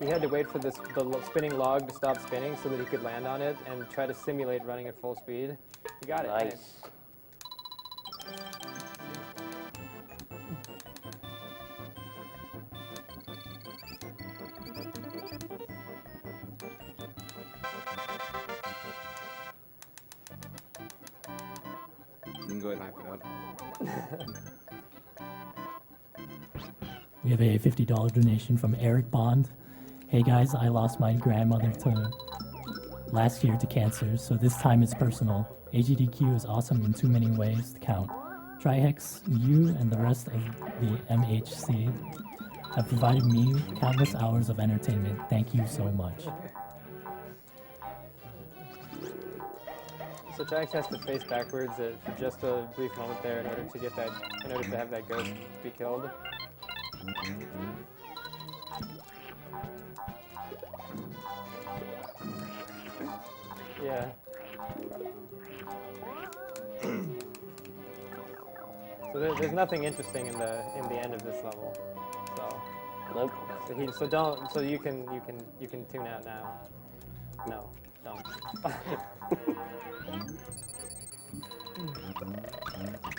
He had to wait for the spinning log to stop spinning so that he could land on it and try to simulate running at full speed. He got it. Nice. You can go ahead and hype it up. We have a $50 donation from Eric Bond. Hey guys, I lost my grandmother last year to cancer, so this time it's personal. AGDQ is awesome in too many ways to count. Trihex, you, and the rest of the MHC have provided me countless hours of entertainment. Thank you so much. So Jax has to face backwards for just a brief moment there in order to get that, in order to have that ghost be killed. Yeah. So there's nothing interesting in the end of this level. So Nope. so you can tune out now. No, don't.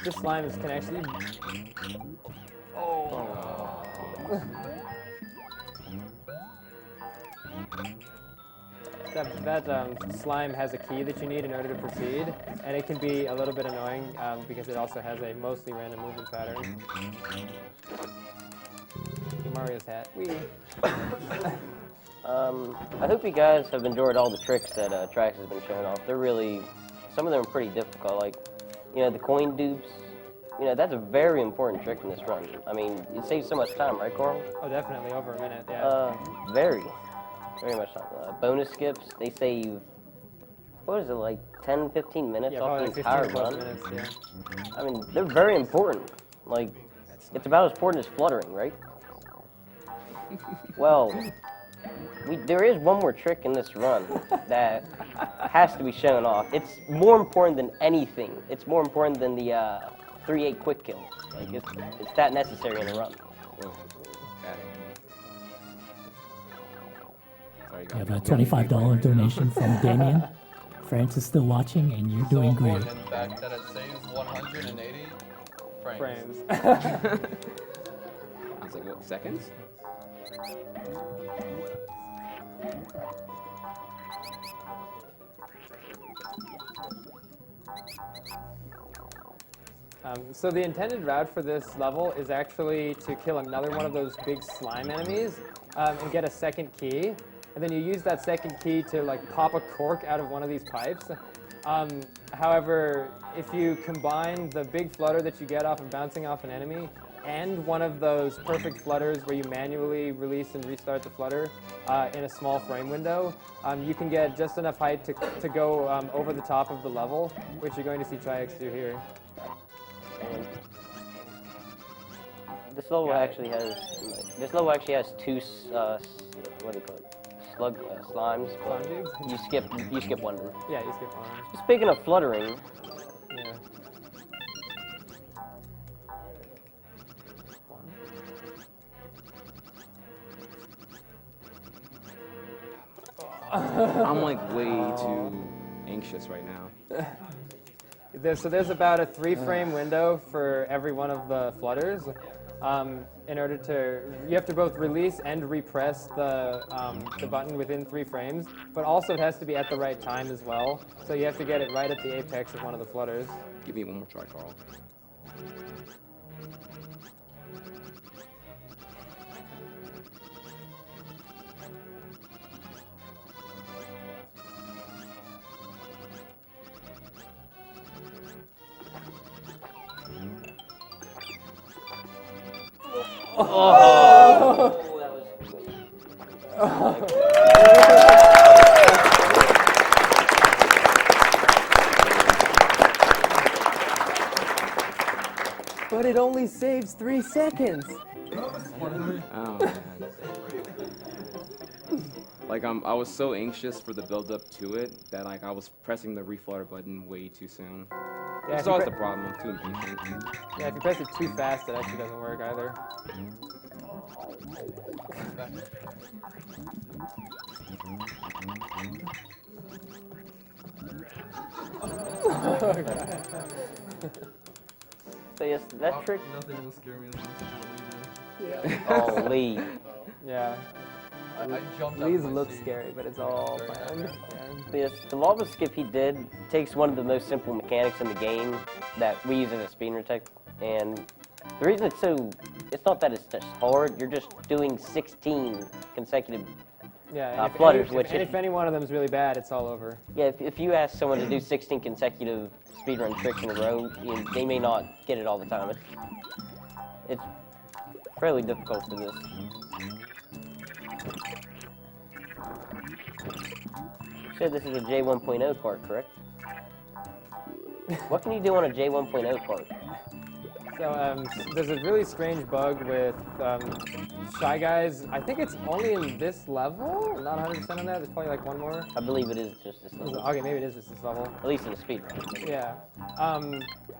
This slime can actually. That slime has a key that you need in order to proceed, and it can be a little bit annoying because it also has a mostly random movement pattern. Mario's hat. Whee! I hope you guys have enjoyed all the tricks that Trax has been showing off. They're really, some of them are pretty difficult. Like, the coin dupes. That's a very important trick in this run. I mean, it saves so much time, right, Coral? Oh, definitely over a minute. Yeah. Very much time. Bonus skips, they save, what is it, like 10, 15 minutes Yeah, off the probably entire 15 plus run? minutes. Yeah. I mean, they're very important. Like, it's about as important as fluttering, right? Well, there is one more trick in this run that has to be shown off. It's more important than anything. It's more important than the 3-8 quick kill. Like, it's that necessary in the run. Whoa. Got it. Sorry, We have a $25 donation from Damien. France is still watching, and you're doing great. So important, in fact, that it saves 180 frames. Frames. I was like, what, seconds? So the intended route for this level is actually to kill another one of those big slime enemies and get a second key. And then you use that second key to like pop a cork out of one of these pipes. However, if you combine the big flutter that you get off of bouncing off an enemy and one of those perfect flutters where you manually release and restart the flutter in a small frame window, you can get just enough height to go over the top of the level, which you're going to see trihex do here. This level actually has two what do you call it? Slimes. But Slime dudes? you skip one of them. Yeah, you skip one. Speaking of fluttering, Yeah. I'm like way too anxious right now. So there's about a 3-frame window for every one of the flutters. In order to, you have to both release and repress the button within 3 frames, but also it has to be at the right time as well. So you have to get it right at the apex of one of the flutters. Give me one more try, Carl. But it only saves 3 seconds. Oh man. Like I was so anxious for the build up to it that like I was pressing the reflutter button way too soon. Yeah, That's always the problem. I'm too impatient. Yeah, if you press it too fast, it actually doesn't work either. so yes, that trick. Nothing will scare me as much as what we do. Oh, Lee. Yeah. I jumped out These of my look seat. scary, but it's all planned. Yeah. So yes, the lava skip he did takes one of the most simple mechanics in the game that we use as a speedrun tech, and the reason it's not that it's just hard. You're just doing 16 consecutive Yeah, and flutters, if any one of them is really bad, it's all over. Yeah, if you ask someone to do 16 consecutive speedrun tricks in a row, they may not get it all the time. It's fairly difficult for this. You said this is a J1.0 cart, correct? What can you do on a J1.0 cart? So there's a really strange bug with Shy Guys. I think it's only in this level. Not 100% on that. There's probably like one more. I believe it is just this level. Okay, maybe it is just this level. At least in the speedrun. Yeah.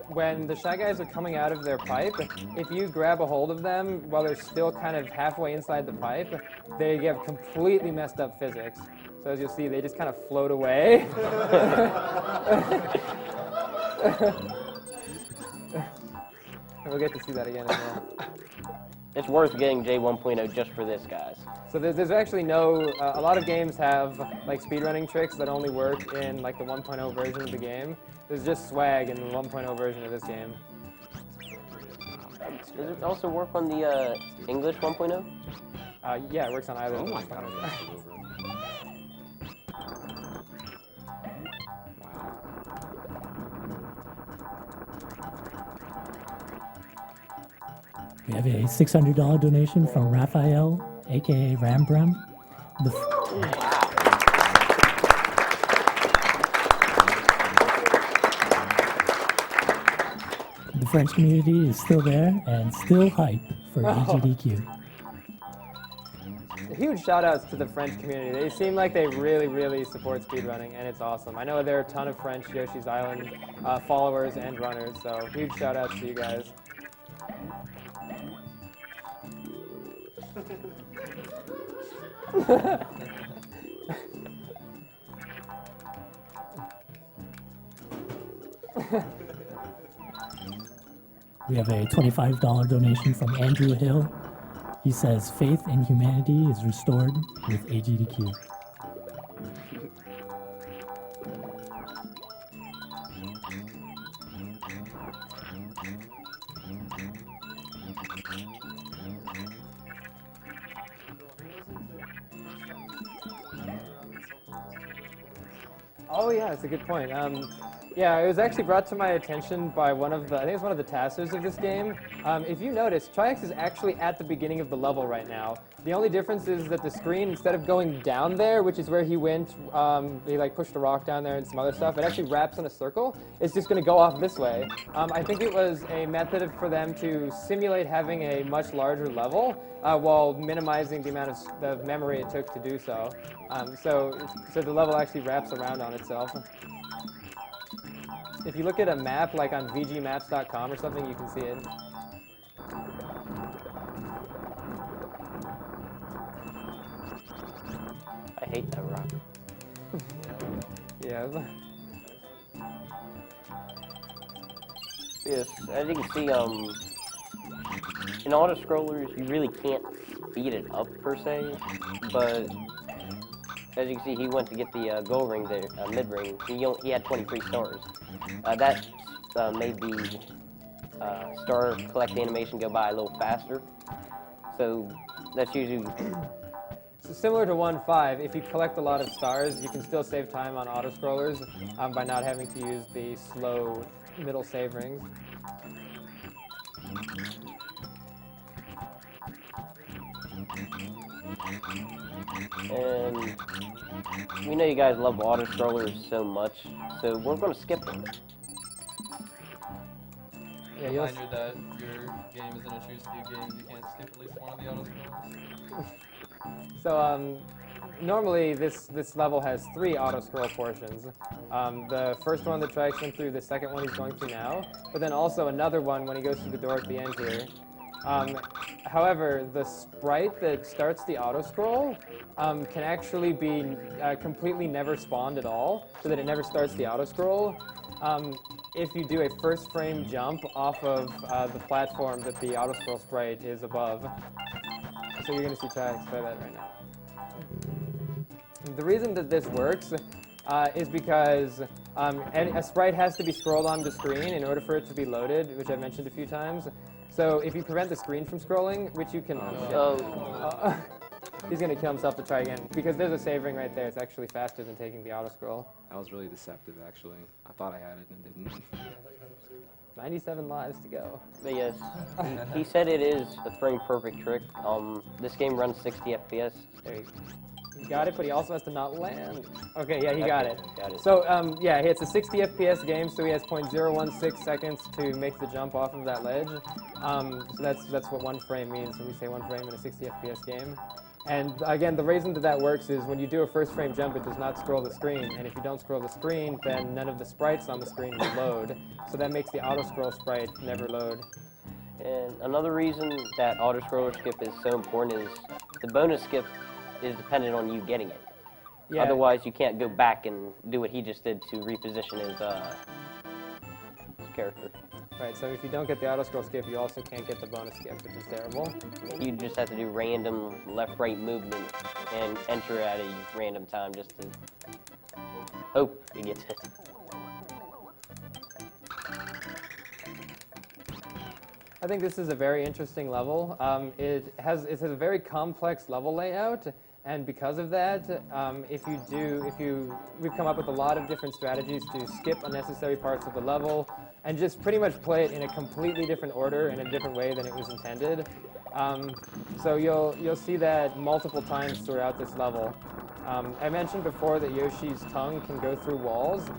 When the Shy Guys are coming out of their pipe, if you grab a hold of them while they're still kind of halfway inside the pipe, they have completely messed up physics. So as you'll see, they just kind of float away. We'll get to see that again as well. It's worth getting J1.0 just for this, guys. So there's actually no, a lot of games have like speedrunning tricks that only work in like the 1.0 version of the game. There's just swag in the 1.0 version of this game. Does it also work on the English 1.0? Yeah, it works on either. Oh my god. We have a $600 donation from Raphael, aka Rambram. The French community is still there and still hype for AGDQ. Huge shout outs to the French community. They seem like they really, really support speedrunning, and it's awesome. I know there are a ton of French Yoshi's Island followers and runners, so huge shout outs to you guys. We have a $25 donation from Andrew Hill. He says, faith in humanity is restored with AGDQ. Oh yeah, that's a good point. Yeah, it was actually brought to my attention by one of the, I think it's one of the taskers of this game. If you notice, trihex is actually at the beginning of the level right now. The only difference is that the screen, instead of going down there, which is where he went, he like pushed a rock down there and some other stuff, it actually wraps in a circle. It's just going to go off this way. I think it was a method for them to simulate having a much larger level while minimizing the amount of memory it took to do so. So the level actually wraps around on itself. If you look at a map, like on vgmaps.com or something, you can see it. I hate that rock. Yeah. Yes, as you can see, in auto-scrollers, you really can't speed it up, per se, but as you can see, he went to get the gold ring there, mid-ring. He had 23 stars. That made the star collect animation go by a little faster. So that's usually... So similar to 1.5, if you collect a lot of stars, you can still save time on auto-scrollers by not having to use the slow middle save rings. And we know you guys love auto-scrollers so much, so we're going to skip them. Yeah, you'll Reminder that your game isn't a true speed game, you can't skip at least one of the auto-scrollers. So normally this level has 3 auto-scroll portions. The first one that Trihex went through, the second one he's going through now, but then also another one when he goes through the door at the end here. However, the sprite that starts the auto-scroll can actually be completely never spawned at all, so that it never starts the auto-scroll. If you do a first frame jump off of the platform that the auto-scroll sprite is above. So you're going to see Trihex play that right now. The reason that this works is because a sprite has to be scrolled on the screen in order for it to be loaded, which I've mentioned a few times. So if you prevent the screen from scrolling, which you can... he's going to kill himself to try again, because there's a save ring right there. It's actually faster than taking the auto-scroll. That was really deceptive, actually. I thought I had it and didn't. 97 lives to go. But yes, he said it is a frame-perfect trick. This game runs 60 FPS. There you go. He got it, but he also has to not land. Okay, yeah, he got it. Got it. So, yeah, it's a 60 FPS game, so he has 0.016 seconds to make the jump off of that ledge. So that's what 1 frame means when we say 1 frame in a 60 FPS game. And again, the reason that works is when you do a first frame jump, it does not scroll the screen. And if you don't scroll the screen, then none of the sprites on the screen will load. So that makes the auto-scroll sprite never load. And another reason that auto-scroller skip is so important is the bonus skip is dependent on you getting it. Yeah. Otherwise, you can't go back and do what he just did to reposition his character. Right, so if you don't get the auto-scroll skip, you also can't get the bonus skip, which is terrible. You just have to do random left-right movement and enter at a random time just to hope you get it. I think this is a very interesting level. It has a very complex level layout, and because of that, we've come up with a lot of different strategies to skip unnecessary parts of the level and just pretty much play it in a completely different order, in a different way than it was intended. So you'll see that multiple times throughout this level. I mentioned before that Yoshi's tongue can go through walls.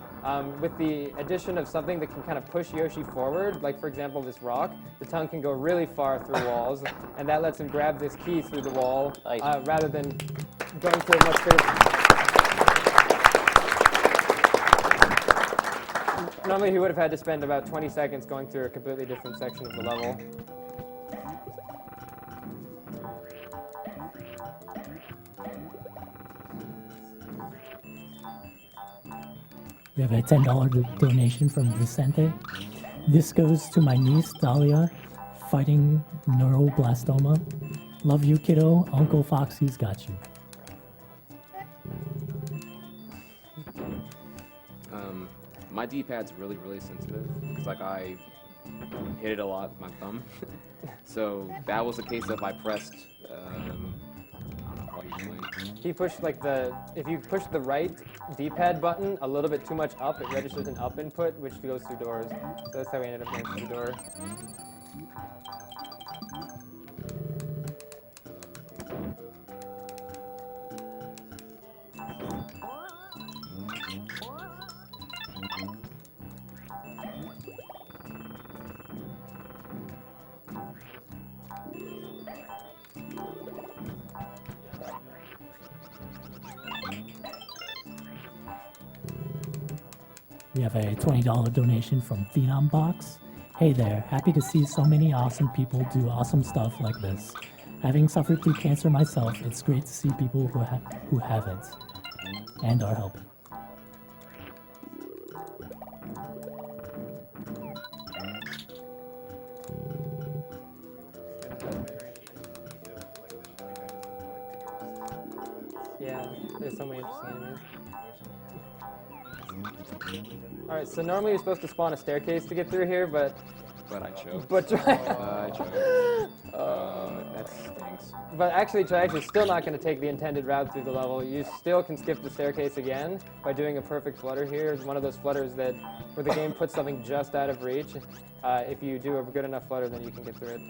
With the addition of something that can kind of push Yoshi forward, like for example this rock, the tongue can go really far through walls, and that lets him grab this key through the wall rather than going through a much bigger... Normally he would have had to spend about 20 seconds going through a completely different section of the level. We have a $10 donation from Vicente. This goes to my niece, Dahlia, fighting neuroblastoma. Love you, kiddo. Uncle Foxy's got you. My D-pad's really, really sensitive. It's like I hit it a lot with my thumb. So that was a case of I pressed, I don't know, probably He pushed like if you push the right D-pad button a little bit too much up, it registers an up input, which goes through doors. So that's how we ended up going through the door. We have a $20 donation from Phenom Box. Hey there, happy to see so many awesome people do awesome stuff like this. Having suffered through cancer myself, it's great to see people who haven't and are helping. Yeah, there's so many interesting enemies. Alright, so normally you're supposed to spawn a staircase to get through here, but I choked. but I choked. That stinks. But actually, Trihex is still not going to take the intended route through the level. You still can skip the staircase again by doing a perfect flutter here. It's one of those flutters where the game puts something just out of reach. If you do a good enough flutter, then you can get through it.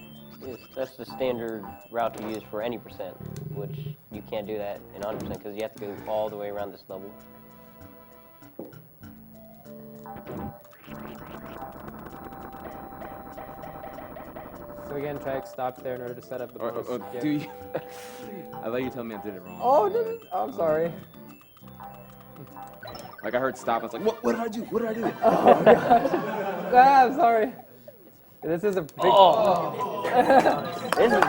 Yes, that's the standard route to use for any percent, which you can't do that in 100% because you have to go all the way around this level. So again, Trihex stopped there in order to set up the bonus skip. Do you? I let you tell me I did it wrong. Oh, I'm sorry. Like I heard stop. I was like, what did I do? What did I do? Oh gosh. I'm sorry. This is a big. Oh. This is.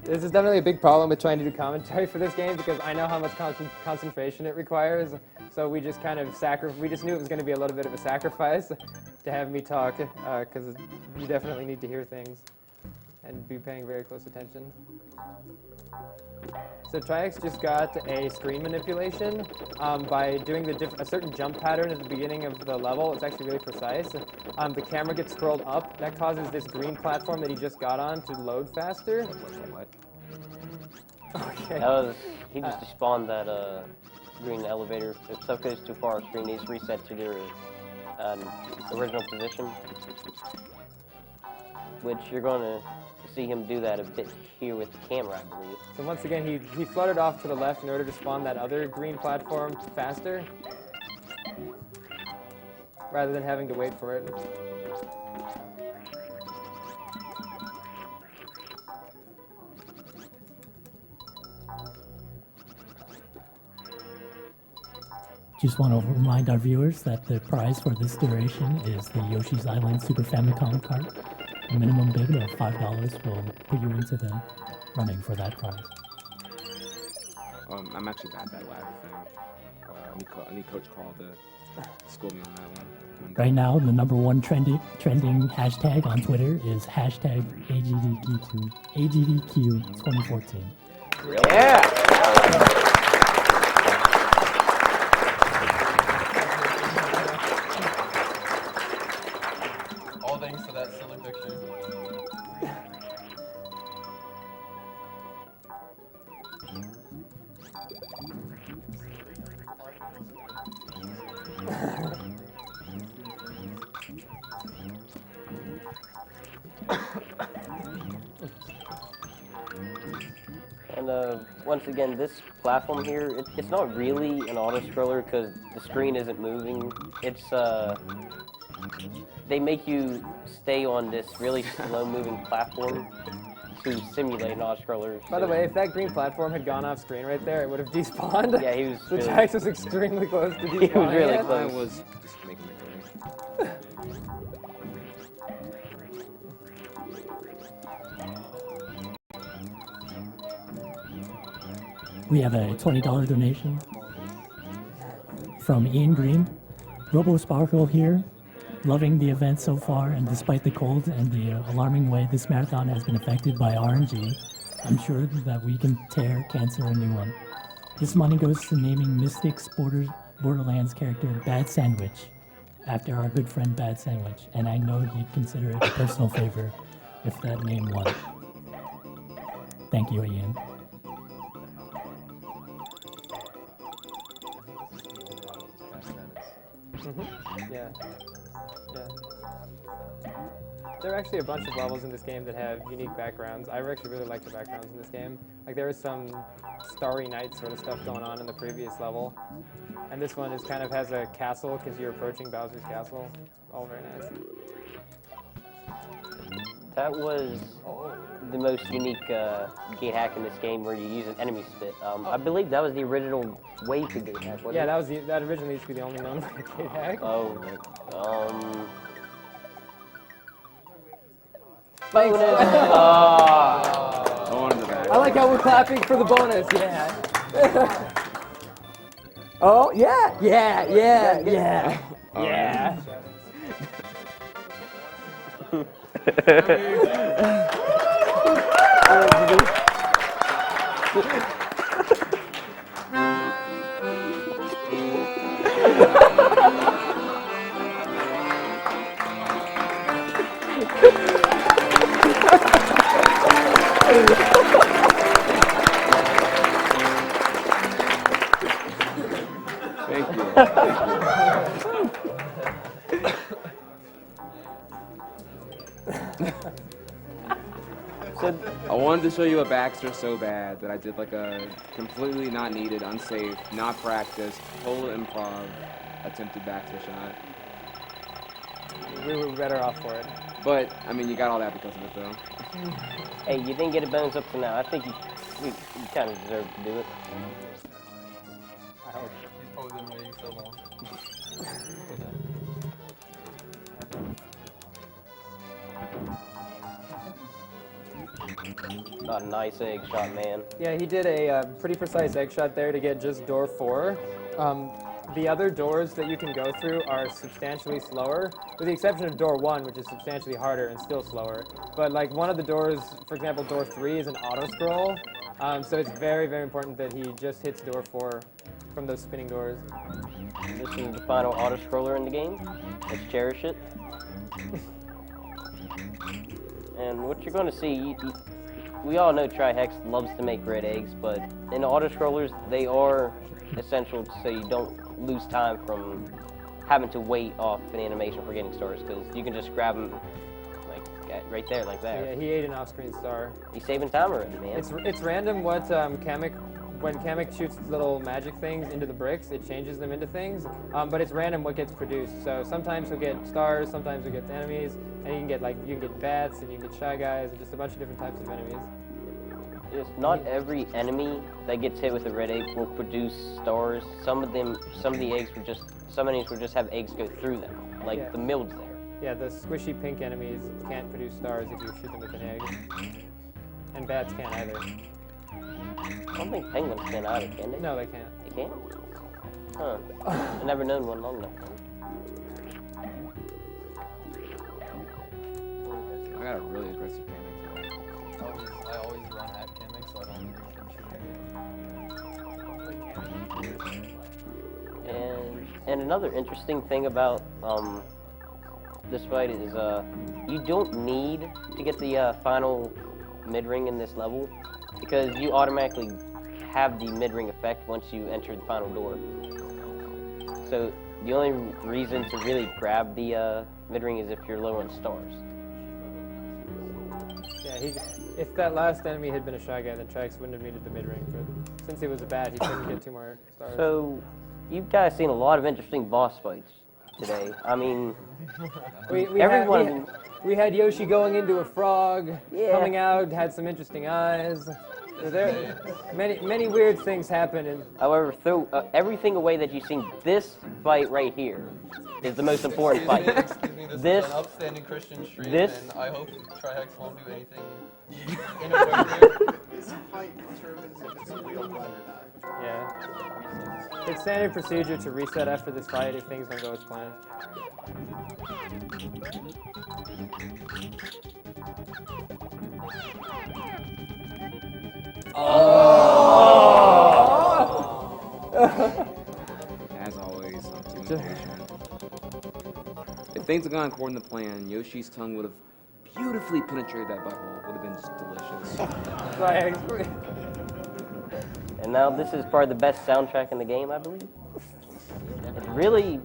This is definitely a big problem with trying to do commentary for this game because I know how much concentration it requires. So we just kind of we just knew it was going to be a little bit of a sacrifice to have me talk because you definitely need to hear things and be paying very close attention. So Trihex just got a screen manipulation by doing a certain jump pattern at the beginning of the level. It's actually really precise. The camera gets scrolled up. That causes this green platform that he just got on to load faster. What? Okay. He just despawned that green elevator. If stuff goes too far, the screen needs to reset to their original position. Which you're going to see him do that a bit here with the camera, I believe. So once again, he fluttered off to the left in order to spawn that other green platform faster, rather than having to wait for it. Just want to remind our viewers that the prize for this duration is the Yoshi's Island Super Famicom cart. A minimum bid of $5 will put you into the running for that prize. I'm actually bad at that ladder thing. I need Coach Carl to school me on that one. Right now, the #1 trending hashtag on Twitter is hashtag AGDQ 2014. Yeah! All thanks to that silly picture. And once again, this platform here, it's not really an auto-scroller because the screen isn't moving. It's, they make you stay on this really slow-moving platform to simulate an auto-scroller. By the way, if that green platform had gone off screen right there, it would have despawned. Yeah, he was The really- Trihex was extremely close to despawning. He was really it. close. I was just making it clear. We have a $20 donation from Ian Green. Robo Sparkle here, loving the event so far, and despite the cold and the alarming way this marathon has been affected by RNG, I'm sure that we can tear cancer a new one. This money goes to naming Mystic's Borderlands character Bad Sandwich. after our good friend Bad Sandwich, and I know you'd consider it a personal favor if that name won. Thank you, Ian. Yeah. Yeah. There are actually a bunch of levels in this game that have unique backgrounds. I actually really like the backgrounds in this game. Like there was some Starry Night sort of stuff going on in the previous level. And this one is kind of has a castle because you're approaching Bowser's castle. All very nice. That was the most unique gate hack in this game where you use an enemy spit. I believe that was the original way to gate hack, wasn't it? That originally used to be the only known way to gate hack. Oh, Thanks. I wanted the back. I like how we're clapping for the bonus, yeah. Oh, yeah. Thank you. I wanted to show you a Baxter so bad that I did like a completely not needed, unsafe, not practiced, total improv attempted Baxter shot. We were better off for it. But, I mean, you got all that because of it, though. Hey, you didn't get a bonus up to now. I think you kind of deserve to do it. I hope. He's probably been waiting so long. Not a nice egg shot, man. Yeah, he did a pretty precise egg shot there to get just door 4. The other doors that you can go through are substantially slower, with the exception of door 1, which is substantially harder and still slower. But like one of the doors, for example, door 3 is an auto scroll, so it's very, very important that he just hits door 4 from those spinning doors. This is the final auto scroller in the game. Let's cherish it. And what you're going to see, we all know Trihex loves to make red eggs, but in the auto scrollers, they are essential so you don't lose time from having to wait off an animation for getting stars, because you can just grab them like right there, like that. Yeah, he ate an off-screen star. He's saving time already, man. It's random what when Kamek shoots little magic things into the bricks, it changes them into things, but it's random what gets produced. So sometimes he'll get stars, sometimes he'll get enemies, and you can get bats, and you can get Shy Guys, and just a bunch of different types of enemies. Yes, not every enemy that gets hit with a red egg will produce stars. Some of the eggs some enemies will just have eggs go through them, like the milds there. Yeah, the squishy pink enemies can't produce stars if you shoot them with an egg. And bats can't either. I don't think penguins can either, can they? No, they can't. They can't? Huh. I've never known one long enough then. I got a really aggressive Kamek today. I always run at Kamek, so I don't need to shoot. And another interesting thing about this fight is you don't need to get the final mid-ring in this level, because you automatically have the mid-ring effect once you enter the final door. So the only reason to really grab the mid-ring is if you're low on stars. Yeah, if that last enemy had been a Shy Guy, then Trax wouldn't have needed the mid-ring, but since he was a bat, he couldn't get 2 more stars. So you guys seen a lot of interesting boss fights today. I mean, we had Yoshi going into a frog, coming out, had some interesting eyes. So there, many weird things happen. And however, throw everything away that you've seen. This fight right here is the most important fight. Excuse me, this is an upstanding Christian stream, and I hope Trihex won't do anything inappropriate. This fight determines if it's a real fight or not. yeah, it's standard procedure to reset after this fight if things don't go as planned. As always, I'm too impatient. things had gone according to plan, Yoshi's tongue would have beautifully penetrated that butthole. Would have been just delicious. Trihex. And now this is probably the best soundtrack in the game, I believe. It really,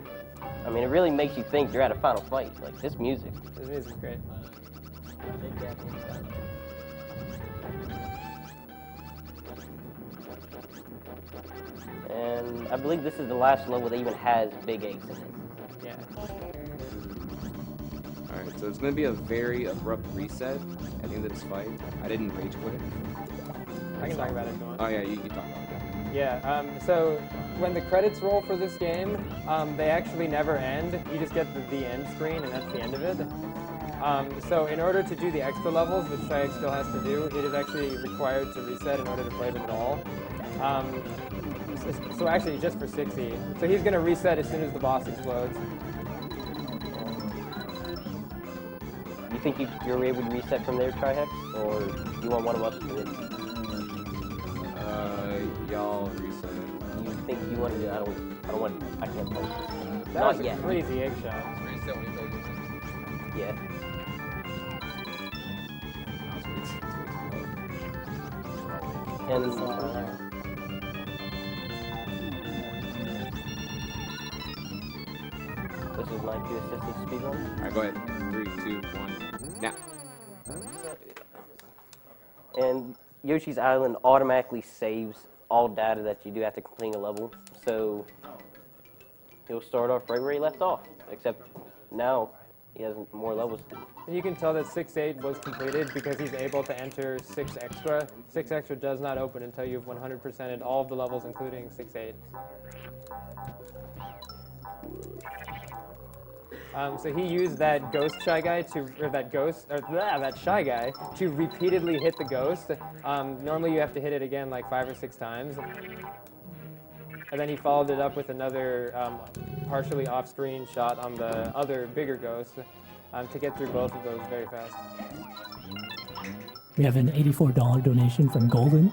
I mean, it really makes you think you're at a final fight. Like, this music. This music's great. And I believe this is the last level that even has big eggs in it. Yeah. Alright, so it's going to be a very abrupt reset at the end of this fight. I didn't rage quit. I can talk about it if you want. Oh yeah, you can talk about that. Yeah, so when the credits roll for this game, they actually never end. You just get the end screen, and that's the end of it. So in order to do the extra levels, which Trihex still has to do, it is actually required to reset in order to play them at all. So actually, just for 60. So he's going to reset as soon as the boss explodes. You think you're able to reset from there, Trihex? Or you want one of us to do it? Y'all reset it. You think you want to do it? I don't want, I can't play. That Not was yet. a crazy egg shot. Reset when you play this. Yeah. And this is my cue assisted speedrun. Alright, go ahead. 3, 2, 1, now. And Yoshi's Island automatically saves all data that you do after completing a level. So he'll start off right where he left off, except now he has more levels to do. And you can tell that 6-8 was completed because he's able to enter 6 extra. 6 extra does not open until you've 100%ed all of the levels, including 6-8. So he used that ghost shy guy that shy guy to repeatedly hit the ghost. Normally you have to hit it again like 5 or 6 times. And then he followed it up with another partially off-screen shot on the other bigger ghost to get through both of those very fast. We have an $84 donation from Golden.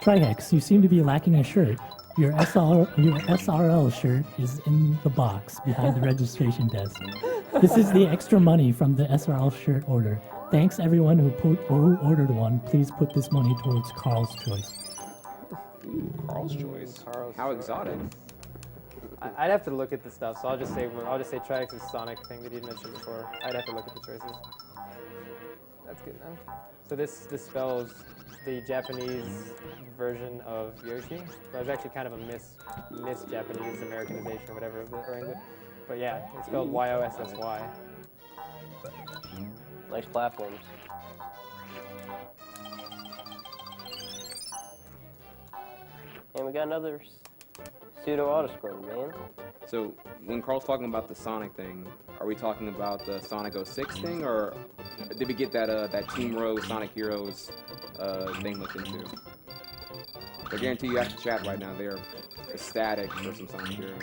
Trihex, you seem to be lacking a shirt. Your SRL shirt is in the box behind the registration desk. This is the extra money from the SRL shirt order. Thanks everyone who ordered one. Please put this money towards Carl's Choice. Carl's Choice. How exotic. I'd have to look at the stuff, so I'll just say Trihex's Sonic thing that you mentioned before. I'd have to look at the choices. That's good enough. So this spells the Japanese version of Yoshi. That was actually kind of a mis-Japanese Americanization or whatever, or English. But yeah, it's spelled Y-O-S-S-Y. Nice platforms. And we got another pseudo auto-scroll, man. So when Carl's talking about the Sonic thing, are we talking about the Sonic 06 thing, or did we get that Team Row Sonic Heroes thing looked into? I guarantee you have to chat right now. They're ecstatic for some Sonic Heroes.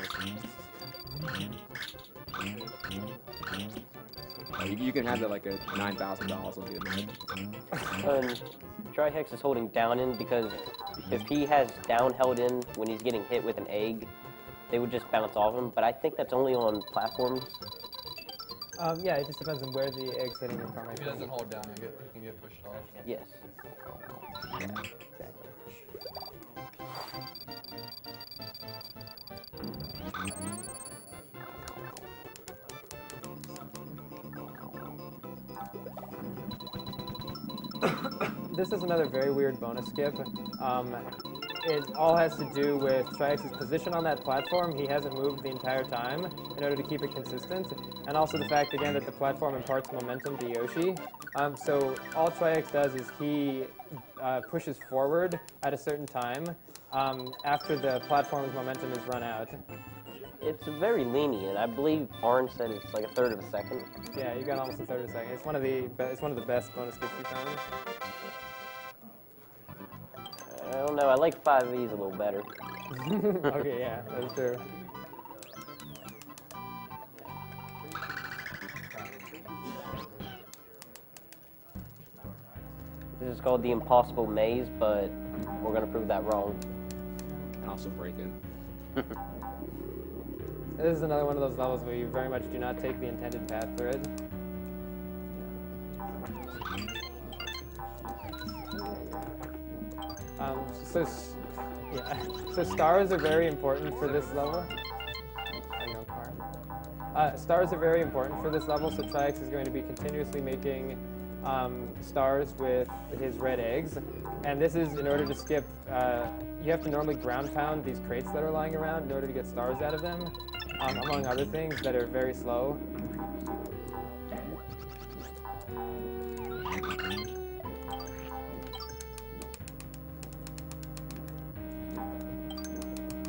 You can have that like a $9,000 will be enough. Trihex is holding down in because if he has down held in when he's getting hit with an egg, they would just bounce off him. But I think that's only on platforms. Yeah, it just depends on where the egg's hitting him from. If he doesn't hold down, he can get pushed off. Yes. Exactly. This is another very weird bonus skip. It all has to do with Trihex's position on that platform. He hasn't moved the entire time in order to keep it consistent. And also the fact, again, that the platform imparts momentum to Yoshi. So all Trihex does is he pushes forward at a certain time after the platform's momentum is run out. It's very lenient. I believe Orange said it's like a third of a second. Yeah, you got almost a third of a second. It's one of the best bonus skips we found. I don't know. I like 5Vs a little better. Okay, yeah, that's true. This is called the Impossible Maze, but we're gonna prove that wrong. And also break it. This is another one of those levels where you very much do not take the intended path through it. So stars are very important for this level. Stars are very important for this level, so trihex is going to be continuously making stars with his red eggs. And this is in order to skip, you have to normally ground pound these crates that are lying around in order to get stars out of them, among other things that are very slow.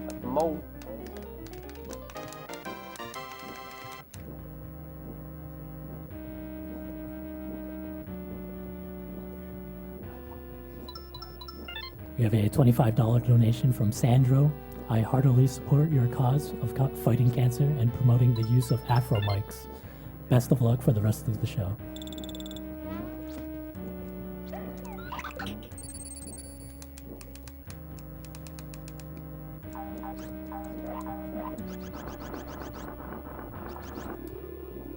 Cut the mold. We have a $25 donation from Sandro. I heartily support your cause of fighting cancer and promoting the use of Afro mics. Best of luck for the rest of the show.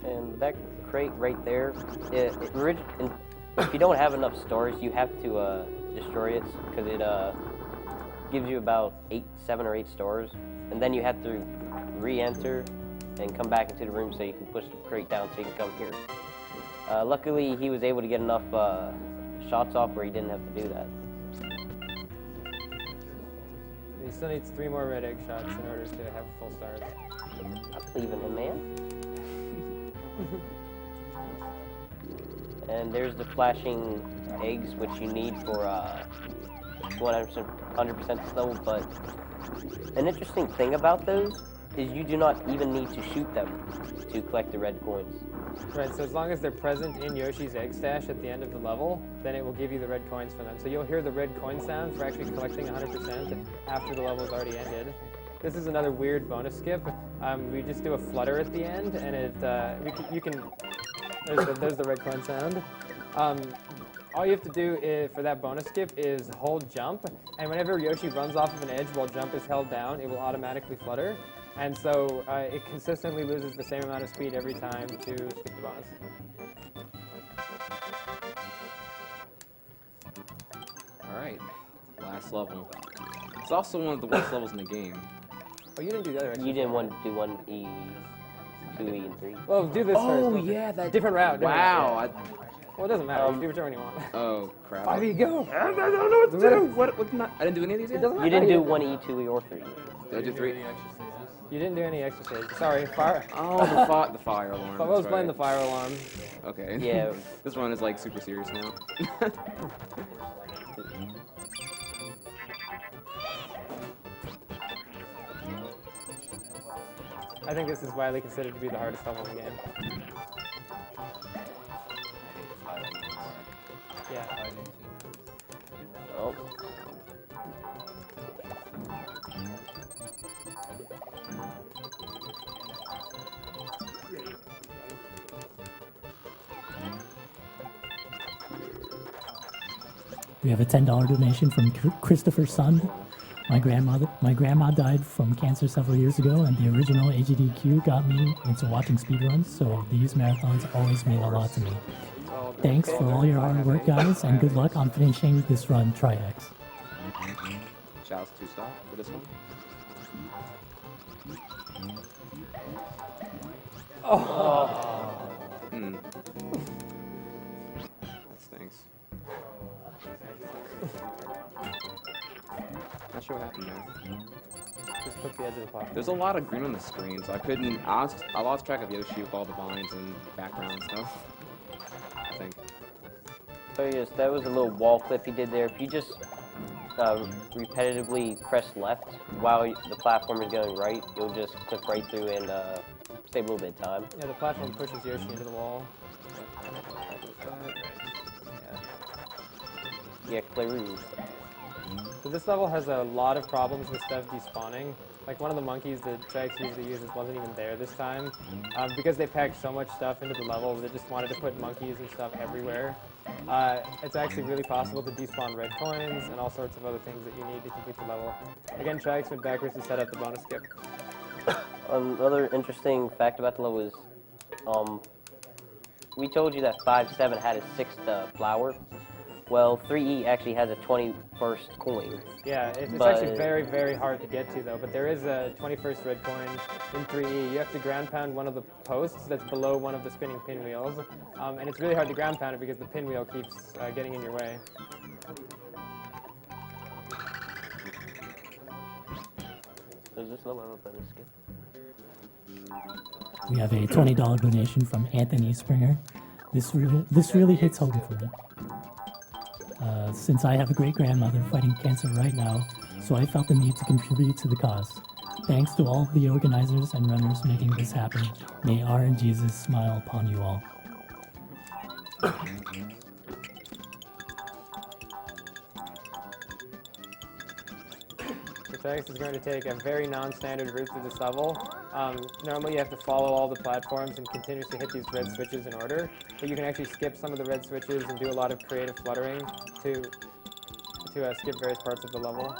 And that crate right there, if you don't have enough stars, you have to destroy it because it gives you about 7 or 8 stars, and then you have to re-enter and come back into the room so you can push the crate down so you can come here. Luckily, he was able to get enough shots off where he didn't have to do that. He still needs 3 more red egg shots in order to have full stars. I believe in him, man. And there's the flashing eggs, which you need for 100% this level. But an interesting thing about those is you do not even need to shoot them to collect the red coins. Right, so as long as they're present in Yoshi's egg stash at the end of the level, then it will give you the red coins for them. So you'll hear the red coin sound for actually collecting 100% after the level's already ended. This is another weird bonus skip. We just do a flutter at the end, and there's the red coin sound. All you have to do for that bonus skip is hold jump, and whenever Yoshi runs off of an edge while jump is held down, it will automatically flutter. And so it consistently loses the same amount of speed every time to skip the bonus. All right, last level. It's also one of the worst levels in the game. Oh, you didn't do the other extra. You didn't want to do 1E, 2E, and 3. Well, do this first. Oh, yeah, that... Different route. Wow. Well, it doesn't matter. You do whichever one you want. Oh, crap. 5E, go! I don't know what to do. What not? I didn't do any of these yet? You didn't do 1E, 2E, or 3. Did I do 3? You didn't do any extra stages. Sorry, fire. Oh, the fire alarm. I was playing the fire alarm. Okay. Yeah. This one is like super serious now. I think this is widely considered to be the hardest level in the game. Yeah. Oh. We have a $10 donation from Christopher Sund. My grandma died from cancer several years ago, and the original AGDQ got me into watching speedruns, so these marathons always mean a lot to me. Thanks for all your hard work, guys, and good luck on finishing this run, trihex. Shouts to stop for this one. Oh. That stinks. Not sure what happened there. Just click the edge of the platform. There's a lot of green on the screen, so I lost track of Yoshi with all the vines and background and stuff. I think. So yes, that was a little wall clip he did there. If you just repetitively press left while the platform is going right, you'll just click right through and save a little bit of time. Yeah, the platform pushes Yoshi into the wall. Yeah, clear room. So this level has a lot of problems with stuff despawning. Like one of the monkeys that trihex usually uses wasn't even there this time. Because they packed so much stuff into the level, they just wanted to put monkeys and stuff everywhere. It's actually really possible to despawn red coins and all sorts of other things that you need to complete the level. Again, trihex went backwards to set up the bonus skip. Another interesting fact about the level is, we told you that 5-7 had a 6th flower. Well, 3E actually has a 21st coin. Yeah, it's But- actually very, very hard to get to, though. But there is a 21st red coin in 3E. You have to ground pound one of the posts that's below one of the spinning pinwheels. And it's really hard to ground pound it because the pinwheel keeps getting in your way. Does this level have a bonus skip? We have a $20 donation from Anthony Springer. This really hits home for me. Since I have a great-grandmother fighting cancer right now, so I felt the need to contribute to the cause. Thanks to all the organizers and runners making this happen. May RNGesus smile upon you all. Trihex is going to take a very non-standard route through this level. Normally you have to follow all the platforms and continuously hit these red switches in order, but you can actually skip some of the red switches and do a lot of creative fluttering to skip various parts of the level.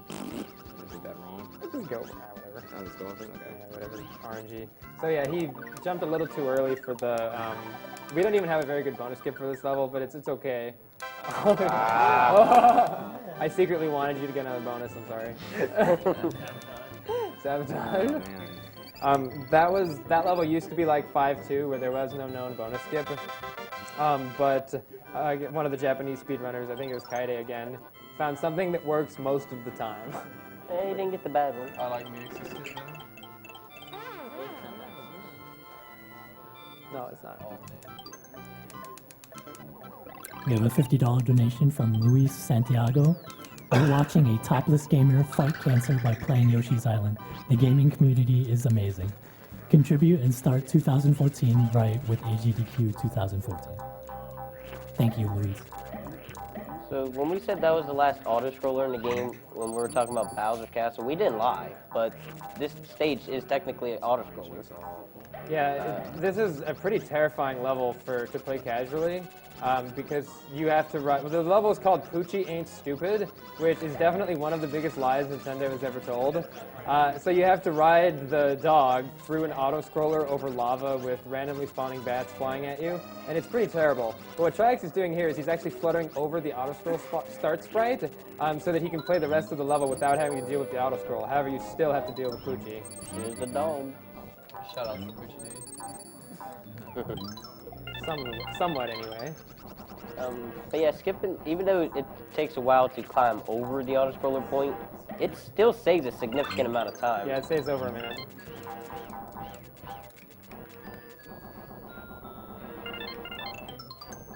I did that wrong. Just go, whatever. That was going okay. Yeah, whatever, RNG. So yeah, he jumped a little too early for the, we don't even have a very good bonus skip for this level, but it's okay. I secretly wanted you to get another bonus, I'm sorry. Sabotage. Oh, man. That level used to be like 5-2, where there was no known bonus skip. But one of the Japanese speedrunners, I think it was Kaide again, found something that works most of the time. Hey, you didn't get the bad one. I like me existed. No, it's not. We have a $50 donation from Luis Santiago. We're watching a topless gamer fight cancer by playing Yoshi's Island. The gaming community is amazing. Contribute and start 2014 right with AGDQ 2014. Thank you, Luis. So when we said that was the last auto-scroller in the game, when we were talking about Bowser's Castle, we didn't lie, but this stage is technically an auto-scroller. Yeah, this is a pretty terrifying level to play casually, because you have to ride. Well, the level is called Poochie Ain't Stupid, which is definitely one of the biggest lies Nintendo has ever told. So you have to ride the dog through an auto-scroller over lava with randomly spawning bats flying at you, and it's pretty terrible. But what Trihex is doing here is he's actually fluttering over the auto-scroll start sprite, so that he can play the rest of the level without having to deal with the auto-scroll. However, you still have to deal with Poochie. Here's the dog. Shout out to Poochie dude. Somewhat, anyway. But yeah, skipping, even though it takes a while to climb over the auto-scroller point, it still saves a significant amount of time. Yeah, it saves over a minute.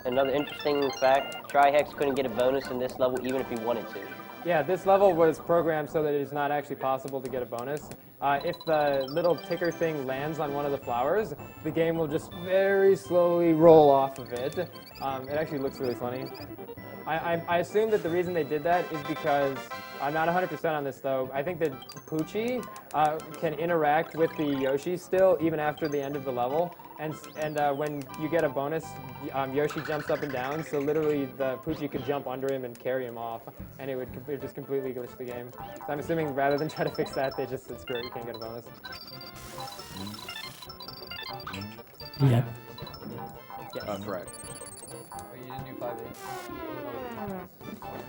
Another interesting fact, Trihex couldn't get a bonus in this level even if he wanted to. Yeah, this level was programmed so that it is not actually possible to get a bonus. If the little ticker thing lands on one of the flowers, the game will just very slowly roll off of it. It actually looks really funny. I assume that the reason they did that is because, I'm not 100% on this though, I think that Poochie can interact with the Yoshi still even after the end of the level. And when you get a bonus, Yoshi jumps up and down, so literally the Poochie could jump under him and carry him off, and it would just completely glitch the game. So I'm assuming rather than try to fix that, they just said, screw it, you can't get a bonus. Yeah. Yes. Correct. Wait, you didn't do 5-8.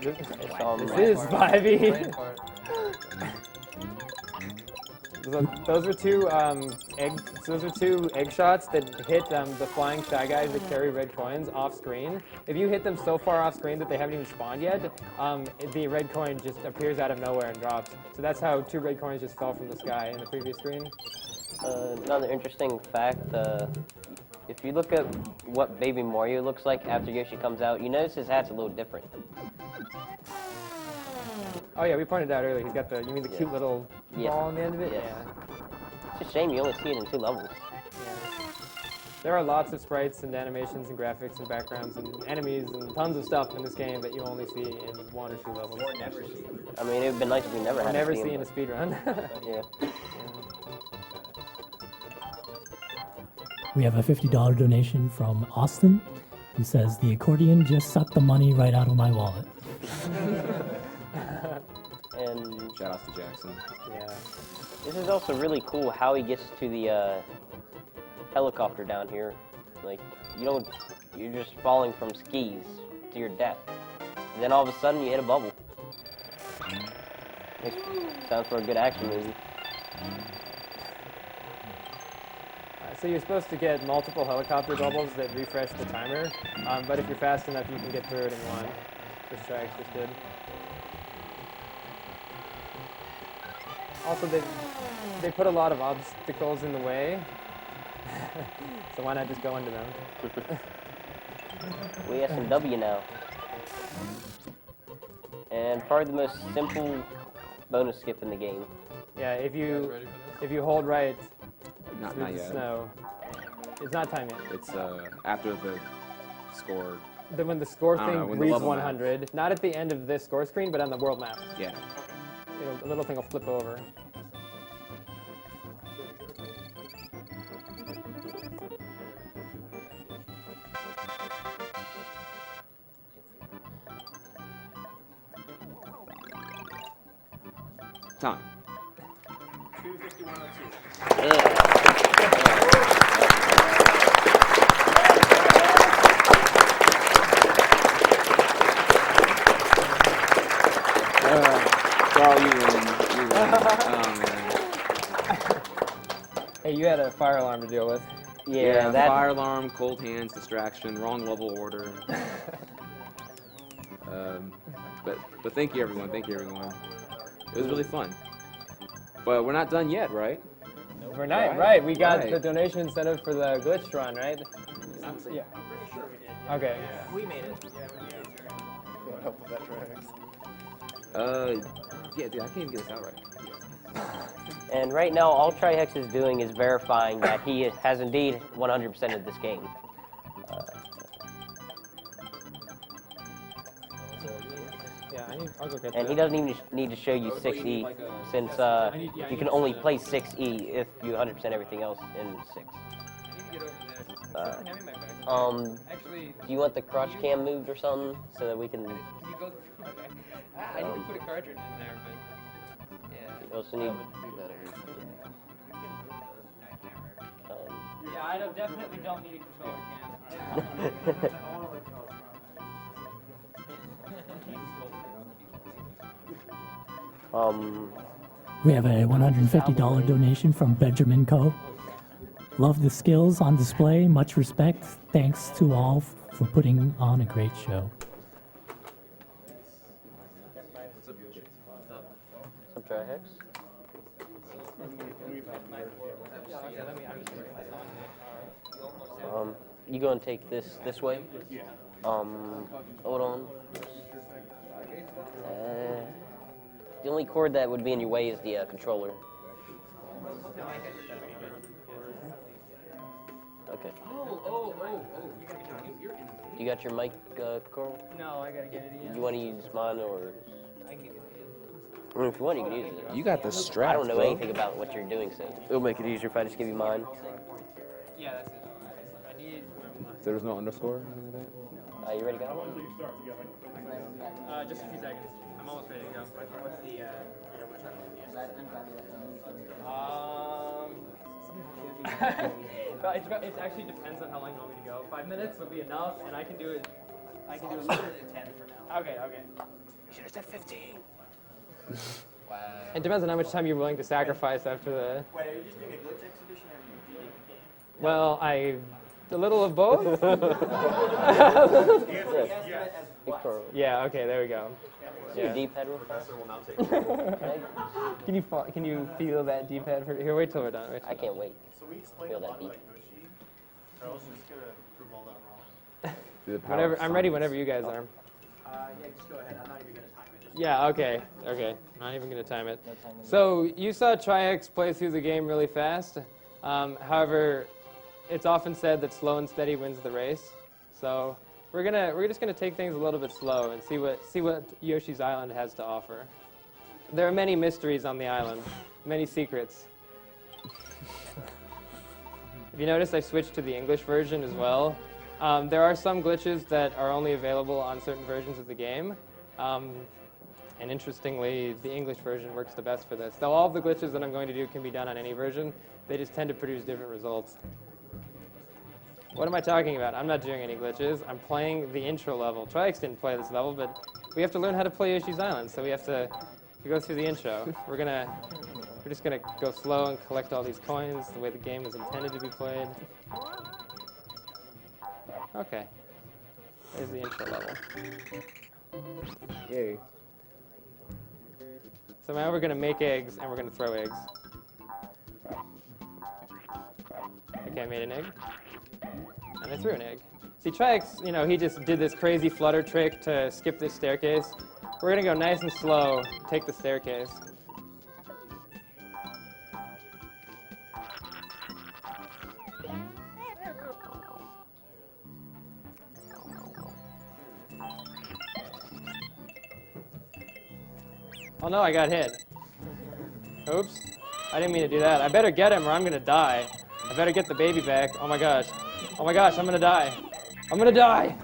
It's This is 5e. Brain fart. Those are two egg shots that hit the flying Shy Guys that carry red coins off screen. If you hit them so far off screen that they haven't even spawned yet, the red coin just appears out of nowhere and drops. So that's how 2 red coins just fell from the sky in the previous screen. Another interesting fact, if you look at what Baby Mario looks like after Yoshi comes out, you notice his hat's a little different. Oh yeah, we pointed out earlier. He's got the, you mean the cute little ball on the end of it? Yeah. Yeah. It's a shame you only see it in 2 levels. Yeah. There are lots of sprites and animations and graphics and backgrounds and enemies and tons of stuff in this game that you only see in 1 or 2 levels. Or never see. I mean, it would have been nice if we never had Never to see in a speedrun. Yeah. We have a $50 donation from Austin, who says, the accordion just sucked the money right out of my wallet. And Shout outs to Jackson. yeah, this is also really cool how he gets to the helicopter down here. Like, you're just falling from skis to your death. And then all of a sudden you hit a bubble. Sounds for a good action movie. So you're supposed to get multiple helicopter bubbles that refresh the timer, but if you're fast enough, you can get through it in one, which Trihex just did. Also, they put a lot of obstacles in the way, so why not just go into them? We have some W now. And probably the most simple bonus skip in the game. Yeah, if You guys you ready for this? if you hold right Not through the yet. snow, it's not time yet. It's after the score. Then when the score I don't know, thing when the reads level map. 100, not at the end of this score screen, but on the world map. Yeah. The little thing will flip over. Time. 25102. Carl, you win. You win. Oh, man. Hey, you had a fire alarm to deal with. Yeah, fire alarm, cold hands, distraction, wrong level order. But thank you, everyone. Thank you, everyone. It was really fun. But we're not done yet, right? We're not, Right, right. We got right. the donation incentive for the glitch run, right? Yeah. Okay. We made it. You want help with that trihex? Yeah, dude, I can't even get this out right. And right now, all Trihex is doing is verifying that he has indeed 100% of this game. Yeah, I'll go get And that. he doesn't even need to show you 6E, since you can only play 6E if you 100% everything else in 6. Actually, Do you want the crotch cam moved or something so that we can? you go. Okay. I didn't put a cartridge in there, but yeah. We also need. Yeah, I definitely don't need a controller cam. We have a $150 donation from Benjamin Co. Love the skills on display. Much respect. Thanks to all for putting on a great show. Some Trihex. You go and take this way. Hold on. The only cord that would be in your way is the controller. Okay. Oh. You got your mic, Carl? No, I gotta get it in. You want to use mine or? I can get it I mean, if you want, you can use it. You got the strap. I don't know anything about what you're doing, so it'll make it easier if I just give you mine. Yeah, that's it. I need. So there's no underscore? Or anything like that? You ready to go? Just a few seconds. I'm almost ready to go. What's the? Well, it actually depends on how long you want me to go. 5 minutes would be enough, and I can do it. I can do it at 10 for now. Okay. You should have said 15. Wow. It depends on how much time you're willing to sacrifice after the. Wait, are you just doing a glitch exhibition or are you beating the game? Well, a little of both. Yeah. Okay. There we go. Your Yeah. D-pad real fast. Can you feel that D-pad? Here, wait till we're done. I can't wait. So we explained Feel a that lot beat. about Yoshi. Charles, you're just gonna prove all that wrong. Through the power Whenever of I'm ready. science. Whenever you guys are. Yeah, just go ahead. I'm not even gonna time it. Yeah. Okay. Not even gonna time it. So you saw Trihex play through the game really fast. However, it's often said that slow and steady wins the race. So we're just gonna take things a little bit slow and see what Yoshi's Island has to offer. There are many mysteries on the island, many secrets. If you notice, I switched to the English version as well. There are some glitches that are only available on certain versions of the game. And interestingly, the English version works the best for this. Though all of the glitches that I'm going to do can be done on any version, they just tend to produce different results. What am I talking about? I'm not doing any glitches. I'm playing the intro level. Trihex didn't play this level, but we have to learn how to play Yoshi's Island, so we have to go through the intro. We're just gonna go slow and collect all these coins the way the game was intended to be played. Okay. There's the intro level. Yay. So now we're gonna make eggs and we're gonna throw eggs. Okay, I made an egg. And I threw an egg. See, Trihex, you know, he just did this crazy flutter trick to skip this staircase. We're gonna go nice and slow, take the staircase. Oh no, I got hit. Oops. I didn't mean to do that. I better get him or I'm gonna die. I better get the baby back. Oh my gosh. Oh my gosh, I'm gonna die. I'm gonna die!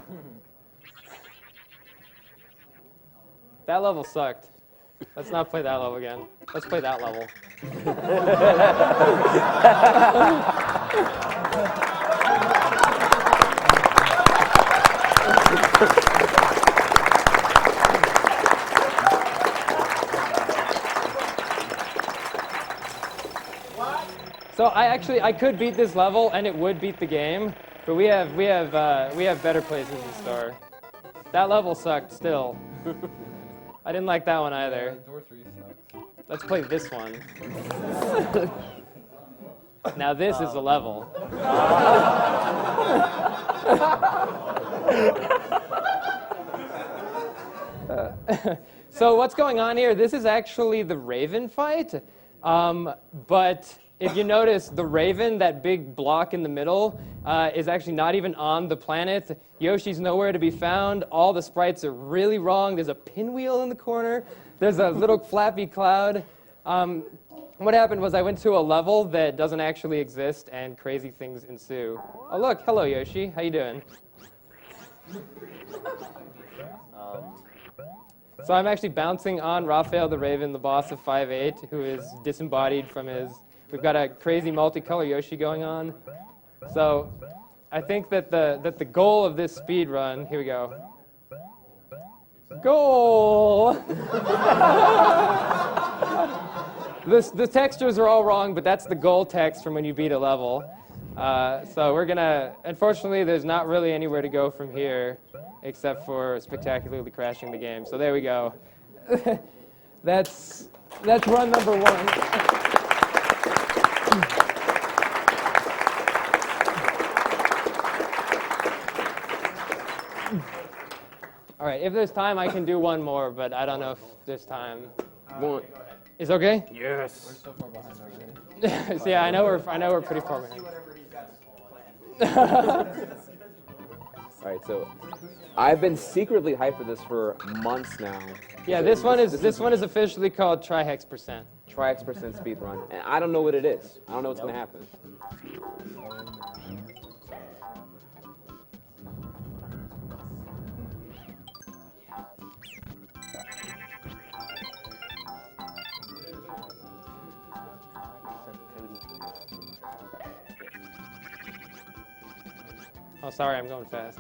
That level sucked. Let's not play that level again. Let's play that level. So I could beat this level and it would beat the game, but we have better places in store. That level sucked still. I didn't like that one either. Door 3 sucks. Let's play this one. Now this is a level. So what's going on here? This is actually the Raven fight, but if you notice, the Raven, that big block in the middle, is actually not even on the planet. Yoshi's nowhere to be found. All the sprites are really wrong. There's a pinwheel in the corner. There's a little flappy cloud. What happened was I went to a level that doesn't actually exist, and crazy things ensue. Oh, look. Hello, Yoshi. How you doing? So I'm actually bouncing on Raphael the Raven, the boss of 5-8, who is disembodied from his... We've got a crazy multicolor Yoshi going on. So I think that the goal of this speed run, here we go. Goal! The textures are all wrong, but that's the goal text from when you beat a level. So we're gonna, unfortunately, there's not really anywhere to go from here except for spectacularly crashing the game. So there we go. That's run number 1. All right, if there's time, I can do one more, but I don't know if there's time. One. Is it okay? Yes. We're so far behind already. So yeah, I know we're pretty far behind. All right, so I've been secretly hyped for this for months now. Yeah, this one is officially called trihex %. Trihex % speed run, and I don't know what it is. I don't know what's gonna happen. Oh, sorry, I'm going fast.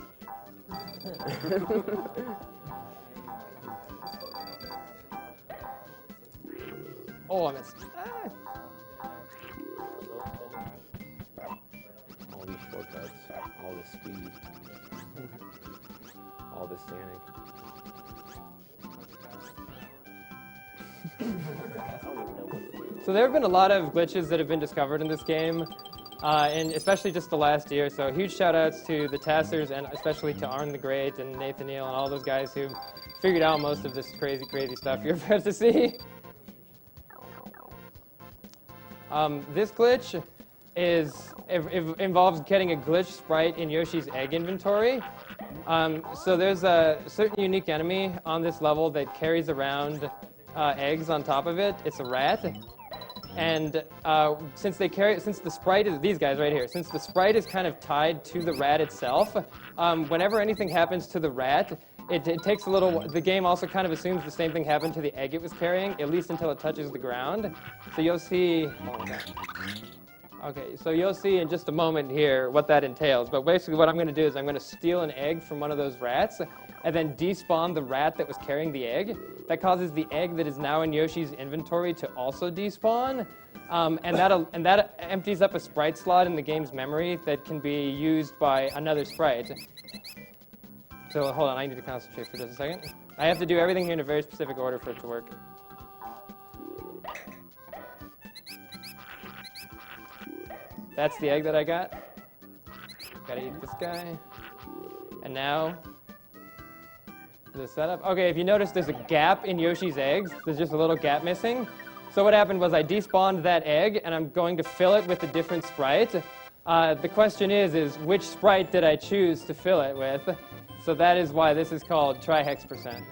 Oh, I missed. All these shortcuts, all this speed, all this standing. So there have been a lot of glitches that have been discovered in this game, and especially just the last year. So huge shout-outs to the Tassers and especially to Arn the Great and Nathaniel and all those guys who figured out most of this crazy, crazy stuff you're about to see. This glitch involves getting a glitch sprite in Yoshi's egg inventory. So there's a certain unique enemy on this level that carries around eggs on top of it. It's a rat. And since the sprite is, these guys right here, since the sprite is kind of tied to the rat itself, whenever anything happens to the rat, it takes a little. The game also kind of assumes the same thing happened to the egg it was carrying, at least until it touches the ground. So you'll see. Okay, so you'll see in just a moment here what that entails. But basically, what I'm going to do is I'm going to steal an egg from one of those rats, and then despawn the rat that was carrying the egg. That causes the egg that is now in Yoshi's inventory to also despawn. And that empties up a sprite slot in the game's memory that can be used by another sprite. So hold on, I need to concentrate for just a second. I have to do everything here in a very specific order for it to work. That's the egg that I got. Gotta eat this guy. And now, the setup. Okay, if you notice there's a gap in Yoshi's eggs, there's just a little gap missing. So what happened was I despawned that egg, and I'm going to fill it with a different sprite. The question is which sprite did I choose to fill it with? So that is why this is called trihex %.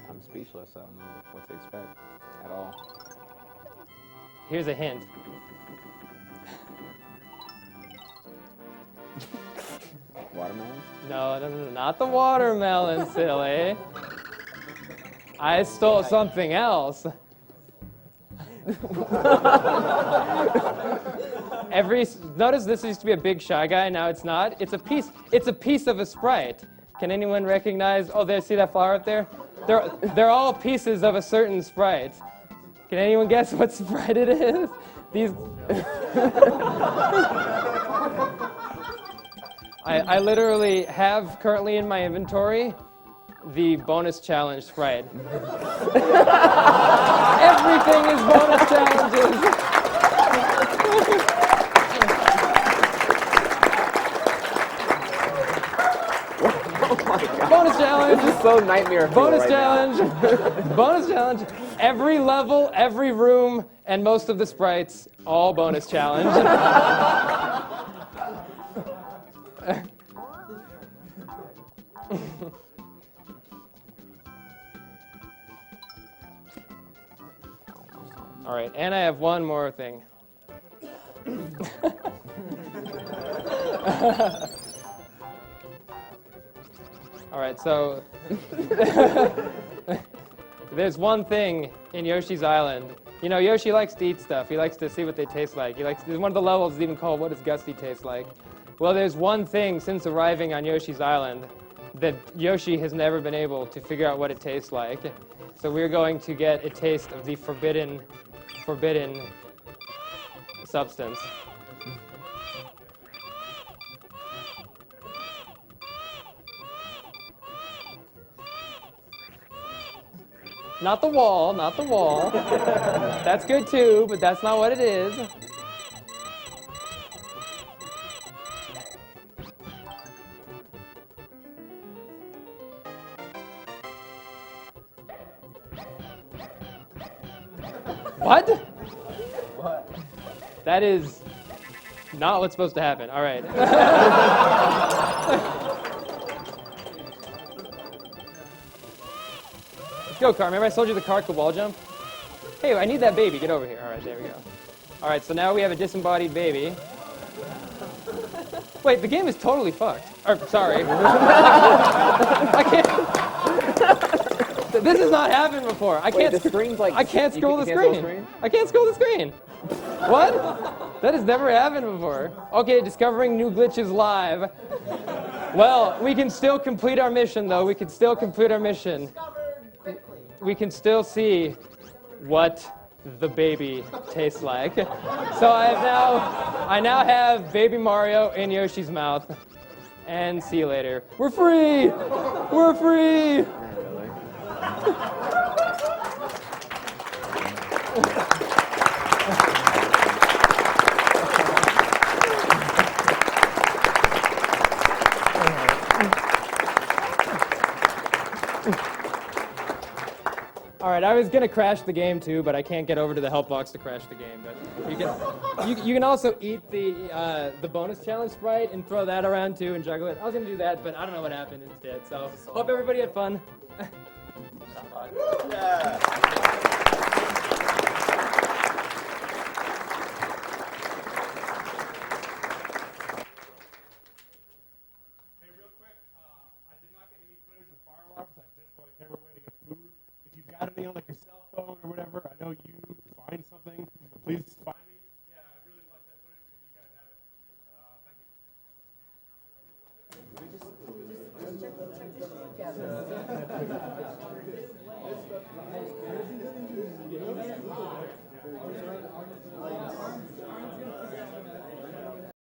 I'm speechless. I don't know what to expect at all. Here's a hint. Watermelon? No, not the watermelon, silly. I stole something else. Notice this used to be a big Shy Guy, now it's not. It's a piece of a sprite. Can anyone recognize? Oh, there, see that flower up there? They're all pieces of a certain sprite. Can anyone guess what sprite it is? These. I literally have currently in my inventory the bonus challenge sprite. Everything is bonus challenges. Bonus challenge. This is so nightmare. Bonus challenge. Bonus challenge. Every level, every room, and most of the sprites, all bonus challenge. All right, and I have one more thing. All right, so there's one thing in Yoshi's Island. You know, Yoshi likes to eat stuff. He likes to see what they taste like. There's one of the levels is even called "What Does Gusty Taste Like?" Well, there's one thing since arriving on Yoshi's Island that Yoshi has never been able to figure out what it tastes like. So we're going to get a taste of the forbidden substance. Not the wall, not the wall. That's good too, but that's not what it is. What? What? That is not what's supposed to happen. All right. Let's go, car. Remember I told you the car could wall jump? Hey, I need that baby. Get over here. All right, there we go. All right, so now we have a disembodied baby. Wait, the game is totally fucked. Or, sorry. I can't. This has not happened before. I can't. Wait, the screen's like. I can't scroll the screen. I can't scroll the screen. What? That has never happened before. Okay, discovering new glitches live. Well, we can still complete our mission, though. We can still complete our mission. We can still see what the baby tastes like. So I now have Baby Mario in Yoshi's mouth. And see you later. We're free! We're free! All right, I was gonna crash the game too, but I can't get over to the help box to crash the game. But you can also eat the bonus challenge sprite and throw that around too and juggle it. I was gonna do that, but I don't know what happened instead. So hope everybody had fun. Hey, real quick, I did not got any on like your cell phone or whatever, I know you find something, please find me. Yeah, I really like that footage if you guys have it. Thank you. Check this shit, Kevin.